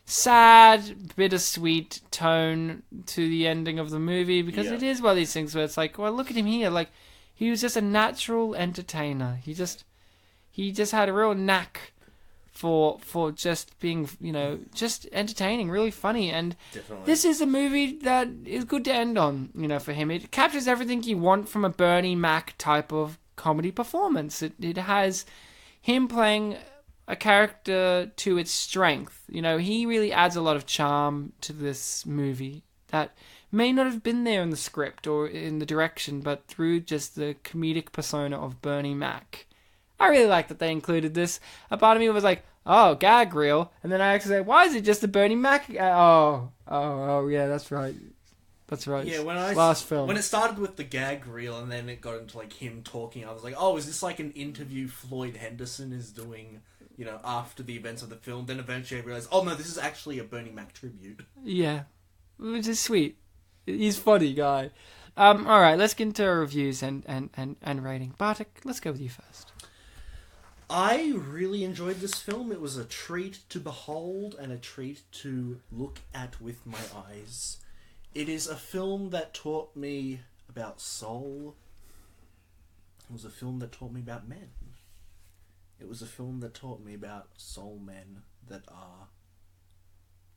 sad, bittersweet tone to the ending of the movie, because it is one of these things where it's like, well, look at him here, like he was just a natural entertainer. He just had a real knack for just being, just entertaining, really funny. And Definitely. this is a movie that is good to end on, for him. It captures everything you want from a Bernie Mac type of comedy performance. It has him playing a character to its strength. He really adds a lot of charm to this movie that may not have been there in the script or in the direction, but through just the comedic persona of Bernie Mac. I really like that they included this. A part of me was like, oh, gag reel. And then I actually said, why is it just a Bernie Mac? Oh, yeah, that's right. That's right. Yeah, Last film. When it started with the gag reel and then it got into like him talking, I was like, oh, is this like an interview Floyd Henderson is doing, after the events of the film? Then eventually I realized, oh no, this is actually a Bernie Mac tribute. Yeah, which is sweet. He's a funny guy. All right, let's get into our reviews and rating. Bartek, let's go with you first. I really enjoyed this film. It was a treat to behold and a treat to look at with my eyes. It is a film that taught me about soul. It was a film that taught me about men. It was a film that taught me about soul men that are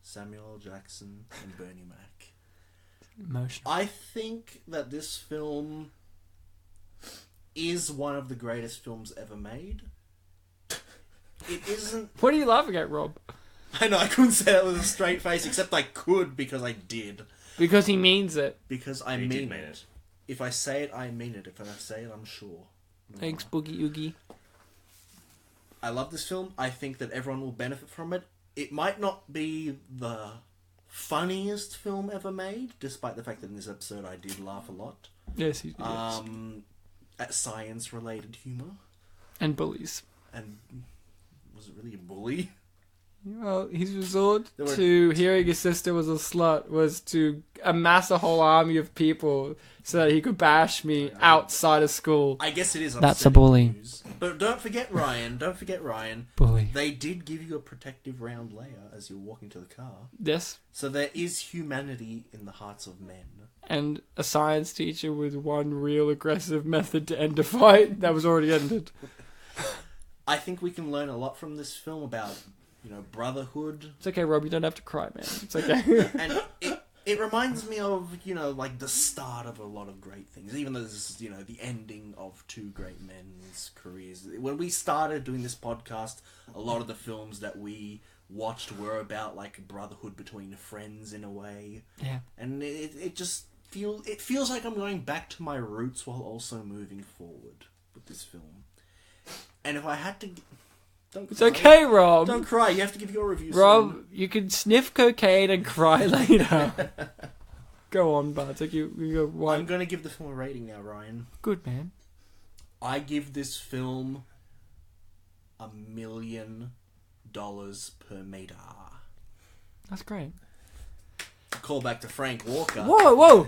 Samuel L. Jackson and Bernie Mac. Emotional. I think that this film is one of the greatest films ever made. It isn't... What are you laughing at, Rob? I know, I couldn't say that with a straight face, except I could because I did. Because he means it. Because I He mean did mean it. it. If I say it, I mean it. If I say it, I'm sure. Thanks, Boogie Oogie. I love this film. I think that everyone will benefit from it. It might not be the funniest film ever made, despite the fact that in this episode I did laugh a lot. Yes, he did. At science-related humour. And bullies. And was it really a bully? Well, his resort to hearing his sister was a slut was to amass a whole army of people so that he could bash me outside of school. I guess it is. That's a bully. News. But don't forget Ryan. Bully. They did give you a protective round layer as you're walking to the car. Yes. So there is humanity in the hearts of men. And a science teacher with one real aggressive method to end a fight that was already ended. I think we can learn a lot from this film about, brotherhood. It's okay, Rob. You don't have to cry, man. It's okay. And it reminds me of, like the start of a lot of great things. Even though this is, the ending of two great men's careers. When we started doing this podcast, a lot of the films that we watched were about, like, brotherhood between friends in a way. Yeah. And it just feels like I'm going back to my roots while also moving forward with this film. And if I had to... It's okay, Rob. Don't cry. You have to give your review Rob, soon. you can sniff cocaine and cry later. Go on, Bartek. You go. Why? I'm going to give the film a rating now, Ryan. Good, man. I give this film $1 million per meter. That's great. Call back to Frank Walker. Whoa!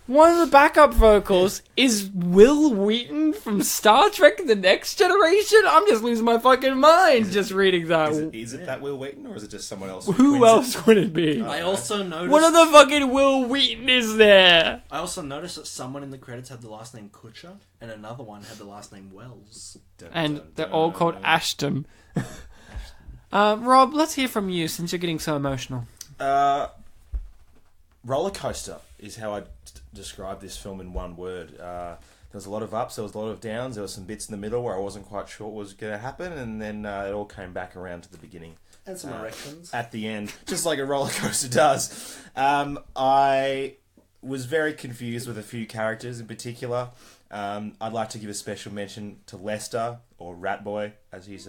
One of the backup vocals is Will Wheaton from Star Trek The Next Generation? I'm just losing my fucking mind just reading that. Is it that Will Wheaton, or is it just someone else? Who else would it be? I also noticed... One of the fucking Will Wheaton is there! I also noticed that someone in the credits had the last name Kutcher, and another one had the last name Wells. And they're all called Ashton. Rob, let's hear from you since you're getting so emotional. Roller coaster is how I describe this film in one word. There was a lot of ups, there was a lot of downs, there were some bits in the middle where I wasn't quite sure what was going to happen, and then it all came back around to the beginning. And some erections. At the end, just like a roller coaster does. I was very confused with a few characters in particular. I'd like to give a special mention to Lester, or Rat Boy, as he's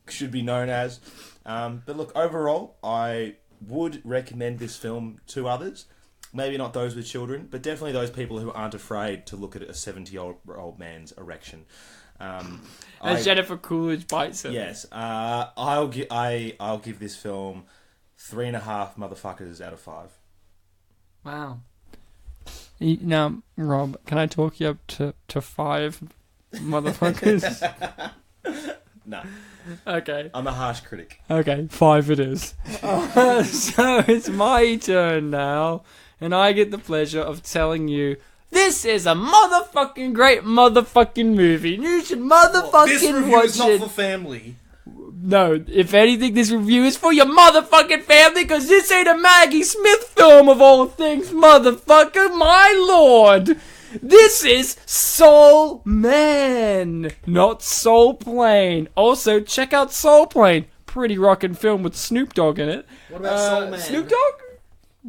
should be known as. But look, overall, I would recommend this film to others. Maybe not those with children, but definitely those people who aren't afraid to look at a 70-year-old man's erection. As Jennifer Coolidge bites it. Yes, I'll give this film 3.5 motherfuckers out of 5. Wow. Now, Rob, can I talk you up to 5 motherfuckers? No. Okay. I'm a harsh critic. Okay, 5 it is. So it's my turn now, and I get the pleasure of telling you this is a motherfucking great motherfucking movie. You should motherfucking This review watch is not it. for family. No, if anything, this review is for your motherfucking family, because this ain't a Maggie Smith film of all things, motherfucker, my lord. This is Soul Man, not Soul Plane. Also, check out Soul Plane. Pretty rockin' film with Snoop Dogg in it. What about Soul Man? Snoop Dogg?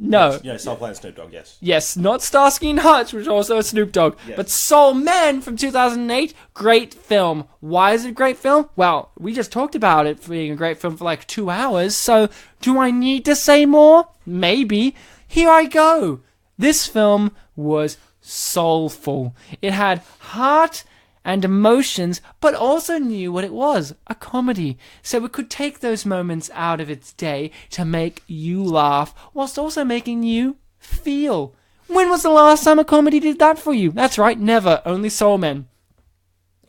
No. Yeah, Soul Plane Snoop Dogg, yes. Yes, not Starsky and Hutch, which is also a Snoop Dogg, Yes. but Soul Man from 2008, great film. Why is it a great film? Well, we just talked about it being a great film for like 2 hours, so do I need to say more? Maybe. Here I go. This film was soulful. It had heart and emotions, but also knew what it was, a comedy. So it could take those moments out of its day to make you laugh, whilst also making you feel. When was the last time a comedy did that for you? That's right, never. Only Soul Men.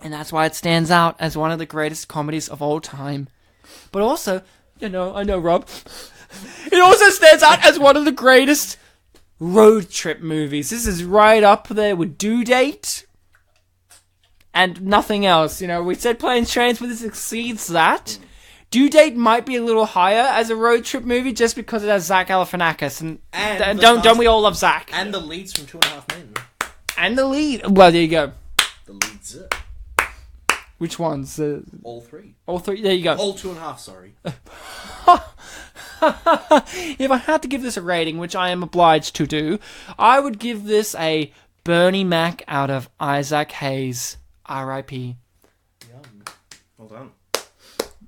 And that's why it stands out as one of the greatest comedies of all time. But also, I know, Rob, it also stands out as one of the greatest road trip movies. This is right up there with Due Date and nothing else. We said Planes, Trains, but this exceeds that. Due Date might be a little higher as a road trip movie just because it has Zach Galifianakis, and don't we all love Zach? And the leads from 2.5 Men. And the lead. Well, there you go. The leads. Which ones? All 3. All 3. There you go. All 2.5. Sorry. If I had to give this a rating, which I am obliged to do, I would give this a Bernie Mac out of Isaac Hayes. R.I.P. Yum. Well done.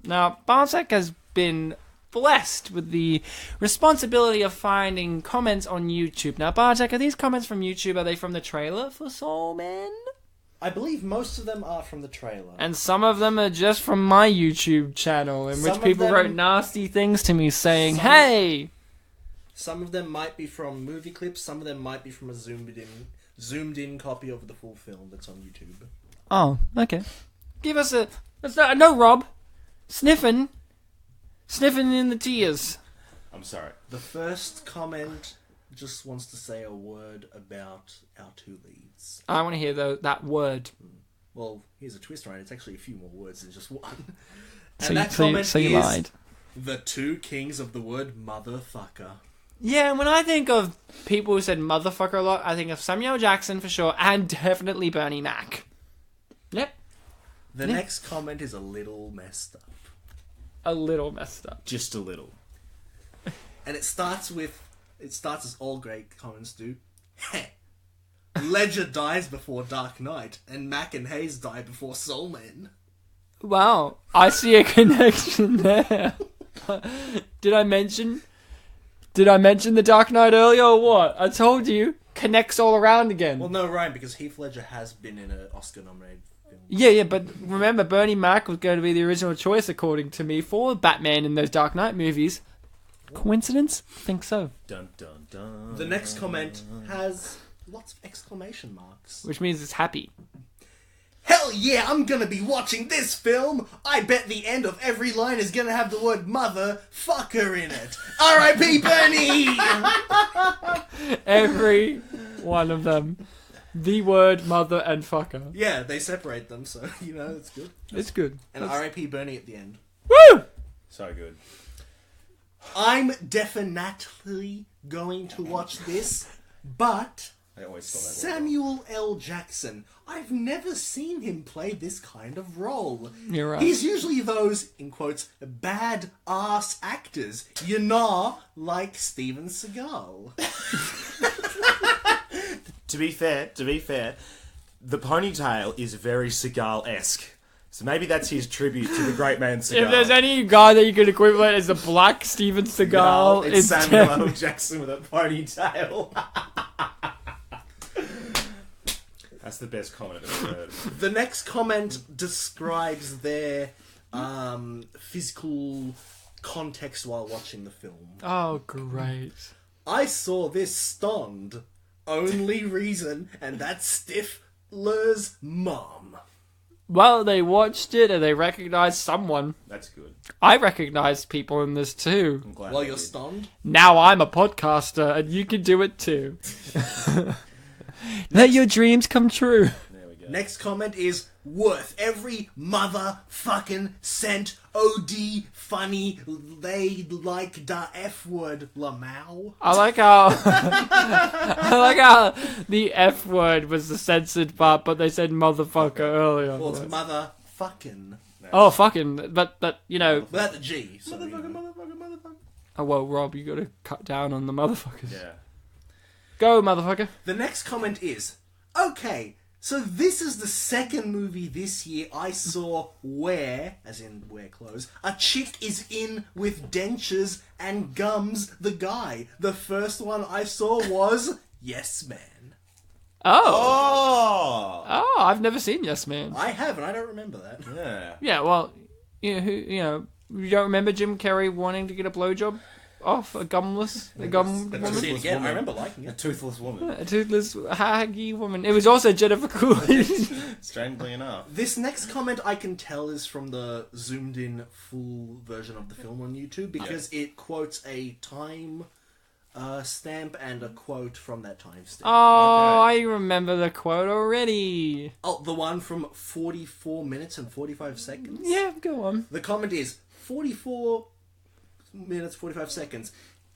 Now, Bartek has been blessed with the responsibility of finding comments on YouTube. Now, Bartek, are these comments from YouTube? Are they from the trailer for Soul Man? I believe most of them are from the trailer. And some of them are just from my YouTube channel, in which Some of people them- wrote nasty things to me saying, hey! Some of them might be from movie clips. Some of them might be from a zoomed in copy of the full film that's on YouTube. Oh, okay. Give us a... No, Rob. Sniffing in the tears. I'm sorry. The first comment just wants to say a word about our 2 leads. I want to hear that word. Well, here's a twist, right? It's actually a few more words than just one. So you lied. The 2 kings of the word motherfucker. Yeah, when I think of people who said motherfucker a lot, I think of Samuel Jackson for sure, and definitely Bernie Mac. Yep. The next comment is a little messed up. A little messed up. Just a little. And it starts as all great comments do. Heh. Ledger dies before Dark Knight, and Mac and Hayes die before Soul Man. Wow, I see a connection there. Did I mention the Dark Knight earlier or what? I told you. Connects all around again. Well, no, Ryan, because Heath Ledger has been in an Oscar-nominated film. Yeah, but remember, Bernie Mac was going to be the original choice, according to me, for Batman in those Dark Knight movies. Coincidence? Think so. Dun dun dun. The next comment has lots of exclamation marks. Which means it's happy. Hell yeah, I'm gonna be watching this film! I bet the end of every line is gonna have the word motherfucker in it! R.I.P. Bernie! Every one of them. The word mother and fucker. Yeah, they separate them, so, it's good. It's good. And R.I.P. Bernie at the end. Woo! So good. I'm definitely going to watch this, but I always saw that. Samuel L. Jackson, I've never seen him play this kind of role. You're right. He's usually those, in quotes, bad-ass actors, you know, like Steven Seagal. To be fair, the ponytail is very Seagal-esque. So maybe that's his tribute to the great man Seagal. If there's any guy that you could equivalent as a black Steven Seagal, No, it's Samuel L. Jackson with a ponytail. That's the best comment I've ever heard. The next comment describes their physical context while watching the film. Oh, great. I saw this stoned. Only reason, and that's Stifler's mom. Well, they watched it and they recognized someone. That's good. I recognized people in this too. I'm glad While they you're did. stoned? Now I'm a podcaster and you can do it too. Let your dreams come true. There we go. Next comment is worth every motherfucking cent. OD funny. They like the F word, Lamau. I like how the F word was the censored part, but they said motherfucker earlier. Well, it's motherfucking. Oh, fucking, but you know. Without the G. So, you know. Motherfucker. Oh well, Rob, you gotta cut down on the motherfuckers. Yeah. Go, motherfucker. The next comment is, okay, so this is the second movie this year I saw where, as in wear clothes, a chick is in with dentures and gums the guy. The first one I saw was Yes Man. Oh. Oh! Oh, I've never seen Yes Man. I have, and I don't remember that. Yeah. Yeah, well, you don't remember Jim Carrey wanting to get a blowjob off a gumless, a gum Let's woman? see it again. I remember liking A it. toothless woman. A toothless, haggy woman. It was also Jennifer Coolidge. Strangely enough. This next comment I can tell is from the zoomed in full version of the film on YouTube because it quotes a time stamp and a quote from that time stamp. Oh, I remember the quote already. Oh, the one from 44 minutes and 45 seconds? Yeah, go on. The comment is 44 minutes, 45 seconds.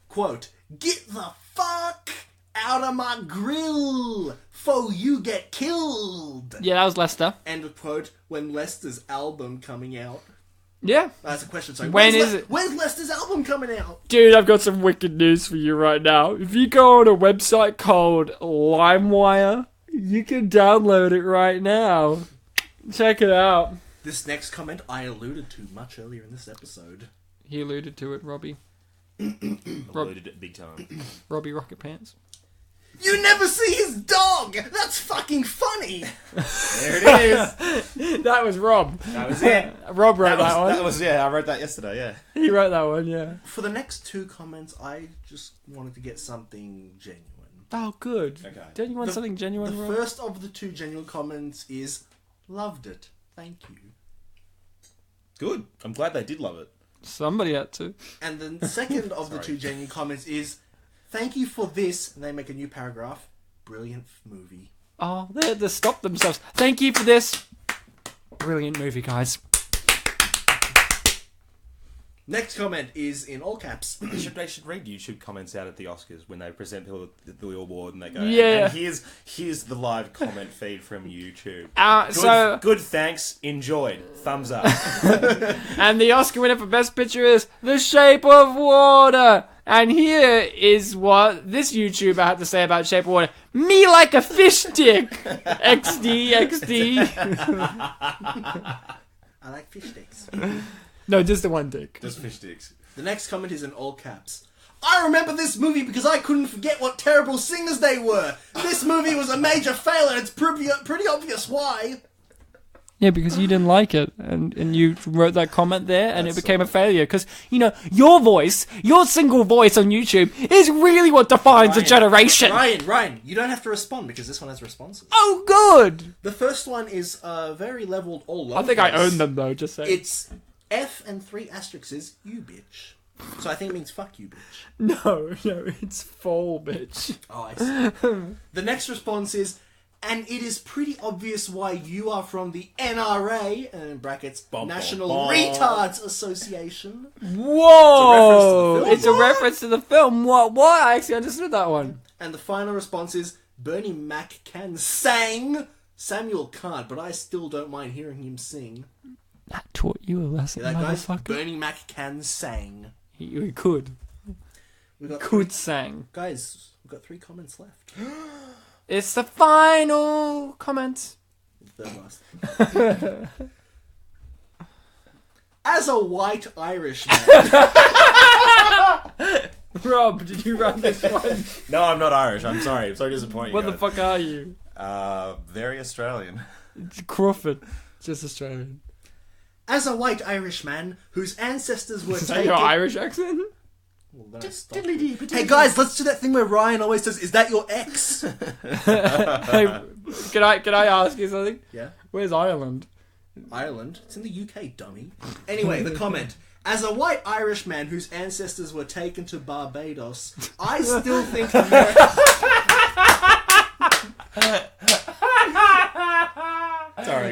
Quote, get the fuck out of my grill, fo you get killed. Yeah, that was Lester. End of quote, when Lester's album coming out. Yeah. That's a question, sorry. When is it? When's Lester's album coming out? Dude, I've got some wicked news for you right now. If you go on a website called LimeWire, you can download it right now. Check it out. This next comment I alluded to much earlier in this episode. He alluded to it, Robbie. Alluded it big time. Robbie Rocket Pants. You never see his dog! That's fucking funny! There it is. That was Rob. That was it. Rob wrote that one. That was, yeah, I wrote that yesterday, yeah. He wrote that one, yeah. For the next two comments, I just wanted to get something genuine. Oh, good. Okay. Don't you want something genuine, The Rob? first of the two genuine comments is, loved it. Thank you. Good. I'm glad they did love it. Somebody had to. And the second of the two genuine comments is, thank you for this, and they make a new paragraph, brilliant movie. Oh, they had to stop themselves. Thank you for this. Brilliant movie, guys. Next comment is in all caps. They should read YouTube comments out at the Oscars when they present people the award and they go, Yeah. and here's the live comment feed from YouTube. Good, thanks, enjoyed, thumbs up. And the Oscar winner for Best Picture is The Shape of Water. And here is what this YouTuber had to say about Shape of Water. Me like a fish stick. XD, XD. I like fish sticks. No, just the one dick. Just fish sticks. The next comment is in all caps. I remember this movie because I couldn't forget what terrible singers they were. This movie was a major fail and it's pretty obvious why. Yeah, because you didn't like it, and you wrote that comment there, and it became a failure. Because, you know, your voice, your single voice on YouTube, is really what defines a generation. Ryan, you don't have to respond because this one has responses. Oh, good! The first one is very leveled all lowercase. I think I own them, though, just saying. It's F and 3 asterisks, you bitch. So I think it means fuck you, bitch. No, it's full, bitch. Oh, I see. The next response is, And it is pretty obvious why you are from the NRA, and in brackets, National Retards Association. Whoa! It's a reference to the film. What? I actually understood that one. And the final response is, Bernie Mac can sang. Samuel can't, but I still don't mind hearing him sing. That taught you a lesson, Guys, motherfucker. Bernie Mac can sang. He could. Sang. Guys, we've got 3 comments left. It's the final comment. Third last. As a white Irishman. Rob, did you run this one? No, I'm not Irish. I'm sorry. I'm so disappointed. What the fuck are you? Very Australian. Crawford. Just Australian. As a white Irishman whose ancestors were Is that taken... your Irish accent? Well, then I stopped. Hey guys, let's do that thing where Ryan always says, "Is that your ex?" Hey, can I ask you something? Yeah. Where's Ireland? Ireland? It's in the UK, dummy. Anyway, the comment. As a white Irishman whose ancestors were taken to Barbados, I still think America...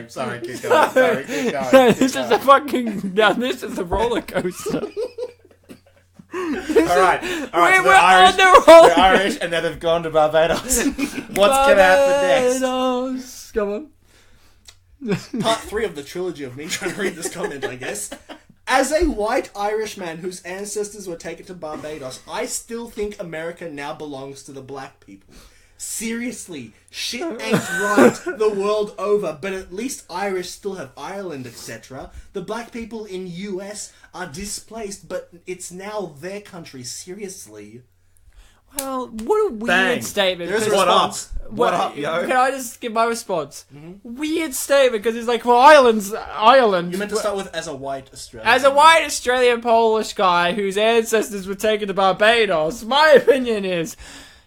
Sorry, keep going. This is a fucking... Now, this is a roller coaster. Alright, so We're they're Irish and now they've gone to Barbados. What's gonna happen next? Barbados. Come on. Part 3 of the trilogy of me trying to read this comment, I guess. As a white Irishman whose ancestors were taken to Barbados, I still think America now belongs to the black people. Seriously, shit ain't right the world over, but at least Irish still have Ireland, etc. The black people in US are displaced, but it's now their country, seriously. Well, what a weird statement. There's a What up? response. What up, yo? Can I just give my response? Weird statement, because it's like, well, Ireland. You meant to start with as a white Australian. As a white Australian Polish guy whose ancestors were taken to Barbados, my opinion is...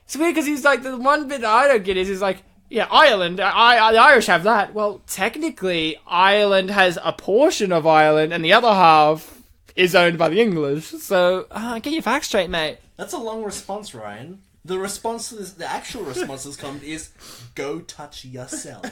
It's weird because he's like, the one bit that I don't get is he's like, yeah, Ireland, the Irish have that. Well, technically, Ireland has a portion of Ireland and the other half is owned by the English. So, get your facts straight, mate. That's a long response, Ryan. The response to this, the actual response to this comment is, go touch yourself.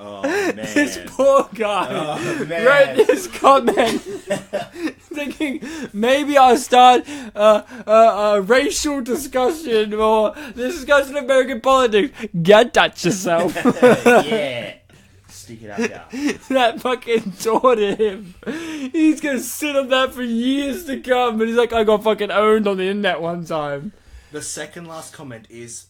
Oh, man. This poor guy wrote this comment thinking maybe I'll start a racial discussion or this discussion of American politics. Go touch yourself. Yeah. Stick it up, yeah. That fucking taunted him. He's gonna sit on that for years to come. And he's like, I got fucking owned on the internet one time. The second last comment is,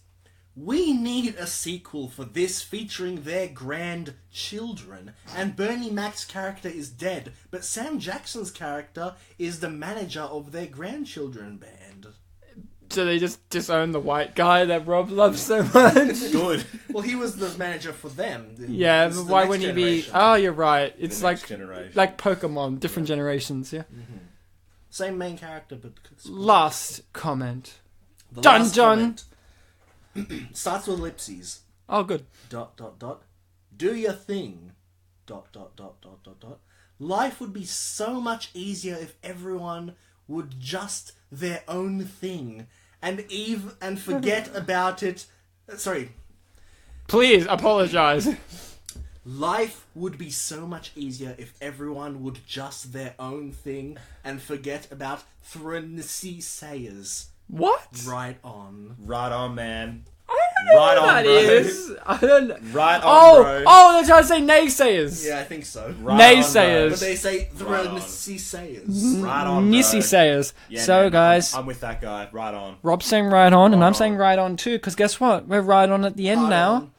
we need a sequel for this featuring their grandchildren. And Bernie Mac's character is dead, but Sam Jackson's character is the manager of their grandchildren band. So they just disown the white guy that Rob loves so much. Good. Well, he was the manager for them. Yeah, It's but the why next wouldn't he be... generation. Oh, you're right. It's next like generation. like Pokemon, different generations, yeah. Same main character, but... Last comment. The Dun last dun. comment starts with ellipses. Oh, good. ... Do your thing. ... Life would be so much easier if everyone would just their own thing and forget about it. Sorry. Please, apologize. Life would be so much easier if everyone would just their own thing and forget about Thrency Sayers. What? Right on. Right on, man. I don't know Right what on, that bro. is. I don't know. Right on, bro. They're trying to say naysayers. Yeah, I think so. Right Naysayers. on, But they say Right on. Thrency Sayers. bro. Right on, bro. Nissy sayers. Yeah, So, man, guys, I'm with that guy. Right on. Rob's saying right on, and Right I'm on. saying right on too, because guess what? We're right on at the end Right now. on.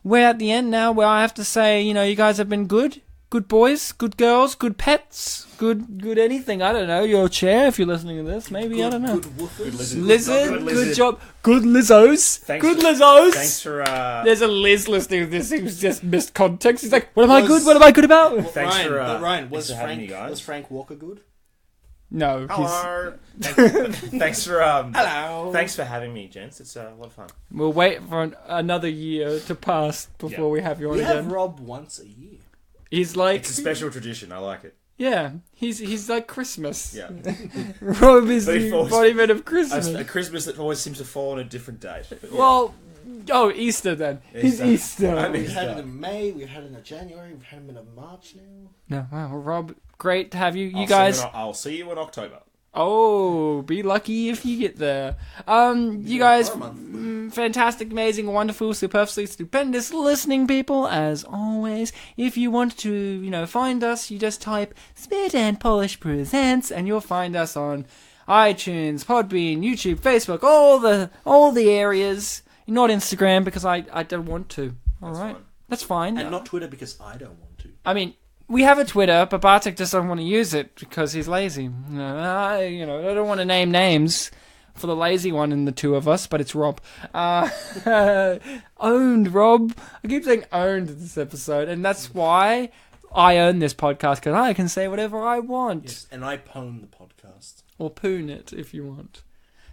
We're at the end now where I have to say, you guys have been good. Good boys, good girls, good pets, good anything. I don't know. Your chair, if you're listening to this, maybe, I don't know. Good woofers. lizard. Lizard, Good good lizard. job. Good Lizzos. Thanks Good for- Lizzos. Thanks for There's a Liz listening to this who's just missed context. He's like, what am I Was- good? What am I good about? Thanks Ryan, for but Ryan, thanks for having me, guys. was Frank Walker good? No. Hello. Thanks for Hello. Thanks for having me, gents. It's a lot of fun. We'll wait for another year to pass before Yeah. we have you on We again. have Rob once a year. He's like, It's a special tradition. I like it. Yeah, he's like Christmas. Yeah. Rob is But he the falls- embodiment of Christmas. A Christmas that always seems to fall on a different date. But yeah. Well, Easter then. He's Easter. I'm We've Easter. had it in May, we've had it in January, we've had it in March now. No, wow, Rob, great to have you. You I'll guys. I'll see you in October. Oh, be lucky if you get there. You guys, for a month. fantastic, amazing, wonderful, superfluously stupendous listening people, as always. If you want to, find us, you just type Spit and Polish Presents, and you'll find us on iTunes, Podbean, YouTube, Facebook, all the areas. Not Instagram, because I don't want to. Alright? fine. That's fine. And not Twitter because I don't want to. I mean, we have a Twitter, but Bartek just doesn't want to use it because he's lazy. I don't want to name names for the lazy one in the two of us, but it's Rob. Owned, Rob. I keep saying owned this episode, and that's why I own this podcast, because I can say whatever I want. Yes, and I pwn the podcast. Or poon it, if you want.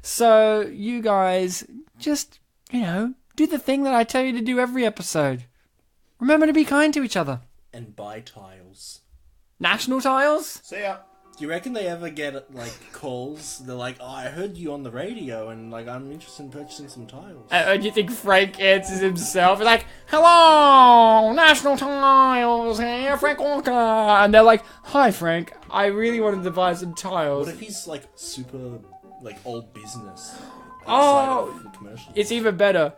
So, you guys, just, do the thing that I tell you to do every episode. Remember to be kind to each other. And buy tiles. National tiles? See ya. Do you reckon they ever get, calls? They're like, oh, I heard you on the radio, and, I'm interested in purchasing some tiles. And you think Frank answers himself? He's like, hello, National Tiles here, Frank Walker. And they're like, hi, Frank, I really wanted to buy some tiles. What if he's, super, old business? Oh, outside of the commercial? It's even better.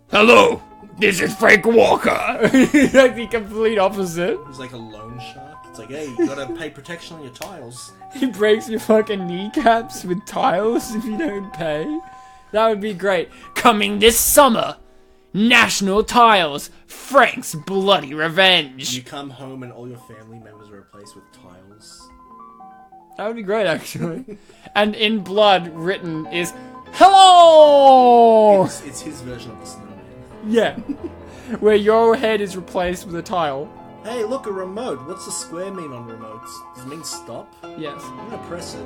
Hello, this is Frank Walker. Like the complete opposite. He's like a loan shark. It's like, hey, you gotta pay protection on your tiles. He breaks your fucking kneecaps with tiles if you don't pay. That would be great. Coming this summer, National Tiles, Frank's Bloody Revenge. You come home and all your family members are replaced with tiles. That would be great, actually. And in blood written is, hello! It's his version of the snowman. Yeah. Where your head is replaced with a tile. Hey, look, a remote. What's the square mean on remotes? Does it mean stop? Yes. I'm gonna press it.